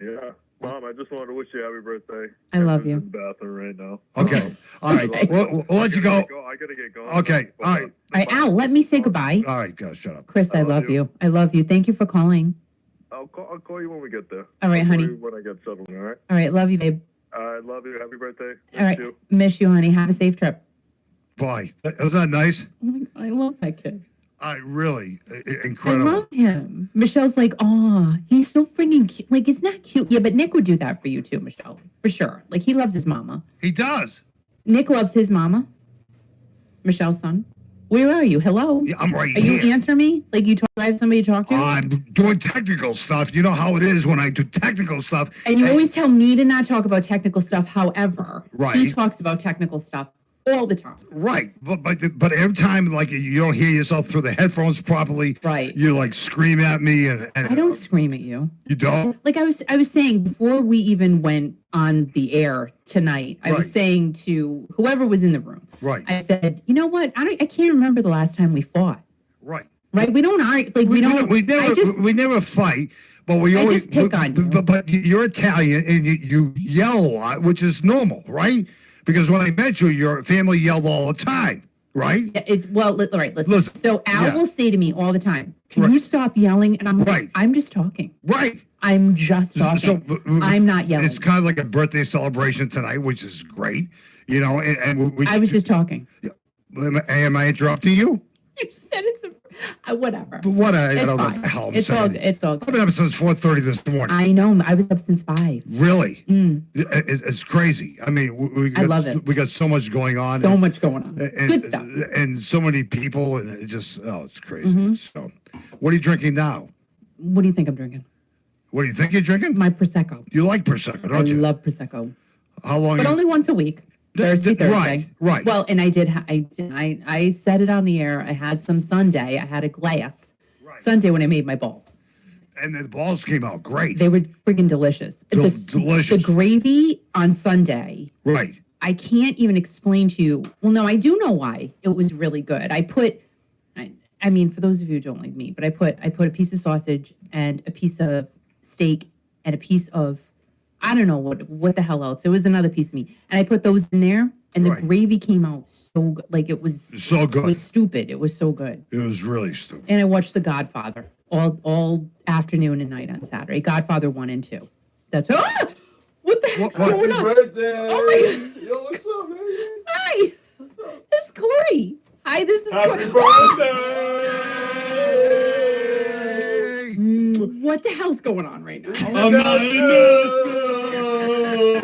S7: Yeah. Mom, I just wanted to wish you happy birthday.
S3: I love you.
S7: I'm in the bathroom right now.
S2: Okay. All right. We'll let you go.
S7: I got to get going.
S2: Okay. All right.
S3: All right, Al, let me say goodbye.
S2: All right, go. Shut up.
S3: Chris, I love you. I love you. Thank you for calling.
S7: I'll call you when we get there.
S3: All right,
S7: I'll call
S3: honey.
S7: you when I get settled, all right?
S3: All right, love you, babe.
S7: I love you. Happy birthday.
S3: All right,
S7: You.
S3: miss you, honey. Have a safe trip.
S2: Bye. Was that nice?
S3: Oh my I love that kid.
S2: Incredible.
S3: I love him. Michelle's like, oh, he's so freaking cute. Like, it's not cute. Yeah, but Nick would do that for you too, Michelle, for sure. Like, he loves his mama.
S2: He does.
S3: Nick loves his mama. Michelle's son. Where are you? Hello?
S2: Yeah, I'm right
S3: Are
S2: here.
S3: you answering me? Like, I have somebody to talk to?
S2: I'm doing technical stuff. You know how it is when I do technical stuff.
S3: And you always tell me to not talk about technical stuff. However,
S2: Right.
S3: he talks about technical stuff all the time.
S2: Right, but every time like you don't hear yourself through the headphones properly,
S3: Right.
S2: You like scream at me and
S3: I don't scream at you.
S2: You don't?
S3: Like I was saying before we even went on the air tonight, I was
S2: Right.
S3: saying to whoever was in the room,
S2: Right.
S3: I said, you know what? I can't remember the last time we fought.
S2: Right.
S3: Right? We don't argue. Like we don't.
S2: We never fight. But we
S3: I
S2: always
S3: just pick on you.
S2: But you're Italian and you yell a lot, which is normal, right? Because when I met you, your family yelled all the time, right?
S3: Yeah, it's all right. Listen. So Al
S2: yeah.
S3: will say to me all the time, "Can
S2: Right.
S3: you stop yelling?" And I'm like,
S2: Right.
S3: "I'm just talking.
S2: Right.
S3: I'm just talking.
S2: So
S3: I'm not yelling."
S2: It's kind of like a birthday celebration tonight, which is great, you know. And we
S3: I was just talking.
S2: Am I interrupting you?
S3: You said it's whatever.
S2: But what I
S3: It's
S2: don't know
S3: fine.
S2: what the hell I'm
S3: It's
S2: saying.
S3: all good. It's all
S2: I've
S3: good.
S2: been up since 4:30 this morning.
S3: I know. I was up since 5.
S2: Really? It's crazy. I mean, we got,
S3: I love it.
S2: We got so much going on.
S3: So much going on. It's
S2: and,
S3: good stuff.
S2: And so many people, and it just, it's crazy.
S3: Mm-hmm.
S2: So, what are you drinking now?
S3: What do you think I'm drinking?
S2: What do you think you're drinking?
S3: My Prosecco.
S2: You like Prosecco,
S3: I
S2: don't you?
S3: love Prosecco.
S2: How long?
S3: But only once a week. Thursday.
S2: Right.
S3: Well, and I did. I said it on the air. I had some Sunday. I had a glass Sunday when I made my balls.
S2: And the balls came out great.
S3: They were freaking delicious.
S2: Delicious.
S3: The gravy on Sunday.
S2: Right.
S3: I can't even explain to you. Well, no, I do know why it was really good. I mean, for those of you who don't like me, but I put a piece of sausage and a piece of steak and a piece of, I don't know what the hell else. It was another piece of meat. And I put those in there and the
S2: Right.
S3: gravy came out so good. Like it was
S2: So good.
S3: It was stupid. It was so good.
S2: It was really stupid.
S3: And I watched The Godfather all afternoon and night on Saturday. Godfather 1 and 2. That's what the heck's
S2: What?
S3: going on?
S8: Birthday.
S3: Oh my God.
S8: Yo, what's up, man?
S3: Hi. This is Corey. Hi, this is
S8: Happy
S3: Corey.
S8: birthday!
S3: What the hell's going on right now?
S8: I'm not in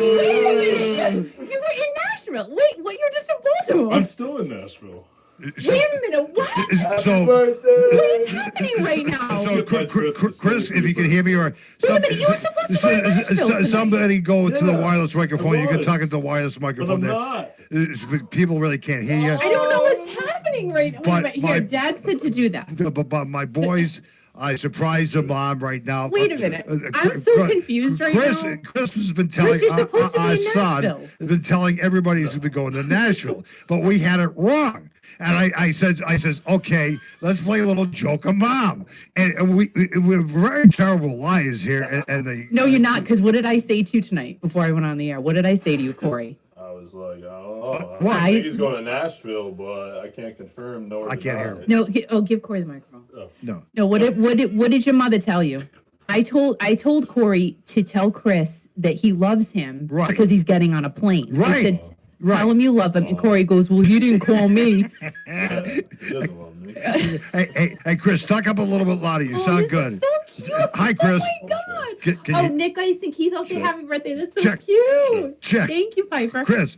S3: Wait a minute. You were in Nashville. Wait, what? You're just in Baltimore.
S8: I'm still in Nashville.
S3: Wait a minute. What?
S8: Happy
S2: So,
S8: birthday!
S3: What is happening right now?
S2: so Chris, if you can hear me, or
S3: Wait a minute, you were supposed to go to Nashville tonight.
S2: somebody go to the
S8: Yeah,
S2: wireless microphone. You can
S8: was.
S2: talk into the wireless
S8: But
S2: microphone
S8: I'm
S2: there.
S8: not.
S2: People really can't hear you.
S3: I don't know what's happening right now. Wait a
S2: But
S3: minute.
S2: my-
S3: Here, Dad said to do that.
S2: But my boys, I surprised their mom right now.
S3: Wait a minute. I'm so confused right now.
S2: Chris has been telling
S3: you're supposed to be
S2: our
S3: in
S2: son
S3: Nashville.
S2: has been telling everybody he's been going to Nashville, but we had it wrong. And I says, okay, let's play a little joke of mom. And we're very terrible liars here. And they,
S3: No, you're not. Because what did I say to you tonight before I went on the air? What did I say to you, Corey?
S8: I was like, I don't know.
S2: What?
S8: I think he's going to Nashville, but I can't confirm nor
S2: I can't hear
S8: deny.
S2: him.
S3: No, give Corey the microphone.
S2: No.
S3: No, what did your mother tell you? I told Corey to tell Chris that he loves him
S2: Right.
S3: because he's getting on a plane. I
S2: Right.
S3: said, tell him you love him. And Corey goes, well, you didn't call me.
S8: He doesn't love me.
S2: Hey, Chris, talk up a little bit louder. You sound
S3: this
S2: good.
S3: is so cute.
S2: Hi, Chris.
S3: Oh my God.
S2: Can
S3: Oh,
S2: you-
S3: Nick Ice and Keith all say happy birthday. That's so
S2: Check.
S3: cute.
S2: Check.
S3: Thank you, Piper.
S2: Chris,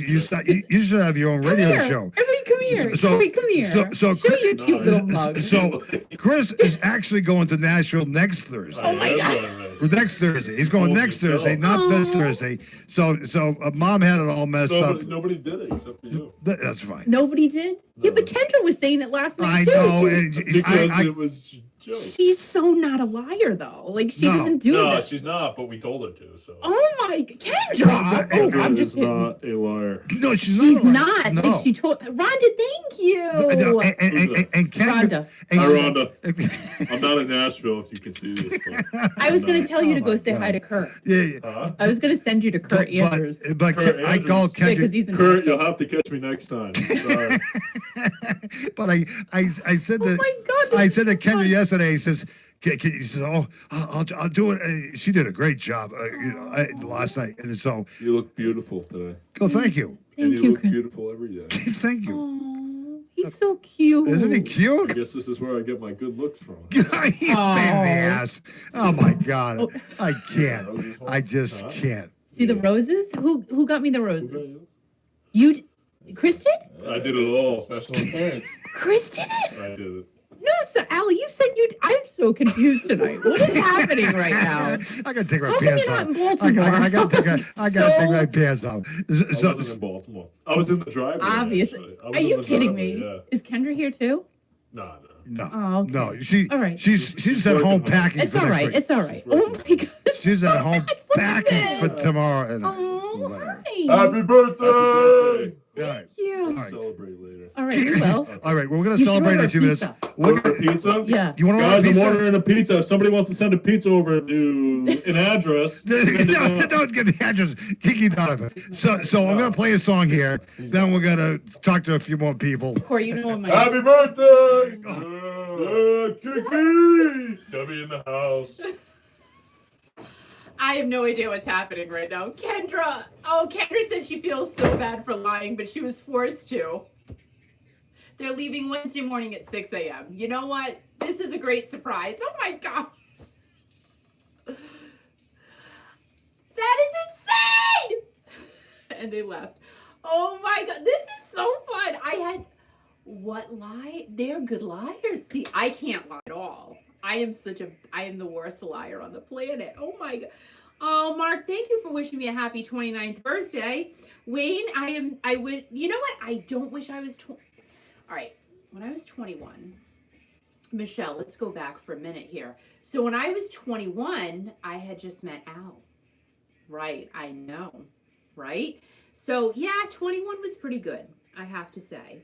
S2: you should have your own radio
S3: Come here.
S2: show.
S3: Everybody come here.
S2: So-
S3: Corey, come here.
S2: so
S3: Show
S2: Chris-
S3: your cute little mug.
S2: So Chris is actually going to Nashville next Thursday.
S3: Oh my God.
S2: Next Thursday. He's going next Thursday, not this Thursday. So mom had it all messed up.
S8: Nobody did it except for you.
S2: That's fine.
S3: Nobody did? Yeah, but Kendra was saying it last night
S2: I
S3: too.
S2: know.
S8: Because
S2: I,
S8: it was joke.
S3: She's so not a liar though. Like she
S2: No.
S3: doesn't do
S8: No,
S3: that.
S8: she's not, but we told her to, so.
S3: Oh my Kendra! Oh,
S8: Kendra
S3: I'm
S8: is
S3: just kidding.
S8: not a liar.
S2: no,
S3: She's not.
S2: No.
S3: Like she told Rhonda, thank you.
S2: No, and
S3: Rhonda.
S2: and-
S8: Hi, Rhonda. I'm not in Nashville, if you can see this. but
S3: I was gonna tell you to
S2: Oh
S3: go
S2: my
S3: say
S2: God.
S3: hi to Kurt.
S2: Yeah.
S8: Huh?
S3: I was gonna send you to Kurt Andrews.
S2: But
S8: Kurt
S2: I
S8: Andrews.
S2: called
S3: Yeah, because
S2: Kendra.
S3: he's in
S8: Kurt,
S3: Nashville.
S8: you'll have to catch me next time. Sorry.
S2: But I said
S3: Oh
S2: that
S3: my God,
S2: I
S3: this
S2: said
S3: is
S2: to Kendra
S3: fun.
S2: yesterday. He says, he said, oh, I'll do it. She did a great job, last night, and so
S8: You look beautiful today.
S2: thank you,
S3: Thank
S8: and
S3: you,
S8: look
S3: Chris.
S8: beautiful every day.
S2: thank you.
S3: Oh, He's so cute.
S2: Isn't he
S8: I
S2: cute?
S8: guess this is where I get my good looks from.
S2: You pain in the ass. Oh my God. I can't. I just can't.
S3: See the roses? Who got me the roses? Chris did?
S8: I did it all. Special appearance.
S3: Chris did it?
S8: I did it.
S3: No, so Allie, you said I'm so confused tonight. What is happening right now?
S2: I gotta take my
S3: How come
S2: pants
S3: you're
S2: off.
S3: not in Baltimore?
S2: I gotta take my pants off.
S8: I wasn't in Baltimore. I was in the driveway.
S3: Obviously.
S8: I was
S3: Are
S8: in
S3: you
S8: the
S3: kidding
S8: driveway,
S3: me?
S8: Yeah.
S3: Is Kendra here too?
S2: No.
S3: Oh, okay.
S2: No.
S3: All right.
S2: She's at home packing.
S3: It's
S2: for
S3: all
S2: next
S3: right.
S2: week.
S3: It's all right. Oh my God.
S2: She's at home packing for
S3: this.
S2: tomorrow. And
S3: Oh,
S2: whatever.
S3: hi.
S8: Happy birthday!
S2: All right.
S3: Thank you.
S2: All right.
S8: Celebrate later.
S3: All right, we will.
S2: All right, we're gonna
S3: You should
S2: celebrate in
S3: order
S2: a few minutes.
S3: pizza.
S8: Order pizza?
S3: Yeah.
S2: You want to order
S8: Guys, I'm
S2: pizza?
S8: ordering a pizza. If somebody wants to send a pizza over to an address, send it
S2: No,
S8: now.
S2: don't get the address. Kiki Donovan. So I'm gonna play a song here. Then we're gonna talk to a few more people.
S3: Corey, you know what my
S8: Happy birthday! Kiki! Debbie in the house.
S1: I have no idea what's happening right now. Kendra said she feels so bad for lying, but she was forced to. They're leaving Wednesday morning at 6 a.m. You know what? This is a great surprise. Oh my God. That is insane! And they left. Oh my God. This is so fun. What lie? They're good liars. See, I can't lie at all. I am the worst liar on the planet. Oh my God. Oh, Mark, thank you for wishing me a happy 29th birthday. Wayne, you know what? I don't wish I was all right. When I was 21, Michelle, let's go back for a minute here. So when I was 21, I had just met Al. Right. I know. Right. So yeah, 21 was pretty good, I have to say.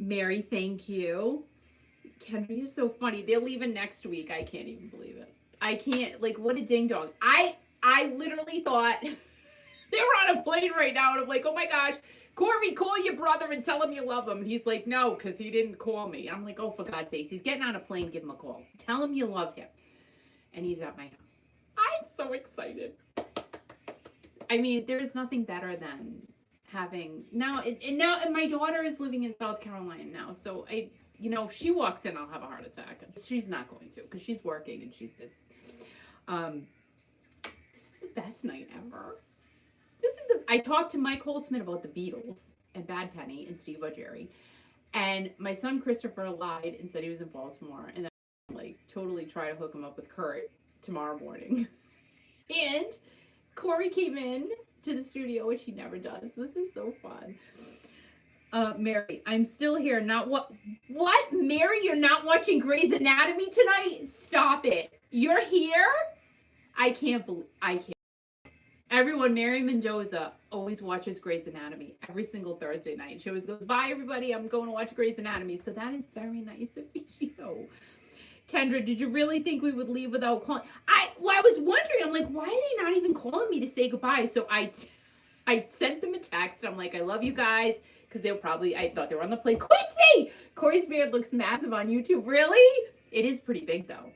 S1: Mary, thank you. Kendra, you're so funny. They're leaving next week. I can't even believe it. I can't, what a ding dong. I literally thought they were on a plane right now, and I'm like, oh my gosh, Corey, call your brother and tell him you love him. He's like, no, because he didn't call me. I'm like, oh, for God's sakes, he's getting on a plane, give him a call. Tell him you love him. And he's at my house. I'm so excited. I mean, there is nothing better than having, and my daughter is living in South Carolina now, so if she walks in, I'll have a heart attack. She's not going to, because she's working and she's busy. This is the best night ever. I talked to Mike Holtzman about the Beatles and Bad Penny and Steve O'Jerry, and my son Christopher lied and said he was in Baltimore, and then totally try to hook him up with Kurt tomorrow morning. And Corey came in to the studio, which he never does. This is so fun. Mary, I'm still here. What, Mary, you're not watching Grey's Anatomy tonight? Stop it. You're here? I can't. Everyone, Mary Mendoza always watches Grey's Anatomy every single Thursday night. She always goes, bye everybody, I'm going to watch Grey's Anatomy. So that is very nice of you. Kendra, did you really think we would leave without calling? I was wondering, I'm like, why are they not even calling me to say goodbye? So I sent them a text. I'm like, I love you guys. Because I thought they were on the plane. Quincy! Corey's beard looks massive on YouTube. Really? It is pretty big though.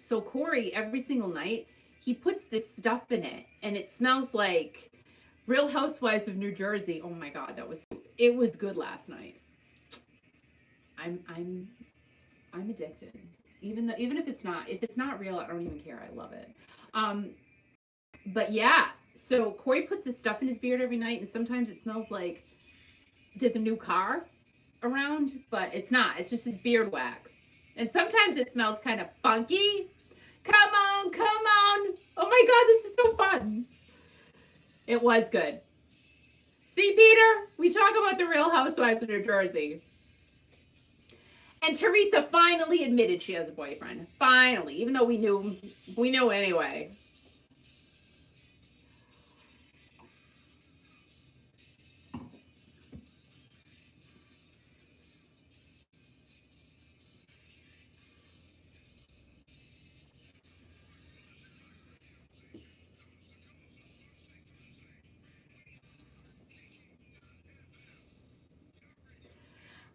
S1: So Corey, every single night, he puts this stuff in it. And it smells like Real Housewives of New Jersey. Oh my God, it was good last night. I'm addicted. Even if it's not real, I don't even care. I love it. But yeah, so Corey puts his stuff in his beard every night, and sometimes it smells like there's a new car around, but it's not. It's just his beard wax. And sometimes it smells kind of funky. Come on. Oh my God, this is so fun. It was good. See, Peter, we talk about the Real Housewives of New Jersey. And Teresa finally admitted she has a boyfriend. Finally, even though we knew anyway.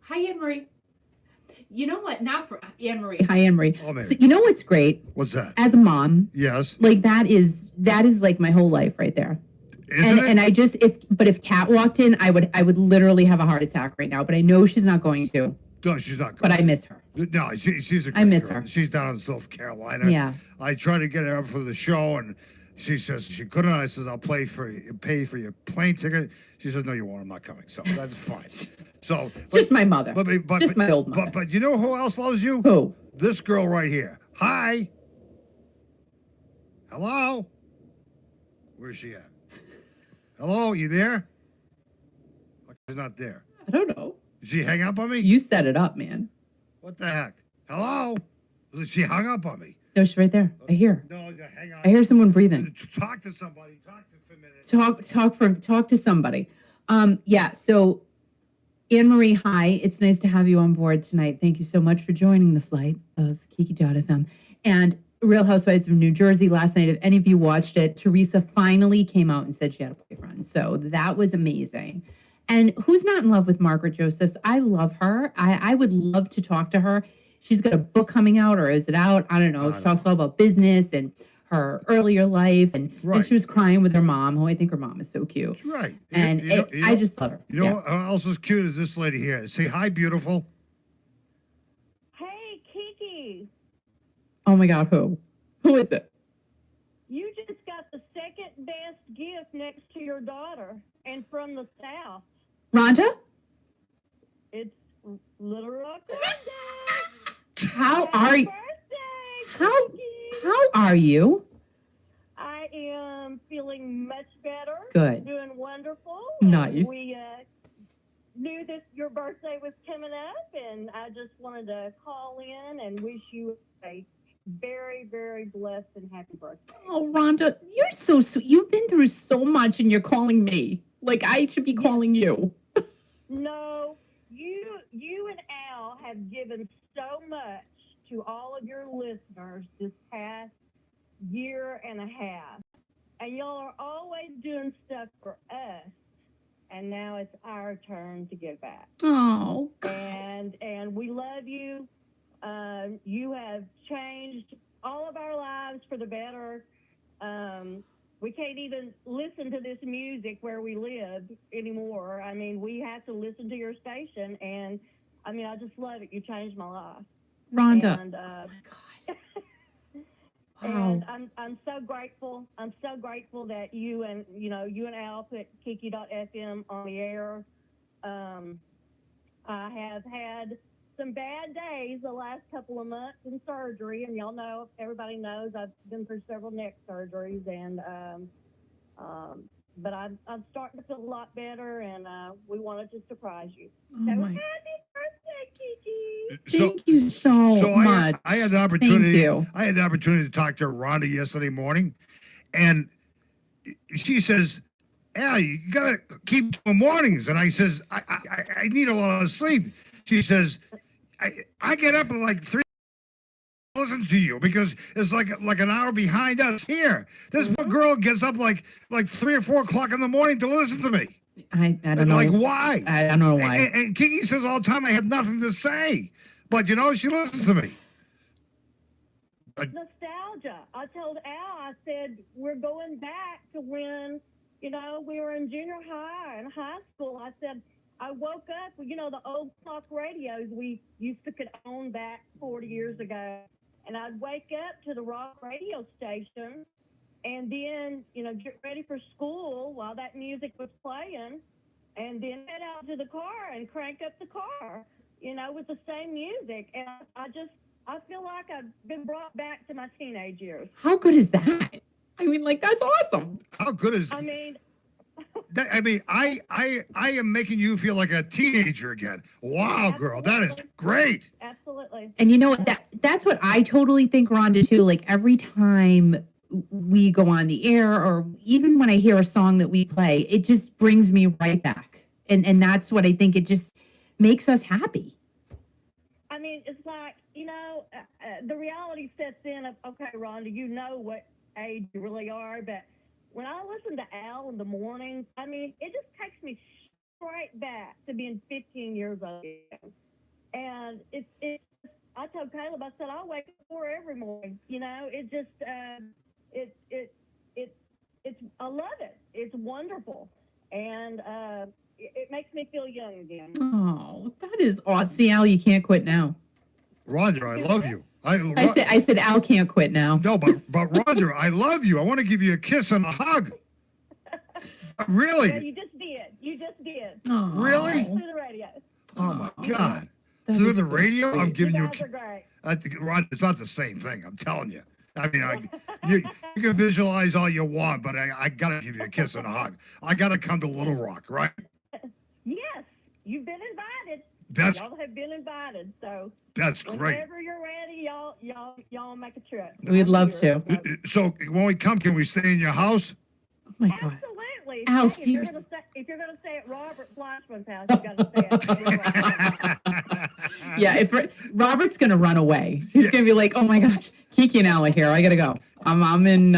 S1: Hi, Anne-Marie. You know what? Not for Anne-Marie.
S3: Hi, Anne-Marie.
S2: Oh,
S3: So, you know what's great?
S2: What's that?
S3: As a mom,
S2: Yes.
S3: that is like my whole life right there. And I just if Kat walked in, I would literally have a heart attack right now. But I know she's not going to.
S2: No, she's not
S3: But I missed her.
S2: No, she's a great
S3: I miss
S2: girl.
S3: her.
S2: She's down in South Carolina.
S3: Yeah.
S2: I tried to get her up for the show, and she says she couldn't. I says, I'll pay for your plane ticket. She says, no, you won't. I'm not coming. So that's fine. So
S3: Just my mother.
S2: But
S3: Just my old mother.
S2: But you know who else loves you?
S3: Who?
S2: This girl right here. Hi. Hello. Where's she at? Hello, you there? She's not there.
S3: I don't know.
S2: Did she hang up on me?
S3: You set it up, man.
S2: What the heck? Hello? She hung up on me.
S3: No, she's right there. I hear.
S2: No, hang on.
S3: I hear someone breathing.
S2: Talk to somebody. Talk to for a minute.
S3: Talk to somebody. Yeah. So, Anne Marie, hi. It's nice to have you on board tonight. Thank you so much for joining the flight of Kiki.fm and Real Housewives of New Jersey last night. If any of you watched it, Teresa finally came out and said she had a boyfriend. So that was amazing. And who's not in love with Margaret Josephs? I love her. I would love to talk to her. She's got a book coming out, or is it out? I don't know. She talks all about business and her earlier life. And she was crying with her mom, who I think her mom is so cute.
S2: Right.
S3: And I just love her.
S2: You know what else is cute is this lady here. Say hi, beautiful.
S9: Hey, Kiki.
S3: Oh, my God. Who? Who is it?
S9: You just got the second best gift next to your daughter and from the South.
S3: Rhonda?
S9: It's Little Rock Wednesday.
S3: How are you?
S9: Birthday,
S3: How are you?
S9: I am feeling much better.
S3: Good.
S9: Doing wonderful.
S3: Nice.
S9: We knew that your birthday was coming up, and I just wanted to call in and wish you a very, very blessed and happy birthday.
S3: Oh, Rhonda, you're so sweet. You've been through so much, and you're calling me. Like, I should be calling you.
S9: No, you and Al have given so much to all of your listeners this past year and a half. And y'all are always doing stuff for us. And now it's our turn to give back.
S3: Oh.
S9: And we love you. You have changed all of our lives for the better. We can't even listen to this music where we live anymore. I mean, we have to listen to your station, and I mean, I just love it. You changed my life,
S3: Rhonda.
S9: And,
S3: oh my God.
S9: Wow. And I'm so grateful. I'm so grateful that you and Al put Kiki.fm on the air. I have had some bad days the last couple of months in surgery, and everybody knows I've been through several neck surgeries, and but I'm starting to feel a lot better, and we wanted to surprise you. So happy birthday, Kiki!
S3: Thank you so much.
S2: I had the opportunity.
S3: Thank you.
S2: I had the opportunity to talk to Rhonda yesterday morning, and she says, "Al, you gotta keep doing mornings." And I says, "I need a lot of sleep." She says, I get up at like 3 to listen to you because it's like an hour behind us here. This poor girl gets up like 3 or 4 o'clock in the morning to listen to me.
S3: I don't know.
S2: Like, why?
S3: I don't know why.
S2: And Kiki says all the time I have nothing to say. But, she listens to me.
S9: Nostalgia. I told Al, I said, we're going back to when, we were in junior high and high school. I said, I woke up, the old clock radios we used to could own back 40 years ago. And I'd wake up to the rock radio station and then, get ready for school while that music was playing, and then head out to the car and crank up the car, with the same music. And I feel like I've been brought back to my teenage years.
S3: How good is that? I mean, that's awesome.
S2: How good is
S9: I mean,
S2: I am making you feel like a teenager again. Wow, girl, that is great.
S9: Absolutely.
S3: And you know what? That's what I totally think, Rhonda, too. Like, every time we go on the air, or even when I hear a song that we play, it just brings me right back. And that's what I think. It just makes us happy.
S9: I mean, it's like, the reality sets in of, okay, Rhonda, you know what age you really are, but when I listen to Al in the morning, I mean, it just takes me straight back to being 15 years old. And I told Caleb, I said, I wake up for every morning. It just, I love it. It's wonderful, and it makes me feel young again.
S3: Oh, that is awesome. See, Al, you can't quit now.
S2: Roger, I love you.
S3: I said Al can't quit now.
S2: No, but Roger, I love you. I want to give you a kiss and a hug. Really?
S9: Yeah, you just did. You just did.
S3: Oh.
S2: Really?
S9: Through the radio.
S2: Oh my God.
S3: That
S2: Through
S3: is
S2: the
S3: so
S2: radio,
S3: sweet.
S2: I'm giving you.
S9: guys are great.
S2: Roger, it's not the same thing. I'm telling you. I mean, you can visualize all you want, but I gotta give you a kiss and a hug. I gotta come to Little Rock, right?
S9: Yes, you've been invited. Y'all have been invited. So
S2: that's great.
S9: Whenever you're ready, y'all make a trip.
S3: We'd love to.
S2: So when we come, can we stay in your house?
S3: Oh my God.
S9: Absolutely.
S3: Al,
S9: Hey, if you're gonna stay at Robert Fleischman's house, you got to stay at
S3: Yeah, if Robert's gonna run away, he's gonna be like, "Oh my gosh, Kiki and Al are here. I gotta go. I'm in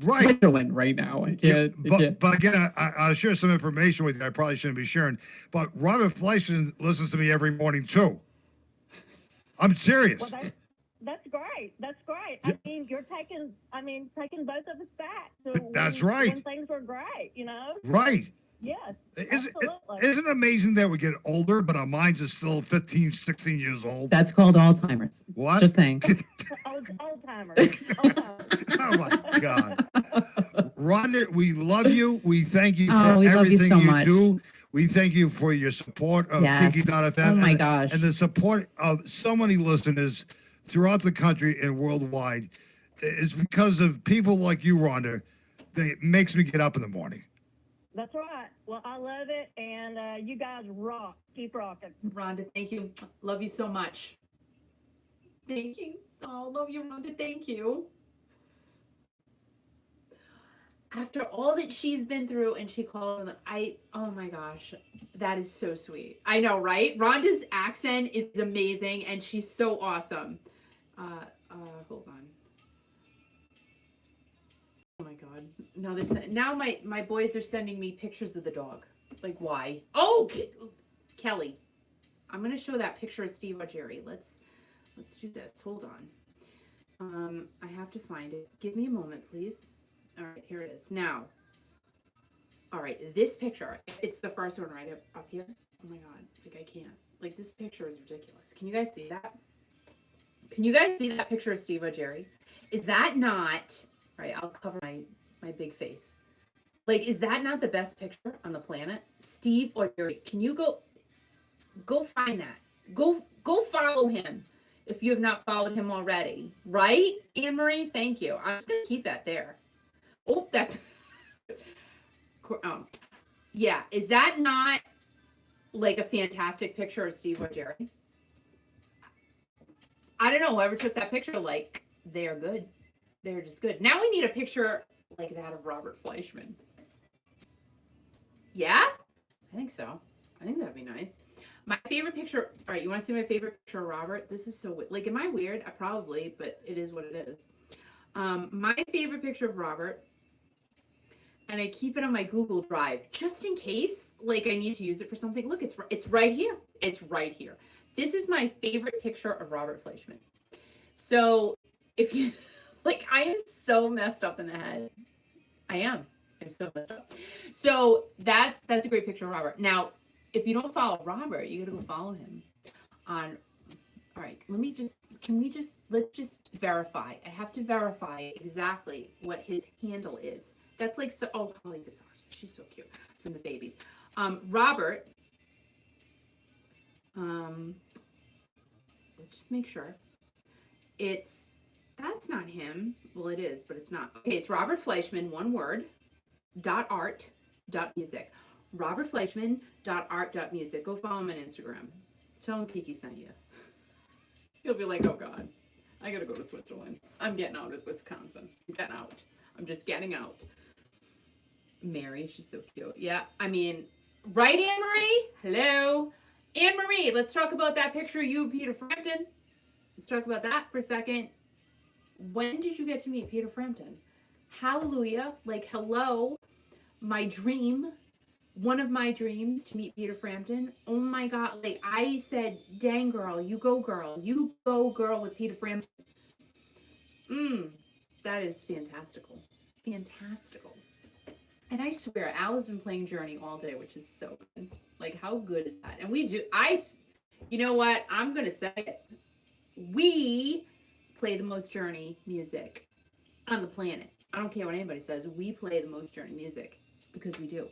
S3: Switzerland right now. I can't."
S2: But again, I'll share some information with you. I probably shouldn't be sharing. But Robert Fleischman listens to me every morning too. I'm serious.
S9: Well, that's great. That's great. I mean, you're taking both of us back to
S2: That's right.
S9: when things were great, you know?
S2: Right.
S9: Yes,
S2: Absolutely.
S9: absolutely.
S2: Isn't it amazing that we get older, but our minds are still 15, 16 years old?
S3: That's called Alzheimer's.
S2: What?
S3: Just saying.
S9: Old-timers.
S2: Oh my God. Rhonda, we love you. We thank you
S3: Oh,
S2: for
S3: we love you
S2: everything
S3: so
S2: you
S3: much.
S2: do. We thank you for your support of
S3: Yes.
S2: Kiki.fm.
S3: Oh my gosh.
S2: And the support of so many listeners throughout the country and worldwide. It's because of people like you, Rhonda, that makes me get up in the morning.
S9: That's right. Well, I love it, and you guys rock. Keep rocking.
S1: Rhonda, thank you. Love you so much. Thank you. Oh, love you, Rhonda. Thank you. After all that she's been through, and she called, oh my gosh, that is so sweet. I know, right? Rhonda's accent is amazing, and she's so awesome. Hold on. Oh my God. Now my boys are sending me pictures of the dog. Like, why? Oh, Kelly. I'm going to show that picture of Steve or Jerry. Let's do this. Hold on. I have to find it. Give me a moment, please. All right, here it is. Now. All right, this picture. It's the first one right up here. Oh my God. Like, I can't. Like, this picture is ridiculous. Can you guys see that? Can you guys see that picture of Steve or Jerry? Is that not... All right, I'll cover my big face. Like, is that not the best picture on the planet? Steve or Jerry, can you go find that? Go follow him if you have not followed him already. Right, Anne-Marie? Thank you. I'm just going to keep that there. Oh, that's... yeah, is that not like a fantastic picture of Steve or Jerry? I don't know, whoever took that picture, like, they are good. They're just good. Now we need a picture like that of Robert Fleischman. Yeah? I think so. I think that'd be nice. My favorite picture, all right, you want to see my favorite picture of Robert? This is so weird. Like, am I weird? I probably, but it is what it is. My favorite picture of Robert, and I keep it on my Google Drive just in case, like, I need to use it for something. Look, it's right here. It's right here. This is my favorite picture of Robert Fleischman. So if you, like, I am so messed up in the head. I am. I'm so messed up. So that's a great picture of Robert. Now, if you don't follow Robert, you got to go follow him on. All right, let's just verify. I have to verify exactly what his handle is. That's like, so, oh, Holly, she's so cute from the babies. Robert, let's just make sure. That's not him. Well, it is, but it's not. Okay, it's Robert Fleischman, one word, .art.music. Robert Fleischman, .art.music. Go follow him on Instagram. Tell him Kiki sent you. He'll be like, oh God, I gotta go to Switzerland. I'm getting out of Wisconsin. I'm getting out. I'm just getting out. Mary, she's so cute. Yeah, I mean, right, Anne-Marie? Hello? Anne-Marie, let's talk about that picture of you and Peter Frampton. Let's talk about that for a second. When did you get to meet Peter Frampton? Hallelujah. Like, hello. My dream, one of my dreams to meet Peter Frampton. Oh my God. Like, I said, dang girl, you go girl. You go girl with Peter Frampton. That is fantastical. fantastical. And I swear, Al has been playing Journey all day, which is so good. Like, how good is that? And you know what? I'm going to say it. We play the most Journey music on the planet. I don't care what anybody says. We play the most Journey music because we do.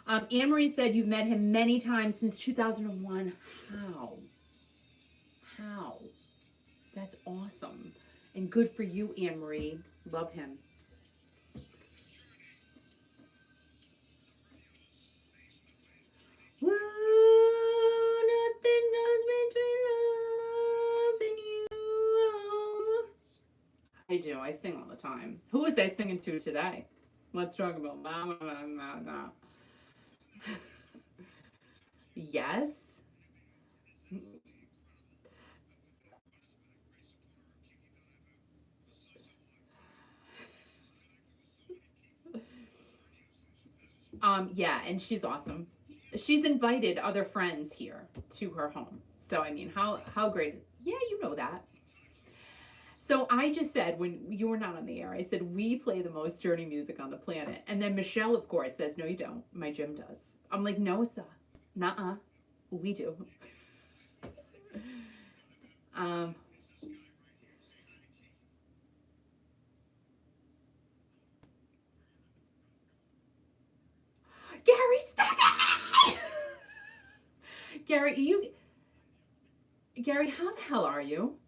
S1: Anne-Marie said you've met him many times since 2001. How? That's awesome. And good for you, Anne-Marie. Love him. Whoa, nothing knows between love and you. I do. I sing all the time. Who was I singing to today? Let's talk about Yes. Yeah, and she's awesome. She's invited other friends here to her home. So I mean, how great? Yeah, you know that. So I just said, when you were not on the air, I said we play the most Journey music on the planet, and then Michelle, of course, says, "No, you don't. My gym does." I'm like, "No, it's nuh-uh, we do." Gary Stuckey! Gary, how the hell are you?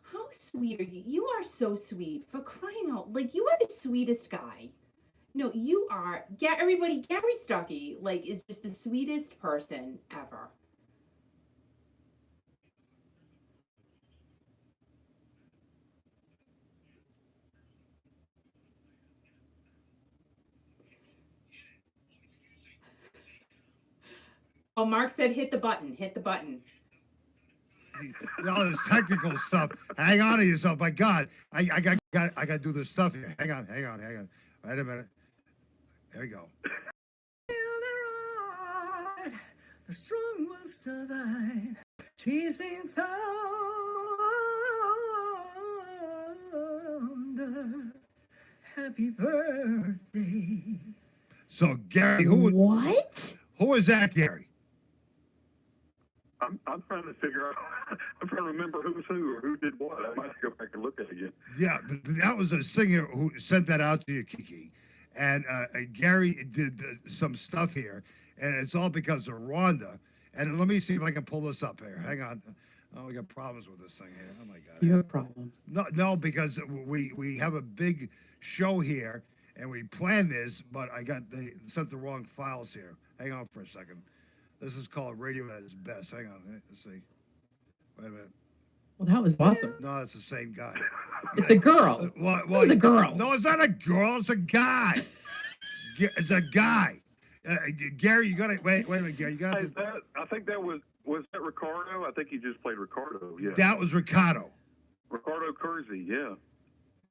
S1: How sweet are you? You are so sweet, for crying out. Like, you are the sweetest guy. No, you are. Everybody, Gary Stuckey, like, is just the sweetest person ever. Oh, Mark said hit the button. Hit the button.
S2: All this technical stuff. Hang on to yourself. My God, I got to do this stuff here. Hang on. Wait a minute. There we go. The strong will survive. Chasing thunder. Happy birthday. So Gary, who was that, Gary?
S7: I'm trying to figure out. I'm trying to remember who's who or who did what. I might have to go back and look at it again. Yeah, but
S2: that was a singer who sent that out to you, Kiki. And Gary did some stuff here, and it's all because of Rhonda. And let me see if I can pull this up here. Hang on. Oh, we got problems with this thing here. Oh my God.
S3: You have problems.
S2: No, because we have a big show here, and we planned this, but they sent the wrong files here. Hang on for a second. This is called Radio at its Best. Hang on. Let's see. Wait a minute.
S3: Well, that was awesome.
S2: No, it's the same guy.
S3: It's a girl.
S2: Well,
S3: it was a girl.
S2: No, it's not a girl. It's a guy. It's a guy. Gary, you got to wait a minute, Gary. You got to.
S7: I think that was that Ricardo. I think he just played Ricardo. Yeah.
S2: That was Ricardo.
S7: Ricardo Curzi. Yeah.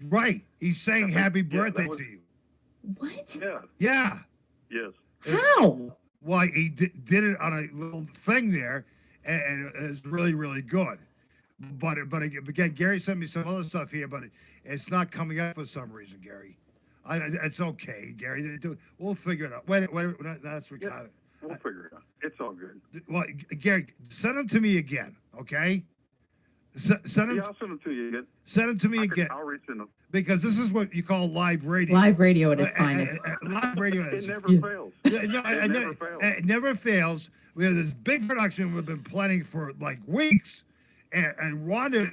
S2: Right. He's saying happy birthday to you.
S3: What?
S7: Yeah.
S2: Yeah.
S7: Yes.
S3: How?
S2: Well, he did it on a little thing there, and it's really, really good. But again, Gary sent me some other stuff here, but it's not coming up for some reason, Gary. It's okay, Gary. We'll figure it out. Wait, that's Ricardo.
S7: Yeah, we'll figure it out. It's all good.
S2: Well, Gary, send them to me again, okay? Send them.
S7: Yeah, I'll send them to you again.
S2: Send them to me again.
S7: I'll resend them.
S2: Because this is what you call live radio.
S3: Live radio at its finest.
S2: Live radio
S7: It never fails.
S2: It never fails. We have this big production we've been planning for like weeks. And Rhonda,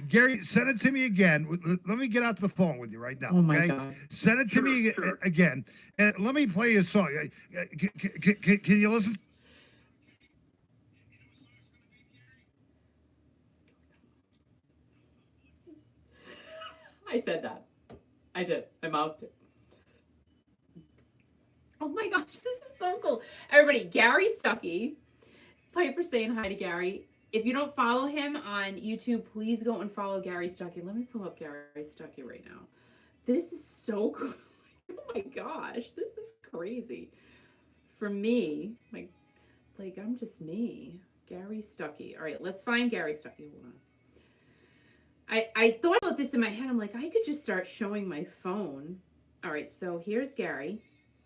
S2: Gary, send it to me again. Let me get out to the phone with you right now.
S3: Oh, my God.
S2: Send it to me again. And let me play a song. Can you listen?
S1: I said that. I did. I mouthed it. Oh my gosh, this is so cool. Everybody, Gary Stuckey. Piper saying hi to Gary. If you don't follow him on YouTube, please go and follow Gary Stuckey. Let me pull up Gary Stuckey right now. This is so cool. Oh my gosh, this is crazy. For me, like I'm just me. Gary Stuckey. All right, let's find Gary Stuckey. Hold on. I thought about this in my head. I'm like, I could just start showing my phone. All right, so here's Gary.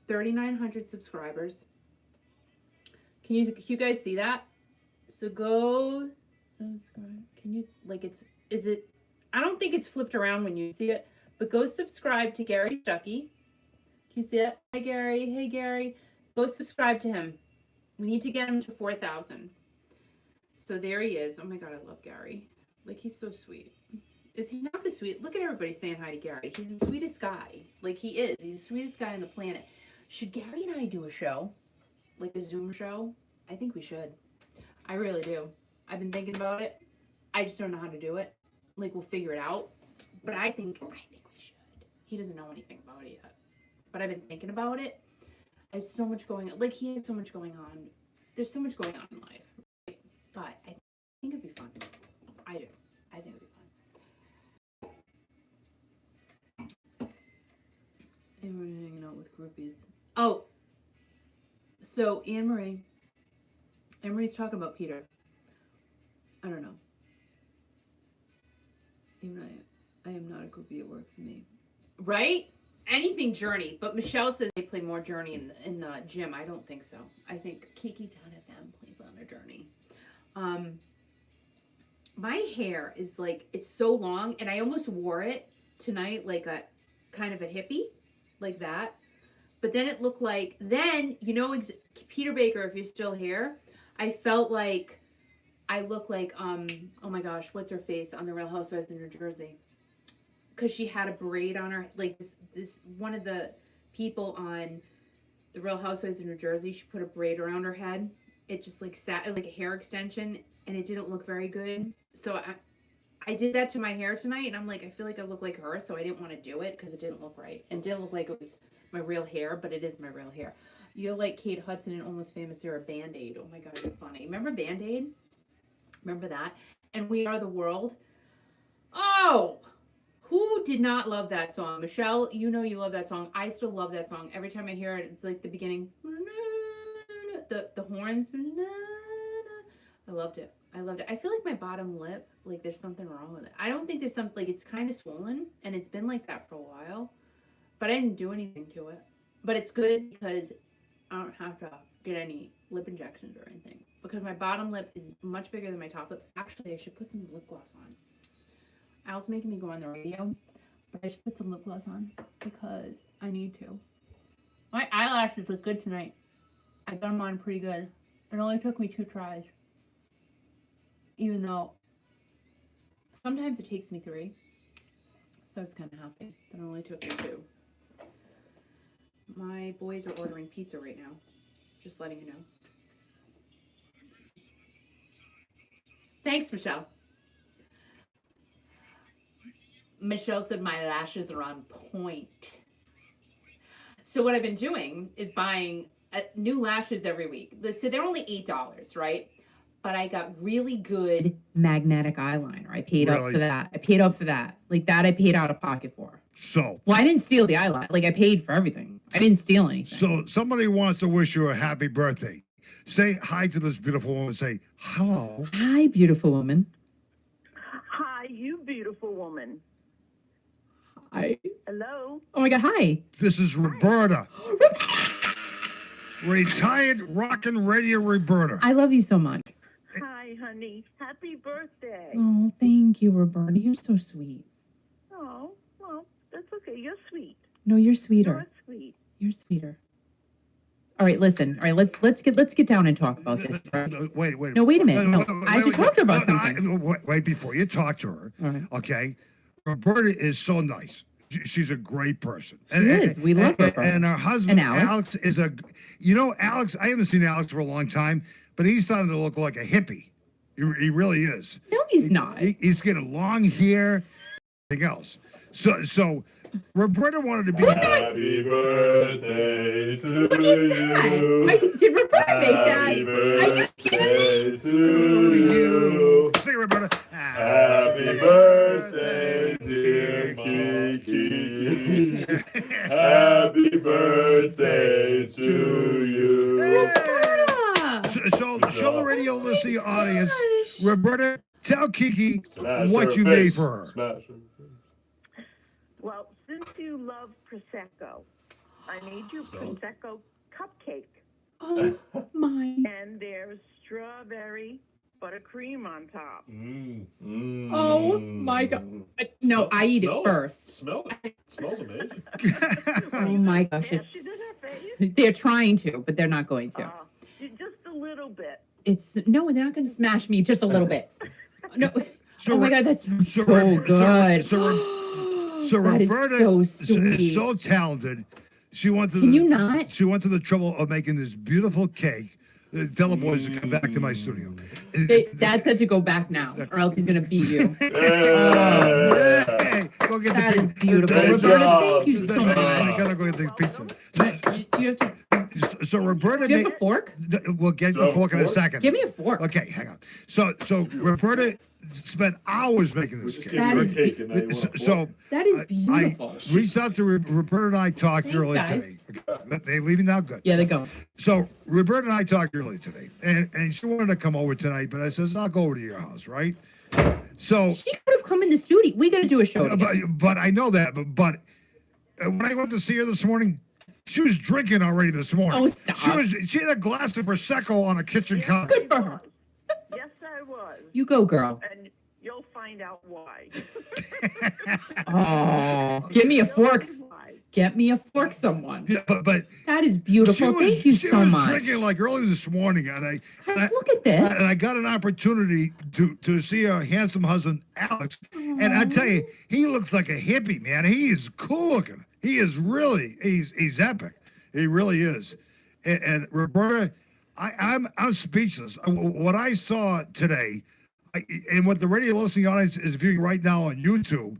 S1: 3,900 subscribers. Can you guys see that? So go subscribe. Can you, like, is it, I don't think it's flipped around when you see it, but go subscribe to Gary Stuckey. Can you see it? Hi, Gary. Hey, Gary. Go subscribe to him. We need to get him to 4,000. So there he is. Oh my God, I love Gary. Like, he's so sweet. Is he not the sweet? Look at everybody saying hi to Gary. He's the sweetest guy. Like, he is. He's the sweetest guy on the planet. Should Gary and I do a show? Like a Zoom show? I think we should. I really do. I've been thinking about it. I just don't know how to do it. Like, we'll figure it out. But I think we should. He doesn't know anything about it yet. But I've been thinking about it. There's so much going on. Like, he has so much going on. There's so much going on in life. Right? But I think it'd be fun. I do. I think it'd be fun. And we're hanging out with groupies. Oh. So, Anne-Marie's talking about Peter. I don't know. Even I am not a groupie at work for me. Right? Anything Journey. But Michelle says they play more Journey in the gym. I don't think so. I think Kiki down at them plays on a Journey. My hair is like, it's so long, and I almost wore it tonight like a kind of a hippie, like that. But then it looked like, Peter Baker, if you're still here, I felt like I look like, oh my gosh, what's her face on the Real Housewives in New Jersey? Because she had a braid on her, like this one of the people on the Real Housewives in New Jersey, she put a braid around her head. It just like sat like a hair extension, and it didn't look very good. So I did that to my hair tonight, and I'm like, I feel like I look like her, so I didn't want to do it because it didn't look right. And it didn't look like it was my real hair, but it is my real hair. You're like Kate Hudson in Almost Famous era Band-Aid. Oh my God, you're funny. Remember Band-Aid? Remember that? And We Are the World. Oh, who did not love that song? Michelle, you know you love that song. I still love that song. Every time I hear it, it's like the beginning. The horns. I loved it. I loved it. I feel like my bottom lip, like there's something wrong with it. I don't think there's something, like it's kind of swollen, and it's been like that for a while. But I didn't do anything to it. But it's good because I don't have to get any lip injections or anything. Because my bottom lip is much bigger than my top lip. Actually, I should put some lip gloss on. Al's making me go on the radio, but I should put some lip gloss on because I need to. My eyelashes look good tonight. I got them on pretty good. It only took me 2 tries. Even though sometimes it takes me 3. So I was kind of happy that it only took me 2. My boys are ordering pizza right now. Just letting you know. Thanks, Michelle. Michelle said my lashes are on point. So what I've been doing is buying new lashes every week. So they're only $8, right? But I got really good magnetic eyeliner. I paid up for that. Like that I paid out of pocket for.
S2: So.
S3: Well, I didn't steal the eyeliner. Like I paid for everything. I didn't steal anything.
S2: So somebody wants to wish you a happy birthday. Say hi to this beautiful woman. Say hello.
S3: Hi, beautiful woman.
S10: Hi, you beautiful woman.
S3: Hi.
S10: Hello.
S3: Oh my God, hi.
S2: This is Roberta. Retired rockin' radio Roberta.
S3: I love you so much.
S10: Hi, honey. Happy birthday.
S3: Oh, thank you, Roberta. You're so sweet.
S10: Oh, well, that's okay. You're sweet.
S3: No, you're sweeter.
S10: You're sweet.
S3: You're sweeter. All right, listen. All right, let's get down and talk about this. Right?
S2: Wait.
S3: No, wait a minute. No, I have to talk to her about something.
S2: Wait, before you talk to her, okay? Roberta is so nice. She's a great person.
S3: She is. We love her.
S2: And her husband, Alex, is Alex, I haven't seen Alex for a long time, but he's starting to look like a hippie. He really is.
S3: No, he's not.
S2: He's getting long hair, everything else. So Roberta wanted to be
S8: Happy birthday to you.
S3: Did Roberta make that?
S8: Happy birthday to you.
S2: Say, Roberta.
S8: Happy birthday, dear Kiki. Happy birthday to you.
S2: So show the radio listening audience.
S3: gosh.
S2: Roberta, tell Kiki
S8: Smash
S2: what
S8: her
S2: you
S8: face.
S2: made for her.
S8: Smash her face.
S10: Well, since you love Prosecco, I made you Prosecco cupcake.
S3: Oh my.
S10: And there's strawberry buttercream on top.
S3: Oh my God. No, I eat it
S8: Smell
S3: first.
S8: Smell it. It smells amazing.
S3: Oh my gosh,
S10: Yeah, she did her face.
S3: they're trying to, but they're not going to.
S10: Just a little bit.
S3: No, they're not going to smash me just a little bit. No.
S2: So
S3: oh my
S2: Ro-
S3: God, that's so
S2: Ro-
S3: good.
S2: So
S3: That is
S2: Roberta
S3: so
S2: is
S3: sweet.
S2: so talented. She went to
S3: Can you not?
S2: She went to the trouble of making this beautiful cake. Tell the boys to come back to my studio.
S3: Dad said to go back now, or else he's going to beat you.
S2: Hey, go get
S3: That
S2: the
S3: is
S2: pizza.
S3: beautiful.
S8: Good
S3: Roberta,
S8: job.
S3: thank you so much.
S2: I gotta go get the pizza.
S3: Do you have to,
S2: So Roberta,
S3: do you have a fork?
S2: we'll get
S8: Do
S2: the
S8: you have a
S2: fork in a
S8: fork?
S2: second.
S3: Give me a fork.
S2: Okay, hang on. So Roberta spent hours making this cake.
S3: That is
S8: cake and now you want a
S2: So
S8: fork.
S3: That is beautiful.
S2: I reached out to Roberta and I talked
S3: Thanks,
S2: earlier
S3: guys.
S2: today. Okay. They leaving now? Good.
S3: Yeah, they go.
S2: So Roberta and I talked earlier today, and she wanted to come over tonight, but I says I'll go over to your house, right? So,
S3: She could have come in the studio. We got to do a show together.
S2: but I know that, but when I went to see her this morning, she was drinking already this morning.
S3: Oh, stop.
S2: She had a glass of prosecco on a kitchen counter.
S3: Good for her.
S10: Yes, I was.
S3: You go, girl.
S10: And you'll find out why.
S3: Oh, give me a fork. Get me a fork, someone.
S2: Yeah, but
S3: That is beautiful. Thank you
S2: she
S3: so
S2: was
S3: much.
S2: drinking like early this morning, and
S3: Guys, look at this.
S2: And I got an opportunity to see her handsome husband, Alex. And I tell you, he looks like a hippie, man. He is cool looking. He is really, he's epic. He really is. And Roberta, I'm speechless. What I saw today, and what the radio listening audience is viewing right now on YouTube,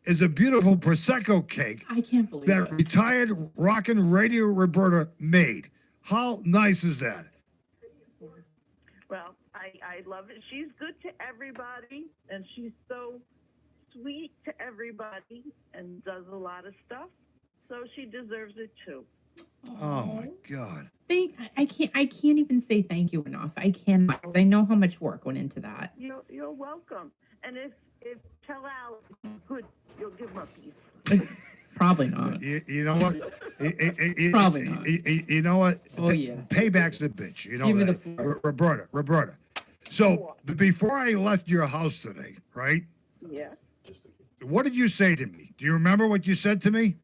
S2: is a beautiful Prosecco cake
S3: I can't believe
S2: that
S3: it.
S2: retired rockin' Radio Roberta made. How nice is that?
S10: Well, I love it. She's good to everybody, and she's so sweet to everybody and does a lot of stuff. So she deserves it too.
S2: Oh my God.
S3: I can't even say thank you enough. I cannot. 'Cause I know how much work went into that.
S10: You're welcome. And if tell Alex good, you'll give him a piece.
S3: Probably not.
S2: You know what?
S3: Probably not.
S2: You know what?
S3: Oh, yeah.
S2: Payback's the bitch. You know
S3: Give me
S2: that.
S3: the fork.
S2: Roberta. So before I left your house today, right?
S10: Yeah.
S2: What did you say to me? Do you remember what you said to me?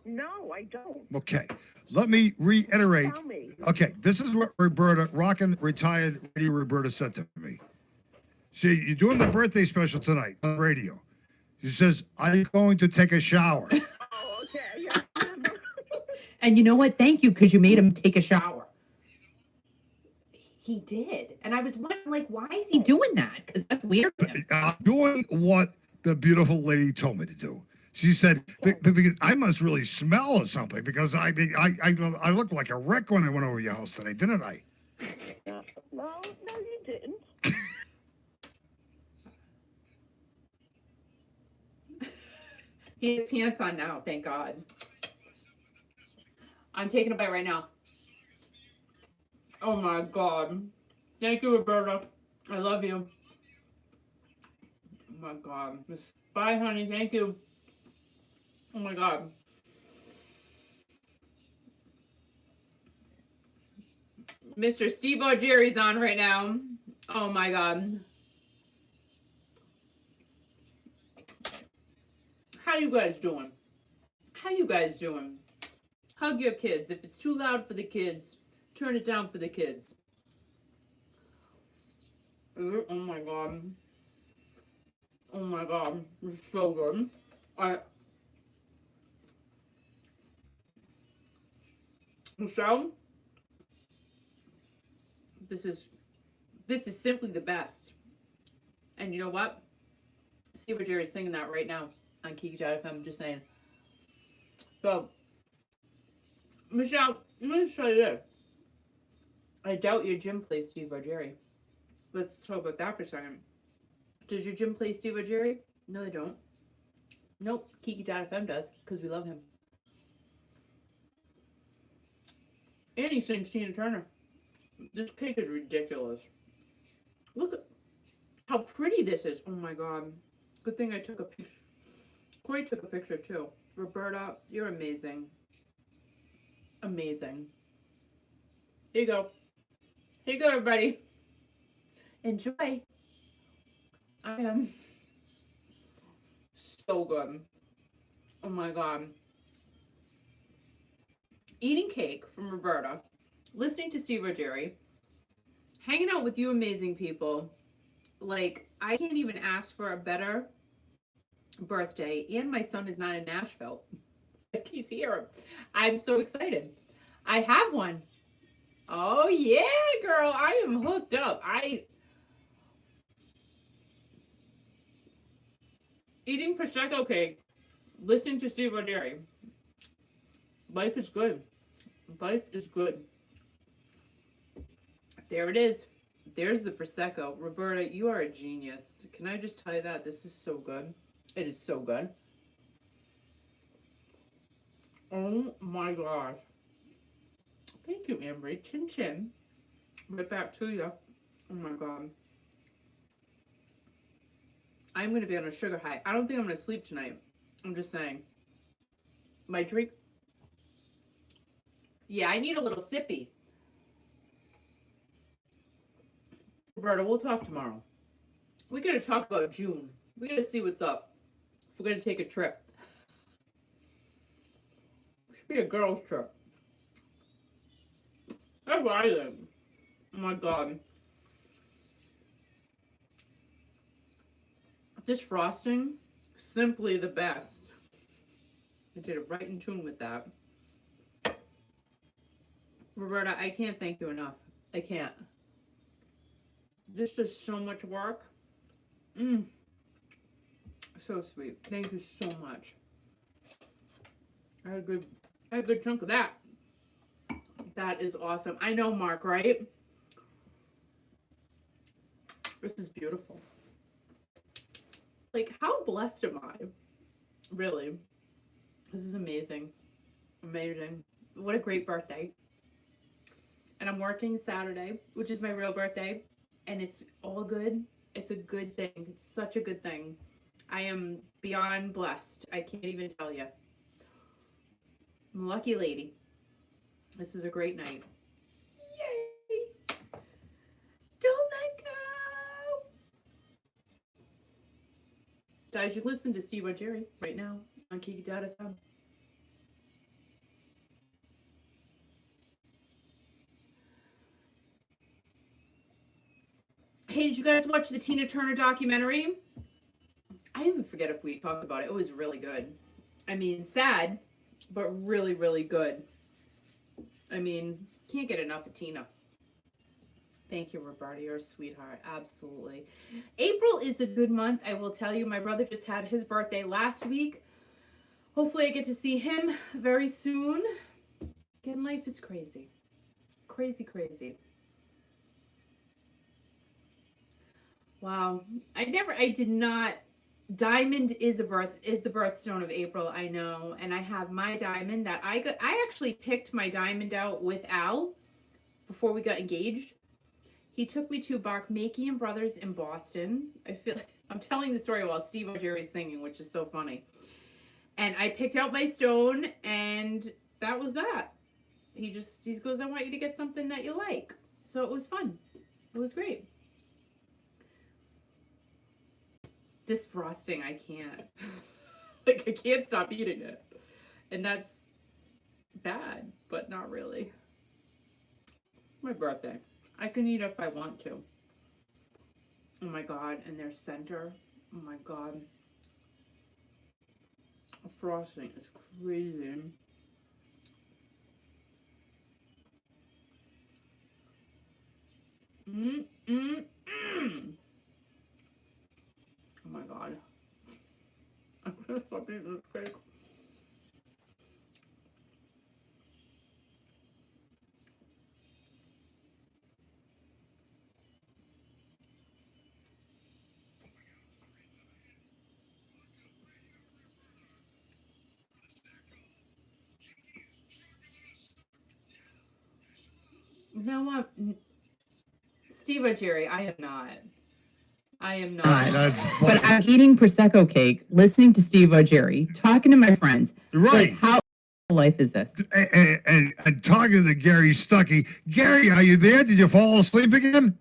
S10: No, I don't.
S2: Okay. Let me reiterate.
S10: Tell me.
S2: Okay, this is what Roberta, rockin' retired Radio Roberta, said to me. See, you're doing the birthday special tonight on the radio. She says, I'm going to take a shower.
S10: Oh, okay. Yeah.
S3: And you know what? Thank you, because you made him take a shower.
S1: He did. And I was wondering, like, why is
S3: He doing that? Because that's weird.
S2: I'm doing what the beautiful lady told me to do. She said, because I must really smell or something, because I looked like a wreck when I went over your house today, didn't I?
S10: No, you didn't.
S1: He has pants on now, thank God. I'm taking a bite right now. Oh my God. Thank you, Roberta. I love you. Oh my God. Bye, honey. Thank you. Oh my God. Mr. Steve O'Jerry's on right now. Oh my God. How you guys doing? How you guys doing? Hug your kids. If it's too loud for the kids, turn it down for the kids. Oh my God. Oh my God. It's so good. Michelle, this is simply the best. And you know what? See what Jerry's singing that right now on Kiki.fm, just saying. So, Michelle, let me show you this. I doubt your gym plays Steve or Jerry. Let's talk about that for a second. Does your gym play Steve or Jerry? No, they don't. Nope, Kiki.fm does, because we love him. And he sings Tina Turner. This cake is ridiculous. Look at how pretty this is. Oh my god. Good thing I took a picture. Corey took a picture too. Roberta, you're amazing. Amazing. Here you go. Here you go, everybody. Enjoy. I am so good. Oh my god. Eating cake from Roberta, listening to Steve Jerry, hanging out with you amazing people. Like, I can't even ask for a better birthday. And my son is not in Nashville. He's here. I'm so excited. I have one. Oh yeah, girl. I am hooked up. Eating Prosecco cake, listening to Steve Jerry. Life is good. Life is good. There it is. There's the Prosecco. Roberta, you are a genius. Can I just tell you that? This is so good. It is so good. Oh my gosh. Thank you, Ambry. Chin chin. Right back to you. Oh my god. I'm going to be on a sugar high. I don't think I'm going to sleep tonight. I'm just saying. My drink. Yeah, I need a little sippy. Roberta, we'll talk tomorrow. We got to talk about June. We got to see what's up. If we're going to take a trip. It should be a girls' trip. That's what I think. Oh my god. This frosting, simply the best. I did it right in tune with that. Roberta, I can't thank you enough. I can't. This is so much work. So sweet. Thank you so much. I had a good chunk of that. That is awesome. I know, Mark, right? This is beautiful. Like, how blessed am I? Really. This is amazing. Amazing. What a great birthday. And I'm working Saturday, which is my real birthday. And it's all good. It's a good thing. It's such a good thing. I am beyond blessed. I can't even tell you. I'm a lucky lady. This is a great night. Yay! Don't let go! Guys, you listen to Steve Jerry right now on Kiki.fm. Hey, did you guys watch the Tina Turner documentary? I even forget if we talked about it. It was really good. I mean, sad, but really, really good. I mean, can't get enough of Tina. Thank you, Roberta. You're a sweetheart. Absolutely. April is a good month. I will tell you, my brother just had his birthday last week. Hopefully I get to see him very soon. Again, life is crazy. Crazy, crazy. Wow. I did not. Diamond is the birthstone of April, I know. And I have my diamond that I actually picked my diamond out with Al before we got engaged. He took me to Barkmakian Brothers in Boston. I'm telling the story while Steve Jerry is singing, which is so funny. And I picked out my stone, and that was that. He goes, I want you to get something that you like. So it was fun. It was great. This frosting, I can't. Like, I can't stop eating it. And that's bad, but not really. My birthday. I can eat if I want to. Oh my god, and their center. Oh my god. The frosting is crazy. Oh my god. I'm gonna stop eating this cake. No, Steve or Jerry, I am not. I am not.
S3: But I'm eating Prosecco cake, listening to Steve or Jerry, talking to my friends.
S2: Right.
S3: Like, how life is this?
S2: And talking to Gary Stuckey. Gary, are you there? Did you fall asleep again?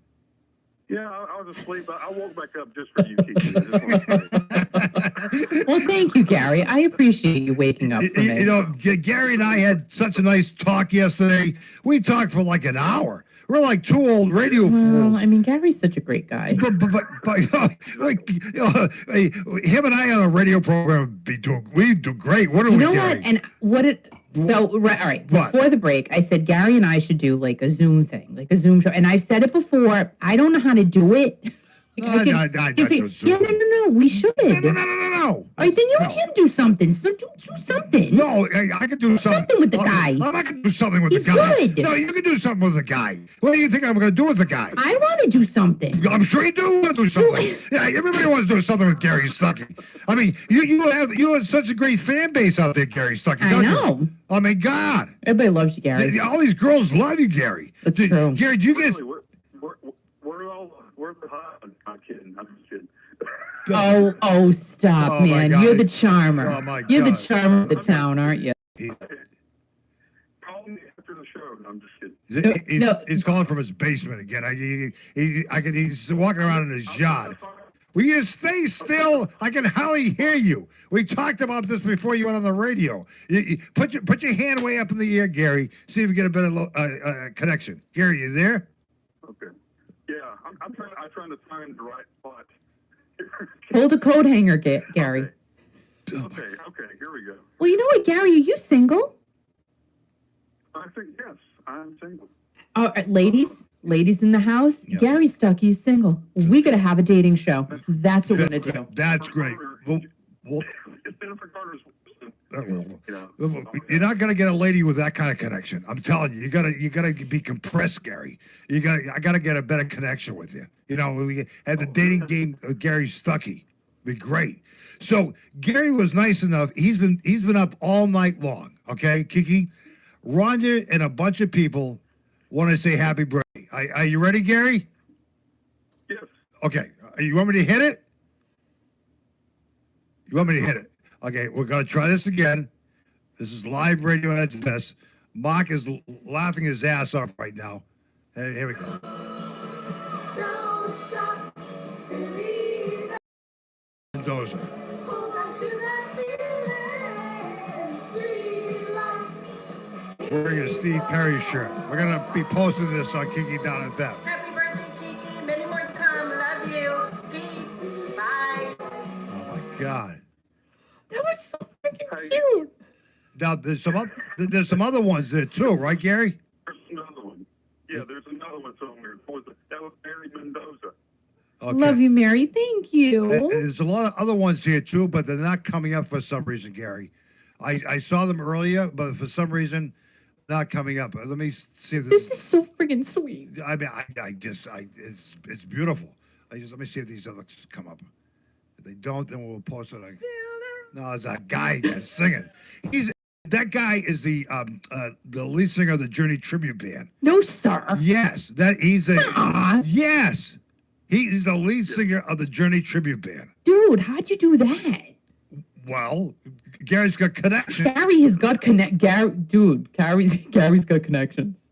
S7: Yeah, I was asleep. I woke back up just for you, Kiki. I just wanted to say.
S3: Well, thank you, Gary. I appreciate you waking up for me.
S2: You know, Gary and I had such a nice talk yesterday. We talked for like an hour. We're like two old radio fools.
S3: I mean, Gary's such a great guy.
S2: But him and I on a radio program we do great. What are we doing?
S3: You know what? And all right. Before the break, I said Gary and I should do like a Zoom thing, like a Zoom show. And I've said it before. I don't know how to do it.
S2: No,
S3: we should.
S2: No.
S3: All right, then you and him do something. So do something.
S2: No, I can do something.
S3: Something with the guy.
S2: I'm not going to do something with
S3: He's
S2: the guy.
S3: good.
S2: No, you can do something with the guy. What do you think I'm going to do with the guy?
S3: I want to do something.
S2: I'm sure you do want to do something. Yeah, everybody wants to do something with Gary Stuckey. I mean, you have such a great fan base out there, Gary Stuckey.
S3: I know.
S2: You? I mean, God.
S3: Everybody loves you, Gary.
S2: All these girls love you, Gary.
S3: That's true.
S2: Gary, do you get...
S7: We're the hot. I'm kidding. I'm just kidding.
S3: Oh, stop, man. You're the charmer.
S2: Oh, my God.
S3: You're the charmer of the town, aren't you?
S7: Call me after the show. I'm just kidding.
S2: He's calling from his basement again. He's walking around in his yard. Will you stay still? I can hardly hear you. We talked about this before you went on the radio. Put your hand way up in the air, Gary. See if you get a better connection. Gary, you there?
S7: Okay. Yeah, I'm trying to find the right spot.
S3: Hold a coat hanger, Gary.
S7: Okay, here we go.
S3: Well, you know what, Gary? Are you single?
S7: I think, yes, I'm single.
S3: Ladies in the house, yeah. Gary Stuckey's single. We got to have a dating show. That's what we're going to do.
S2: That's great. Well,
S7: it's Jennifer Carter's.
S2: You're not gonna get a lady with that kind of connection. I'm telling you, you gotta be compressed, Gary. I gotta get a better connection with you. You know, we had the dating game of Gary Stuckey. Be great. So Gary was nice enough. He's been up all night long. Okay, Kiki, Rhonda, and a bunch of people want to say happy birthday. Are you ready, Gary?
S7: Yes.
S2: Okay. You want me to hit it? You want me to hit it? Okay, we're going to try this again. This is live radio at its best. Mark is laughing his ass off right now. Hey, here we go. Don't stop believing. Mendoza. Hold on to that feeling, sweet light. Wearing a Steve Perry shirt. We're going to be posting this on Kiki Down FM.
S11: Happy birthday, Kiki. Many more to come. Love you. Peace. Bye.
S2: Oh, my God.
S3: That was so freaking cute.
S2: Now there's some other ones there too, right, Gary?
S7: There's another one. Yeah, there's another one somewhere. That was Mary Mendoza.
S3: Okay. Love you, Mary. Thank you.
S2: There's a lot of other ones here too, but they're not coming up for some reason, Gary. I saw them earlier, but for some reason, not coming up. Let me see if
S3: this is so freaking sweet.
S2: I mean, it's beautiful. Let me see if these others come up. If they don't, then we'll post it. No, it's a guy that's singing. That guy is the lead singer of the Journey tribute band.
S3: No, sir.
S2: Yes, yes, he's the lead singer of the Journey tribute band.
S3: Dude, how'd you do that?
S2: Well, Gary's got connections.
S3: Gary has got Gary's got connections.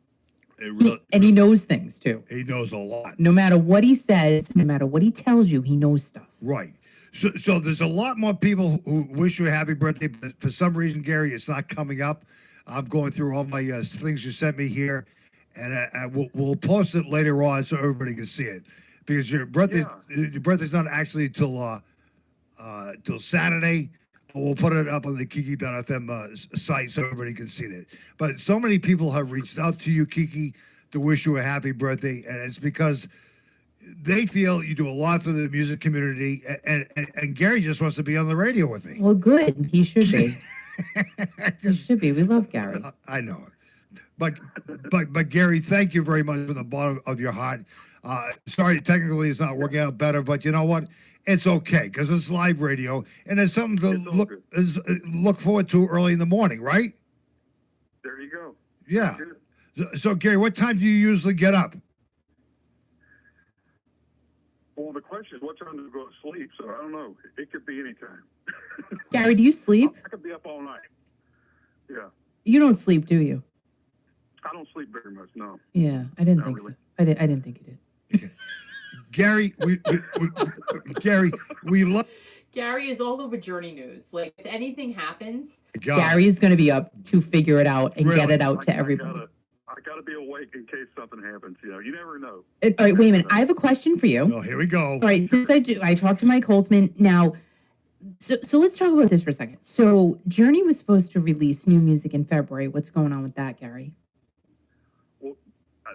S3: And he knows things too.
S2: He knows a lot.
S3: No matter what he says, no matter what he tells you, he knows stuff.
S2: Right. So there's a lot more people who wish you a happy birthday, but for some reason, Gary, it's not coming up. I'm going through all my things you sent me here, and we'll post it later on so everybody can see it. Because your birthday's not actually till Saturday. But we'll put it up on the Kiki.fm site so everybody can see it. But so many people have reached out to you, Kiki, to wish you a happy birthday, and it's because they feel you do a lot for the music community, and Gary just wants to be on the radio with me.
S3: Well, good. He should be. He should be. We love Gary.
S2: I know it. But Gary, thank you very much from the bottom of your heart. Sorry, technically it's not working out better, but you know what? It's okay because it's live radio, and it's something to look forward to early in the morning, right?
S7: There you go.
S2: Yeah. So, Gary, what time do you usually get up?
S7: Well, the question is, what time do you go to sleep? So I don't know. It could be any time.
S3: Gary, do you sleep?
S7: I could be up all night. Yeah.
S3: You don't sleep, do you?
S7: I don't sleep very much. No.
S3: Yeah, I didn't
S7: Not
S3: think
S7: really.
S3: so. I didn't think you did.
S2: Gary, Gary, we love.
S1: Gary is all over Journey News. Like, if anything happens,
S3: Gary's going to be up to figure it out and
S2: Really?
S3: get it out to everybody.
S7: I gotta be awake in case something happens. You know, you never know.
S3: All right, wait a minute. I have a question for you.
S2: Oh, here we go.
S3: All right, since I talked to Mike Holtzman. Now, so let's talk about this for a second. So Journey was supposed to release new music in February. What's going on with that, Gary?
S7: Well,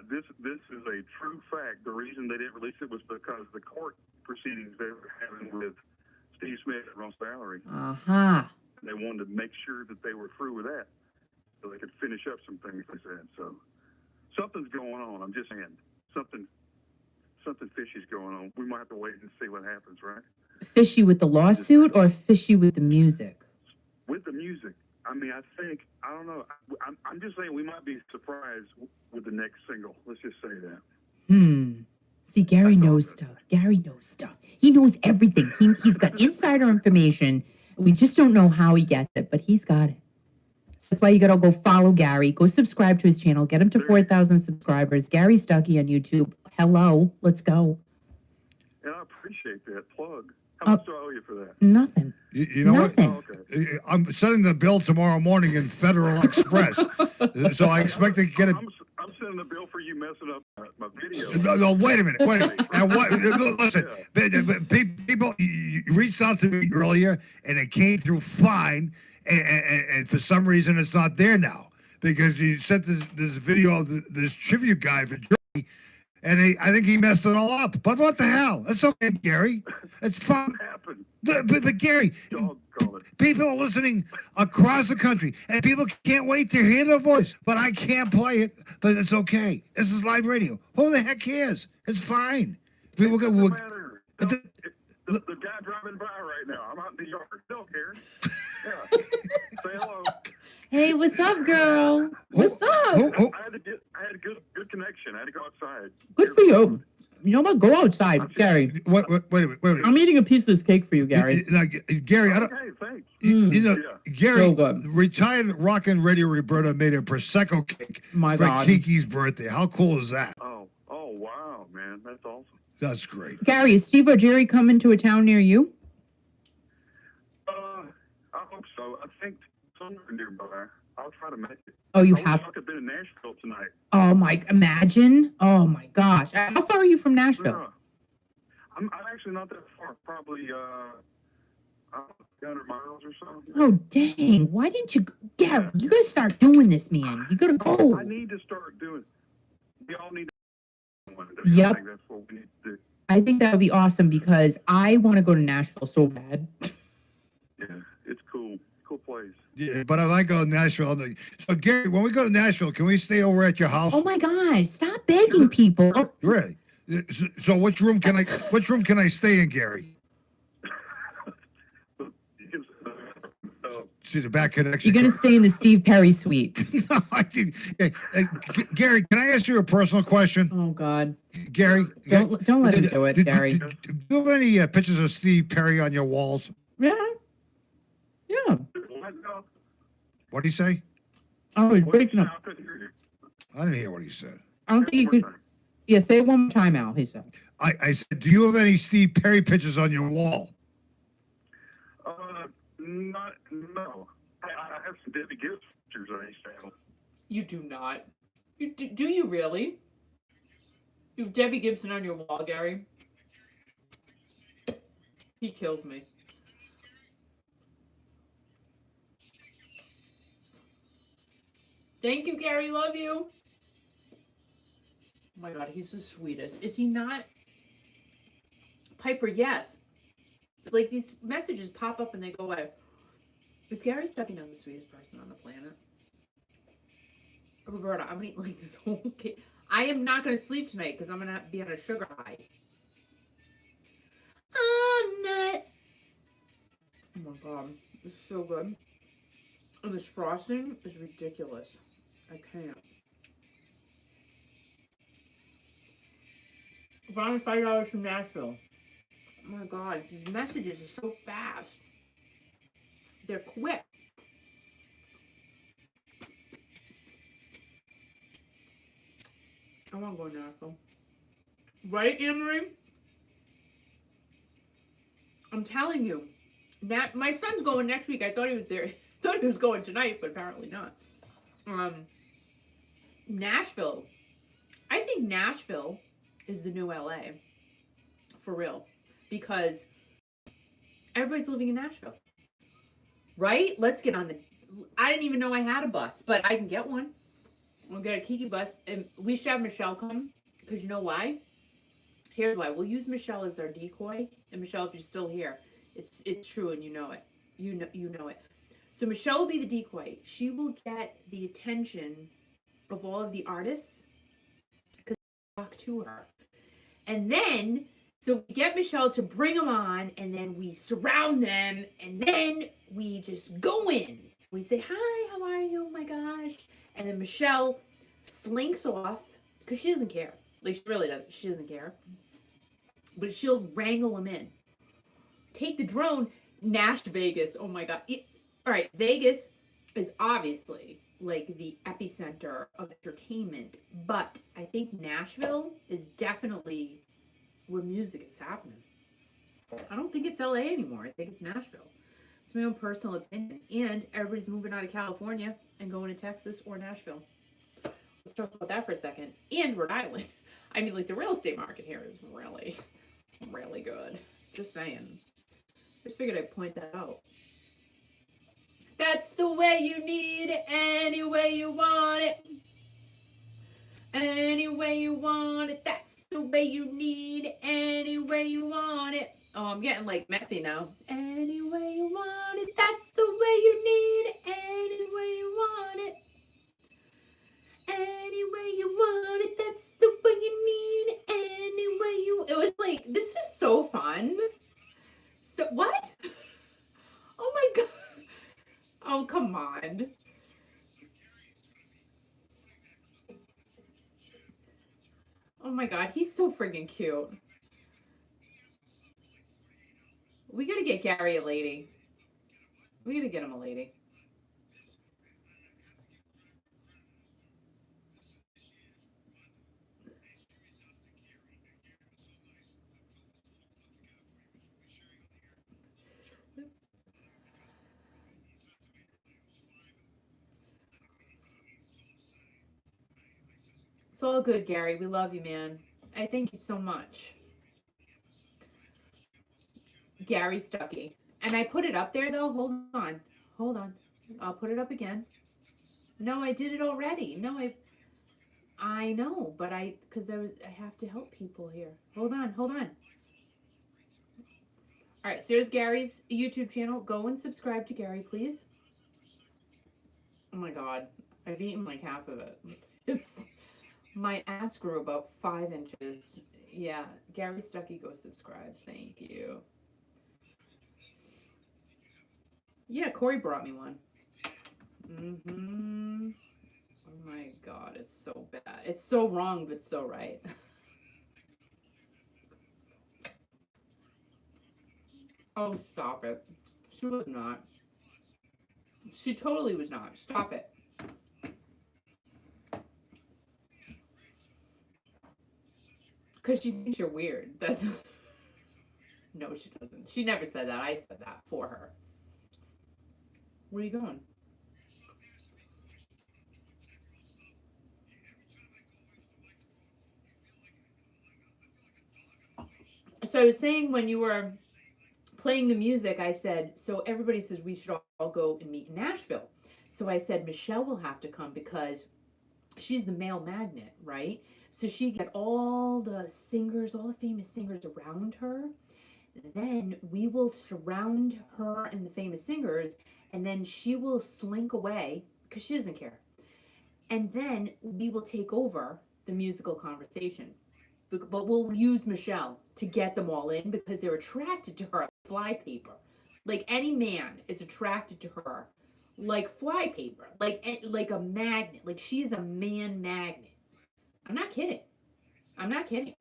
S7: this is a true fact. The reason they didn't release it was because the court proceedings they were having with Steve Smith and Ross Valerie.
S3: Uh-huh.
S7: They wanted to make sure that they were through with that, so they could finish up some things. They said so. Something's going on. I'm just saying something fishy's going on. We might have to wait and see what happens, right?
S3: Fishy with the lawsuit or fishy with the music?
S7: With the music, I mean, I don't know. I'm just saying we might be surprised with the next single. Let's just say that.
S3: See, Gary knows stuff. Gary knows stuff. He knows everything. He's got insider information. We just don't know how he gets it, but he's got it. So that's why you got to go follow Gary. Go subscribe to his channel. Get him to 4,000 subscribers. Gary Stuckey on YouTube. Hello. Let's go.
S7: And I appreciate that plug. How much do I owe you for that?
S3: Nothing.
S2: You know
S3: Nothing.
S2: what? I'm sending the bill tomorrow morning in Federal Express. So I expect to get it.
S7: I'm sending the bill for you messing up my video.
S2: No, wait a minute. And what? Listen, people, you reached out to me earlier, and it came through fine. And for some reason, it's not there now because you sent this video of this tribute guy for Journey, and I think he messed it all up. But what the hell? It's okay, Gary. It's fine. But Gary, people are listening across the country, and people can't wait to hear their voice. But I can't play it. But it's okay. This is live radio. Who the heck cares? It's fine. People go.
S7: The guy driving by right now. I'm out in the yard. Don't care. Yeah. Say hello.
S3: Hey, what's up, girl? What's up?
S7: I had a good connection. I had to go outside.
S3: Good for you. You know what? Go outside, Gary.
S2: Wait a minute.
S3: I'm eating a piece of this cake for you, Gary.
S2: Gary, I don't.
S7: Hey, thanks.
S2: You know, Gary,
S3: So good.
S2: retired Rockin' Radio Roberta made a Prosecco cake
S3: My
S2: for
S3: God.
S2: Kiki's birthday. How cool is that?
S7: Oh, wow, man. That's awesome.
S2: That's great.
S3: Gary, is Steve or Jerry coming to a town near you?
S7: I hope so. I think somewhere nearby. I'll try to make it.
S3: Oh, you
S7: I
S3: have.
S7: wish I could have been in Nashville tonight.
S3: Oh my! Imagine. Oh my gosh! How far are you from Nashville?
S7: Yeah. I'm actually not that far. Probably 100 miles or so.
S3: Oh dang! Why didn't you, Gary? You gotta start doing this, man. You gotta go.
S7: I need to start doing. We all need to.
S3: Yep.
S7: I think that's what we need to do.
S3: I think that would be awesome because I want to go to Nashville so bad.
S7: Yeah, it's cool. Cool place.
S2: Yeah, but if I go to Nashville, so Gary, when we go to Nashville, can we stay over at your house?
S3: Oh my gosh! Stop begging people. Oh,
S2: Really? So which room can I stay in, Gary? See the back connection.
S3: you're gonna stay in the Steve Perry suite.
S2: No, Gary, can I ask you a personal question?
S3: Oh God,
S2: Gary,
S3: don't let him do it, Gary.
S2: Do you have any pictures of Steve Perry on your walls?
S3: Yeah.
S2: What did he say?
S3: Oh, he's breaking up.
S2: I didn't hear what he said.
S3: I don't think you could. Yeah, say it one more time, Al. He said.
S2: I said, do you have any Steve Perry pictures on your wall?
S7: No. I have some Debbie Gibbs pictures on his channel.
S1: You do not. Do you really? You have Debbie Gibson on your wall, Gary? He kills me. Thank you, Gary. Love you. Oh my God, he's the sweetest. Is he not? Piper, yes. Like, these messages pop up and they go away. Is Gary Stuckey not the sweetest person on the planet? Roberta, I'm gonna eat like this whole cake. I am not gonna sleep tonight because I'm gonna be on a sugar high. Oh, nut. Oh my God, it's so good. And this frosting is ridiculous. I can't. Ron, $5 from Nashville. Oh my God, these messages are so fast. They're quick. I want to go to Nashville. Right, Anne-Marie? I'm telling you. My son's going next week. I thought he was there. I thought he was going tonight, but apparently not. Nashville. I think Nashville is the new LA. For real. Because everybody's living in Nashville. Right? Let's get on the... I didn't even know I had a bus, but I can get one. We'll get a Kiki bus. And we should have Michelle come. Because you know why? Here's why. We'll use Michelle as our decoy. And Michelle, if you're still here, it's true and you know it. You know it. So Michelle will be the decoy. She will get the attention of all of the artists because they talk to her. And then, so we get Michelle to bring them on, and then we surround them, and then we just go in. We say, hi, how are you? Oh my gosh. And then Michelle slinks off because she doesn't care. Like, she really doesn't. She doesn't care. But she'll wrangle them in. Take the drone. Vegas. Oh my God. All right. Vegas is obviously like the epicenter of entertainment. But I think Nashville is definitely where music is happening. I don't think it's LA anymore. I think it's Nashville. It's my own personal opinion. And everybody's moving out of California and going to Texas or Nashville. Let's talk about that for a second. And Rhode Island. I mean, like, the real estate market here is really, really good. Just saying. Just figured I'd point that out. That's the way you need it, any way you want it. Any way you want it, that's the way you need it, any way you want it. Oh, I'm getting like messy now. Any way you want it, that's the way you need it, any way you want it. Any way you want it, that's the way you need it, any way you... It was like, this was so fun. So, what? Oh my God. Oh, come on. Oh my God, he's so friggin' cute. We gotta get Gary a lady. We gotta get him a lady. It's all good, Gary. We love you, man. I thank you so much. Gary Stuckey. And I put it up there, though. Hold on. Hold on. I'll put it up again. No, I did it already. No, I know, but I have to help people here. Hold on. Hold on. All right, so here's Gary's YouTube channel. Go and subscribe to Gary, please. Oh my God. I've eaten like half of it. My ass grew about 5 inches. Yeah, Gary Stuckey, go subscribe. Thank you. Yeah, Corey brought me one. Oh my God, it's so bad. It's so wrong, but so right. Oh, stop it. She was not. She totally was not. Stop it. Because she thinks you're weird. That's... No, she doesn't. She never said that. I said that for her. Where are you going? So I was saying when you were playing the music, I said, so everybody says we should all go and meet in Nashville. So I said, Michelle will have to come because she's the male magnet, right? So she get all the singers, all the famous singers around her. Then we will surround her and the famous singers, and then she will slink away because she doesn't care. And then we will take over the musical conversation. But we'll use Michelle to get them all in because they're attracted to her like flypaper. Like any man is attracted to her like flypaper, like a magnet. Like she's a man magnet. I'm not kidding. I'm not kidding.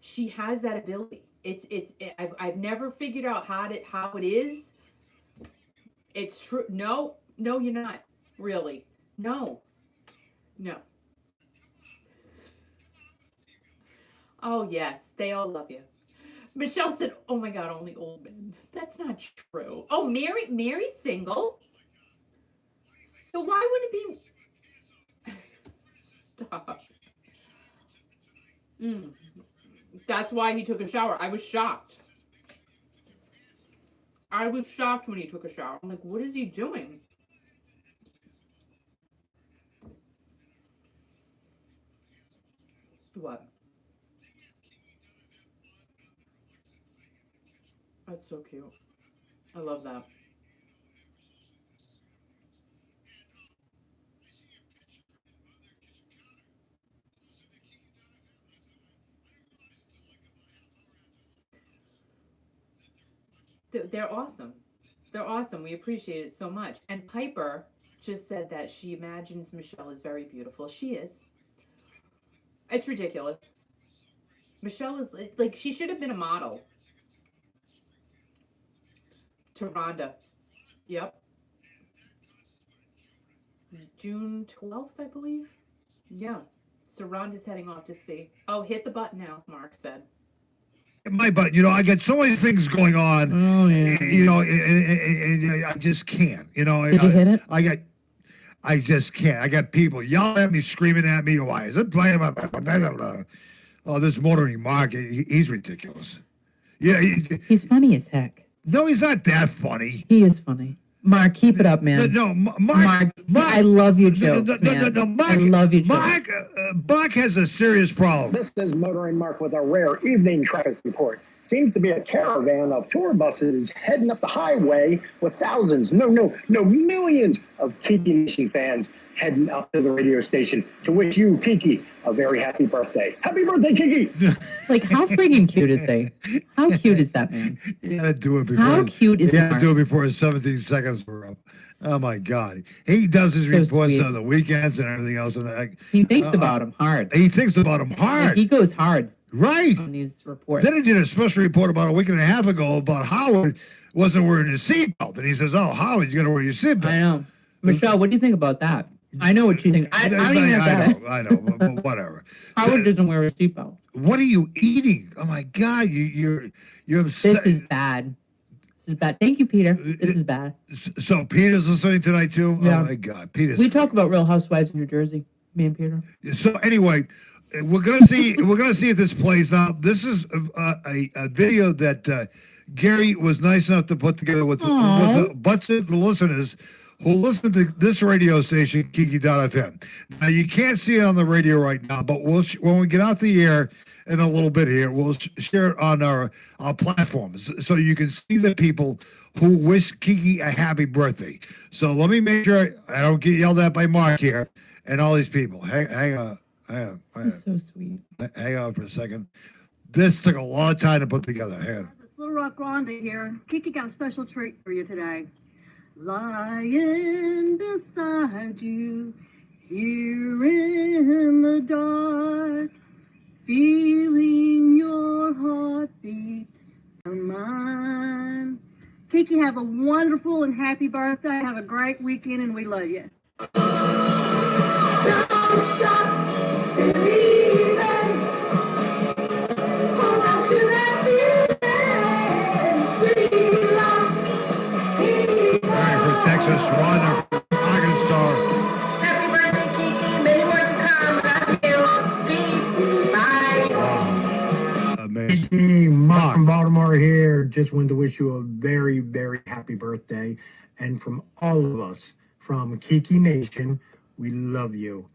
S1: she has that ability. I've never figured out how it is. It's true. No, you're not really. No. Oh yes, they all love you. Michelle said, "Oh my God, only old men." That's not true. Oh, Mary's single. So why would it be? Stop. That's why he took a shower. I was shocked. When he took a shower. I'm like, what is he doing? What? That's so cute. I love that. They're awesome. They're awesome. We appreciate it so much. And Piper just said that she imagines Michelle is very beautiful. She is. It's ridiculous. Michelle is like she should have been a model. To Rhonda. Yep. June 12th, I believe. Yeah. So Rhonda's heading off to see. Oh, hit the button now, Mark said.
S2: My butt, I got so many things going on.
S3: Oh, yeah.
S2: And I just can't.
S3: Did you hit it?
S2: I just can't. I got people yelling at me, screaming at me. Why is it playing? Oh, this motoring Mark, he's ridiculous. Yeah,
S3: he's funny as heck.
S2: No, he's not that funny.
S3: He is funny. Mark, keep it up, man.
S2: No, Mark,
S3: I love your jokes, man.
S2: Mark,
S3: I love your jokes.
S2: Mark has a serious problem.
S6: This is Motoring Mark with a rare evening traffic report. Seems to be a caravan of tour buses heading up the highway with thousands, no, millions of Kiki Nation fans heading up to the radio station to wish you, Kiki, a very happy birthday. Happy birthday, Kiki!
S3: Like, how freaking cute is he? How cute is that man?
S2: You had to do it before.
S3: How cute is
S2: that? You had to do it before his 17 seconds were up. Oh my God! He does his reports on the weekends and everything else, and
S3: he thinks about him hard.
S2: He thinks about him hard.
S3: Like, he goes hard,
S2: right?
S3: On these reports.
S2: Then he did a special report about a week and a half ago about Howard wasn't wearing his seatbelt, and he says, "Oh, Howard, you got to wear your seatbelt."
S3: I know, Michelle. What do you think about that? I know what you think. I
S2: know, but whatever.
S3: Howard doesn't wear a seatbelt.
S2: What are you eating? Oh my God, you're upset.
S3: This is bad. This is bad. Thank you, Peter. This is bad.
S2: So Peter's listening tonight too.
S3: Yeah.
S2: Oh my God, Peter's.
S3: We talk about Real Housewives in New Jersey. Me and Peter.
S2: So anyway, we're gonna see if this plays out. This is a video that Gary was nice enough to put together with a bunch of the listeners who listen to this radio station, Kiki.fm. Now, you can't see it on the radio right now, but when we get off the air in a little bit here, we'll share it on our platforms so you can see the people who wish Kiki a happy birthday. So let me make sure I don't get yelled at by Mark here and all these people. Hang on.
S3: He's so sweet.
S2: Hang on for a second. This took a long time to put together. Hang on.
S12: It's Little Rock Rhonda here. Kiki got a special treat for you today. Lying beside you, here in the dark, feeling your heartbeat on mine. Kiki, have a wonderful and happy birthday. Have a great weekend, and we love you. Don't stop believing. Hold on to that feeling. Sweet love.
S2: Texas, Rhonda from Arkansas.
S11: Happy birthday, Kiki. Many more to come. Love you. Peace. Bye.
S2: Wow. Amazing.
S13: Kiki, Mark from Baltimore here. Just wanted to wish you a very, very happy birthday. And from all of us, from Kiki Nation, we love you.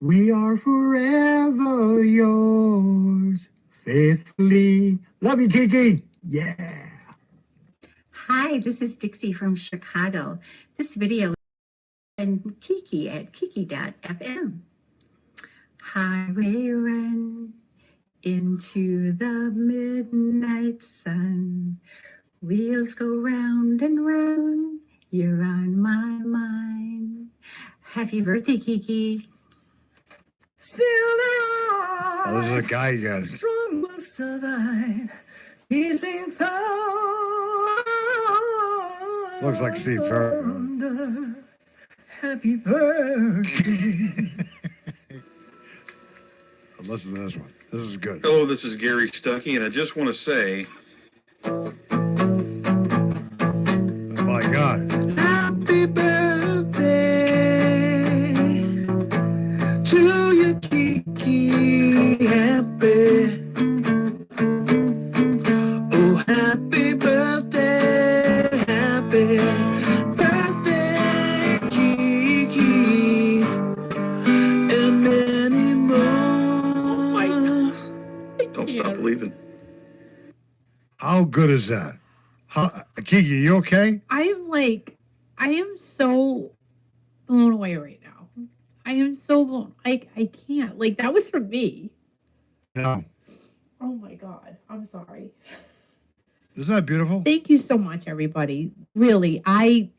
S13: We are forever yours, faithfully. Love you, Kiki. Yeah.
S14: Hi, this is Dixie from Chicago. This video is on Kiki at kiki.fm. Highway run into the midnight sun. Wheels go round and round. You're on my mind. Happy birthday, Kiki.
S12: Still there are
S2: This is a guy again.
S12: strong survive. Easy found.
S2: Looks like Steve Farrell.
S12: Happy birthday.
S2: Listen to this one. This is good.
S15: Hello, this is Gary Stuckey, and I just want to say,
S2: oh my God.
S12: Happy birthday to you, Kiki. Happy. Oh, happy birthday. Happy birthday, Kiki. And many more.
S3: Oh my God.
S15: don't stop believing.
S2: How good is that? Kiki, you okay?
S3: I am so blown away right now. I am so blown. I can't. Like, that was for me.
S2: No.
S3: Oh my God. I'm sorry.
S2: Isn't that beautiful?
S3: Thank you so much, everybody. Really, thank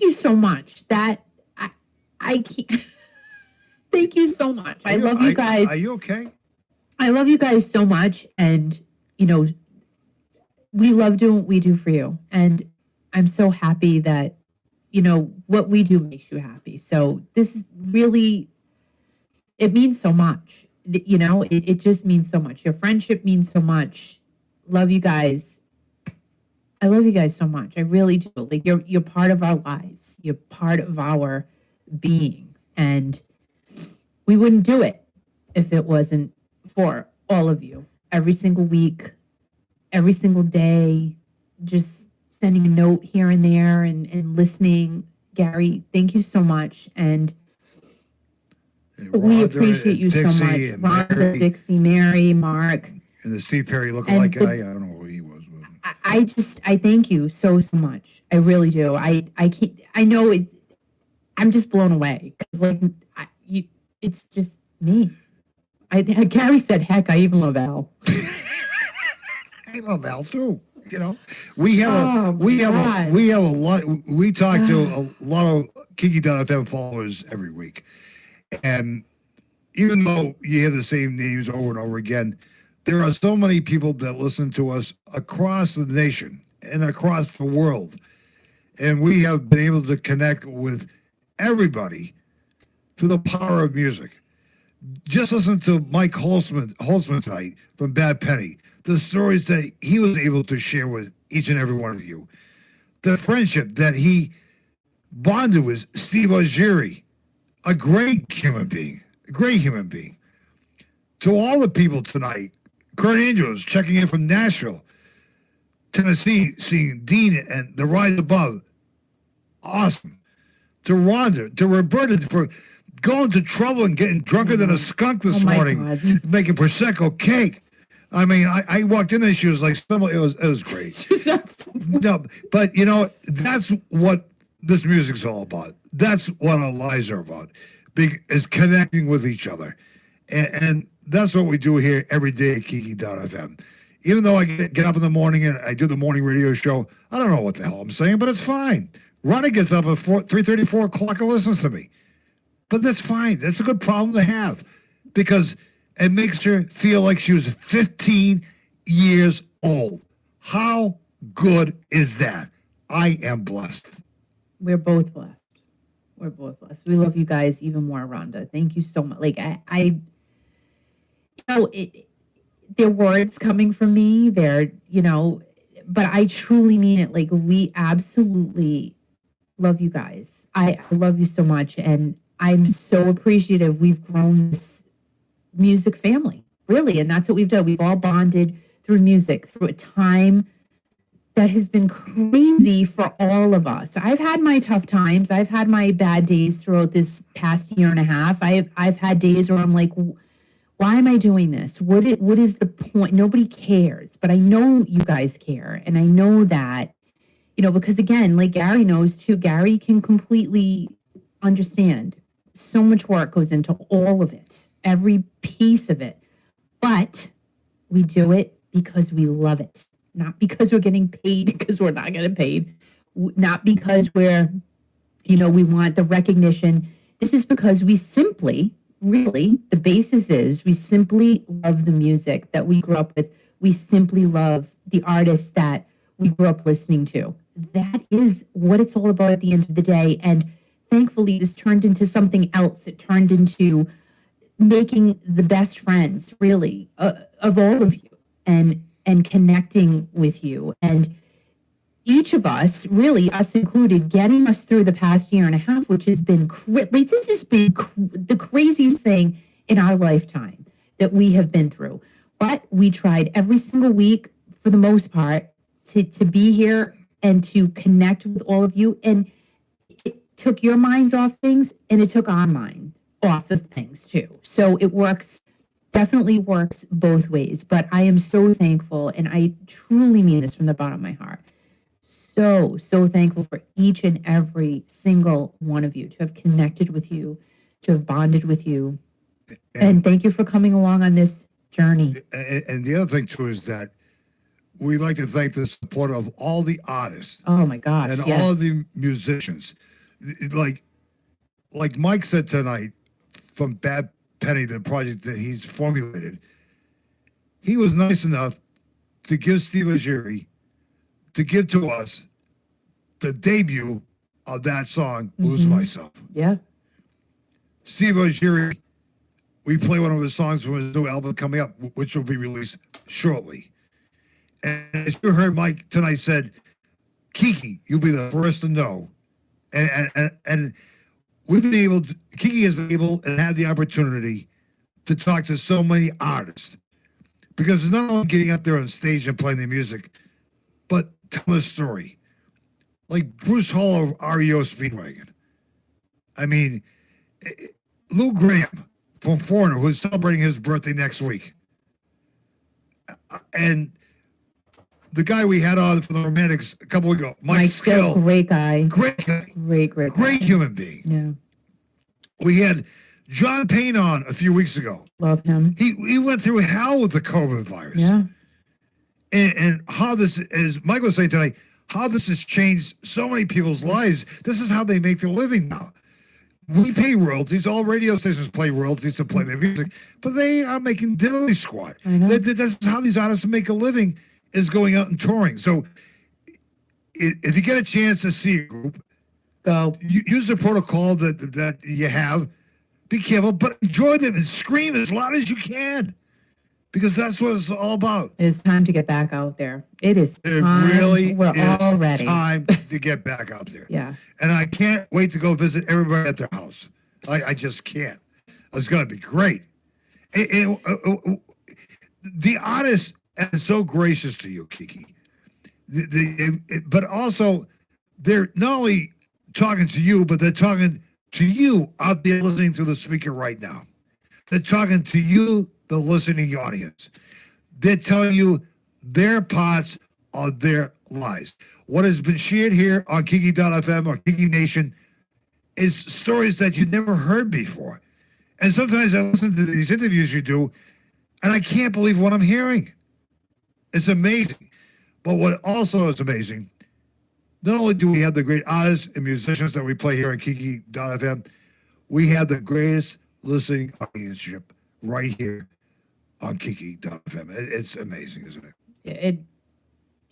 S3: you so much. That I can't. Thank you so much. I love you guys.
S2: Are you okay?
S3: I love you guys so much. And, you know, we love doing what we do for you. And I'm so happy that, you know, what we do makes you happy. So this is really, it means so much. You know, it just means so much. Your friendship means so much. Love you guys. I love you guys so much. I really do. Like, you're part of our lives. You're part of our being. And we wouldn't do it if it wasn't for all of you. Every single week, every single day, just sending a note here and there and listening. Gary, thank you so much. And we appreciate you so much. Rhonda, Dixie, Mary, Mark.
S2: And the Steve Perry lookalike guy. I don't know who he was.
S3: I thank you so much. I really do. I can't, I know it. I'm just blown away. Cause like, it's just me. Gary said, heck, I even love Al.
S2: I love Al too. You know, we have a lot. We talk to a lot of Kiki.fm followers every week, and even though you hear the same names over and over again, there are so many people that listen to us across the nation and across the world, and we have been able to connect with everybody through the power of music. Just listen to Mike Holtzman tonight from Bad Penny. The stories that he was able to share with each and every one of you. The friendship that he bonded with Steve Algieri, a great human being. To all the people tonight, Kurt Andrews checking in from Nashville, Tennessee, seeing Dean and The Rise Above. Awesome. To Rhonda, to Roberta, for going to trouble and getting drunker than a skunk this morning, making Prosecco cake. I mean, I walked in there, she was like, it was great. No, but you know, that's what this music's all about. That's what our lives are about, is connecting with each other. And that's what we do here every day at Kiki.fm. Even though I get up in the morning and I do the morning radio show, I don't know what the hell I'm saying, but it's fine. Ronnie gets up at 3:30, 4 o'clock and listens to me. But that's fine. That's a good problem to have because it makes her feel like she was 15 years old. How good is that? I am blessed.
S3: We're both blessed. We're both blessed. We love you guys even more, Rhonda. Thank you so much. Like I you know, they're words coming from me. They're, you know, but I truly mean it. Like, we absolutely love you guys. I love you so much. And I'm so appreciative. We've grown this music family, really. And that's what we've done. We've all bonded through music, through a time that has been crazy for all of us. I've had my tough times. I've had my bad days throughout this past year and a half. I've had days where I'm like, why am I doing this? What is the point? Nobody cares, but I know you guys care. And I know that, you know, because again, like Gary knows too, Gary can completely understand. So much work goes into all of it, every piece of it. But we do it because we love it, not because we're getting paid, because we're not getting paid, not because we're, you know, we want the recognition. This is because we simply really, the basis is we simply love the music that we grew up with. We simply love the artists that we grew up listening to. That is what it's all about at the end of the day. And thankfully, this turned into something else. It turned into making the best friends, really, of all of you, and connecting with you. And each of us, really, us included, getting us through the past year and a half, which has been this has been the craziest thing in our lifetime that we have been through. But we tried every single week, for the most part, to be here and to connect with all of you. And it took your minds off things, and it took our mind off of things too. So it definitely works both ways. But I am so thankful, and I truly mean this from the bottom of my heart. So thankful for each and every single one of you, to have connected with you, to have bonded with you. And thank you for coming along on this journey.
S2: And the other thing too is that we like to thank the support of all the artists.
S3: Oh my gosh,
S2: and
S3: yes.
S2: all the musicians. Like Mike said tonight from Bad Penny, the project that he's formulated, he was nice enough to give Steve Ajiri to give to us the debut of that song, Lose Myself.
S3: Yeah.
S2: Steve Ajiri, we play one of his songs from his new album coming up, which will be released shortly. And as you heard Mike tonight said, Kiki, you'll be the first to know. And we've been able to, Kiki has been able and had the opportunity to talk to so many artists. Because it's not only getting up there on stage and playing the music, but tell a story. Like Bruce Hall of REO Speedwagon. I mean, Lou Graham from Foreigner, who's celebrating his birthday next week. And the guy we had on for the Romantics a couple weeks ago, Mike Skill.
S3: Great guy.
S2: Great guy. Great human being.
S3: Yeah.
S2: We had John Payne on a few weeks ago.
S3: Love him.
S2: He went through hell with the COVID virus.
S3: Yeah.
S2: And how this, as Mike was saying tonight, how this has changed so many people's lives. This is how they make their living now. We pay royalties. All radio stations play royalties to play their music, but they are making diddly squat.
S3: I know.
S2: That's how these artists make a living, is going out and touring. So if you get a chance to see a group,
S3: go.
S2: Use the protocol that you have. Be careful, but enjoy them and scream as loud as you can, because that's what it's all about.
S3: It's time to get back out there. It is time.
S2: It really
S3: We're all ready.
S2: Time to get back out there.
S3: Yeah.
S2: And I can't wait to go visit everybody at their house. I just can't. It's going to be great. The artist is so gracious to you, Kiki. But also, they're not only talking to you, but they're talking to you out there listening through the speaker right now. They're talking to you, the listening audience. They're telling you their parts of their lives. What has been shared here on Kiki.fm or Kiki Nation is stories that you never heard before. And sometimes I listen to these interviews you do, and I can't believe what I'm hearing. It's amazing. But what also is amazing, not only do we have the great artists and musicians that we play here on Kiki.fm, we have the greatest listening audienceship right here on Kiki.fm. It's amazing, isn't it?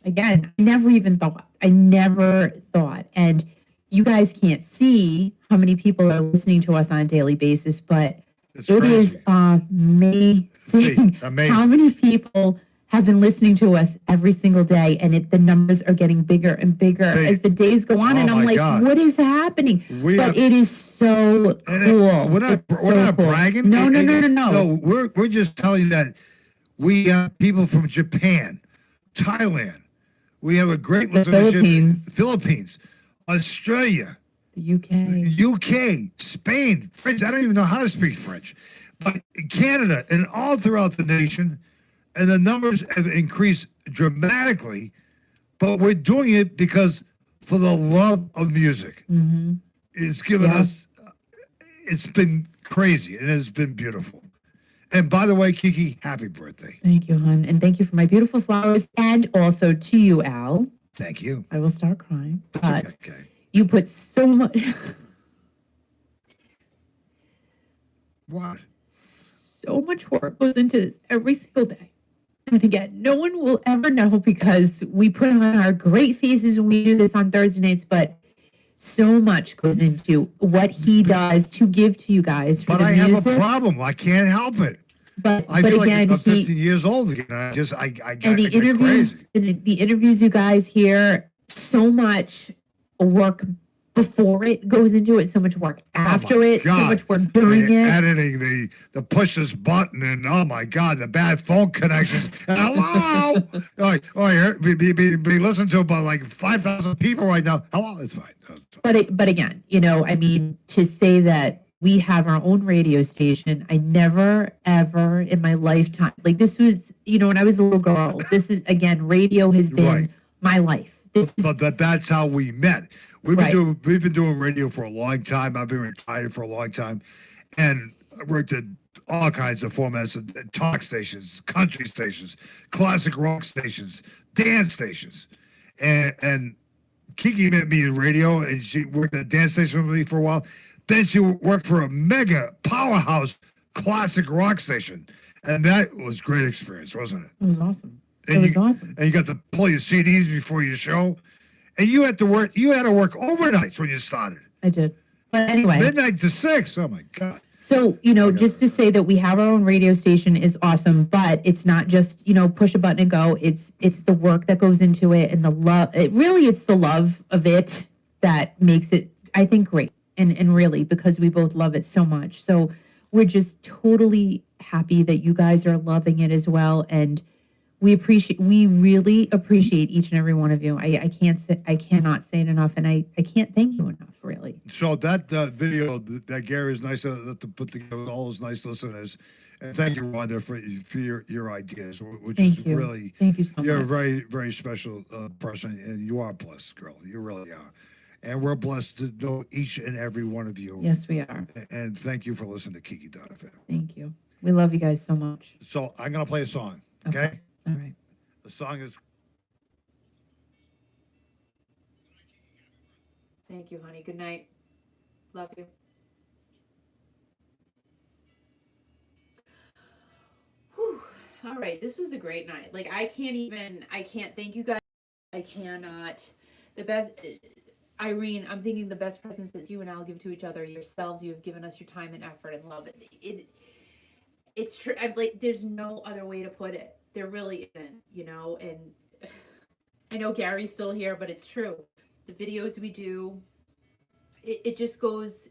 S3: Again, I never thought. And you guys can't see how many people are listening to us on a daily basis, but it is amazing how many people have been listening to us every single day, and the numbers are getting bigger and bigger as the days go on. And I'm like, what is happening? It is so cool.
S2: We're not bragging.
S3: No.
S2: No, we're just telling you that we have people from Japan, Thailand. We have a great listenership. Philippines, Australia,
S3: the
S2: UK, Spain, French. I don't even know how to speak French, but Canada and all throughout the nation. And the numbers have increased dramatically, but we're doing it because for the love of music.
S3: Mm-hmm.
S2: It's given us, it's been crazy and it's been beautiful. And by the way, Kiki, happy birthday.
S3: Thank you, hon. And thank you for my beautiful flowers. And also to you, Al.
S2: Thank you.
S3: I will start crying. But you put so much...
S2: What?
S3: So much work goes into this every single day. And again, no one will ever know because we put on our great faces when we do this on Thursday nights, but so much goes into what he does to give to you guys for
S2: But
S3: the
S2: I
S3: music.
S2: have a problem. I can't help it.
S3: But
S2: I feel
S3: again,
S2: like I'm 15 years old again. I get
S3: interviews, the interviews you guys hear, so much work before it goes into it, so much work after it, so much work during it.
S2: Editing, the push this button, and oh my God, the bad phone connections. Hello, be listened to by like 5,000 people right now. Hello, it's fine.
S3: But again, you know, I mean, to say that we have our own radio station, I never ever in my lifetime, like this was, you know, when I was a little girl. This is again, radio has been my life.
S2: But that's how we met. We've been doing radio for a long time. I've been retired for a long time, and I worked at all kinds of formats: talk stations, country stations, classic rock stations, dance stations, and Kiki met me in radio, and she worked at a dance station with me for a while. Then she worked for a mega powerhouse classic rock station, and that was a great experience, wasn't it?
S3: It was awesome.
S2: And you got to play your CDs before your show. And you had to work overnights when you started.
S3: I did. But anyway.
S2: Midnight to 6. Oh my God.
S3: So, you know, just to say that we have our own radio station is awesome, but it's not just, you know, push a button and go. It's the work that goes into it and the love. It's the love of it that makes it, I think, great. And really, because we both love it so much. So we're just totally happy that you guys are loving it as well. And we really appreciate each and every one of you. I cannot say it enough, and I can't thank you enough, really.
S2: So that video that Gary is nice to put together with all those nice listeners, and thank you, Rhonda, for your ideas, which
S3: thank you so much.
S2: You're a very, very special person, and you are blessed, girl. You really are. And we're blessed to know each and every one of you.
S3: Yes, we are.
S2: And thank you for listening to Kiki.fm.
S3: Thank you. We love you guys so much.
S2: So I'm going to play a song, okay?
S3: All right.
S2: The song is...
S1: Thank you, honey. Good night. Love you. Whew. All right. This was a great night. Like, I can't thank you guys. I cannot. The best... Irene, I'm thinking the best presents that you and I'll give to each other, yourselves, you have given us your time and effort and love. It's true. There's no other way to put it. There really isn't, you know, and I know Gary's still here, but it's true. The videos we do, it just goes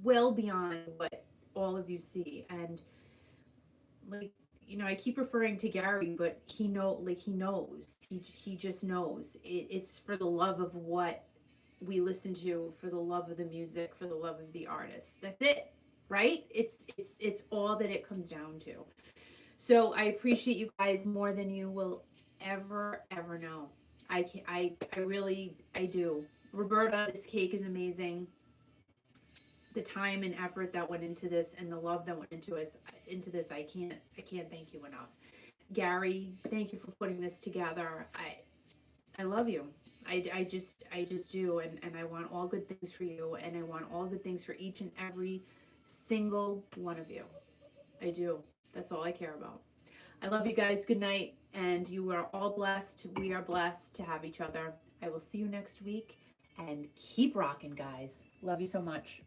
S1: well beyond what all of you see. And like, you know, I keep referring to Gary, but he knows. He just knows. It's for the love of what we listen to, for the love of the music, for the love of the artist. That's it, right? It's all that it comes down to. So I appreciate you guys more than you will ever know. I really do. Roberta, this cake is amazing. The time and effort that went into this and the love that went into this, I can't thank you enough. Gary, thank you for putting this together. I love you. I just do, and I want all good things for you, and I want all good things for each and every single one of you. I do. That's all I care about. I love you guys. Good night, and you are all blessed. We are blessed to have each other. I will see you next week, and keep rocking, guys. Love you so much.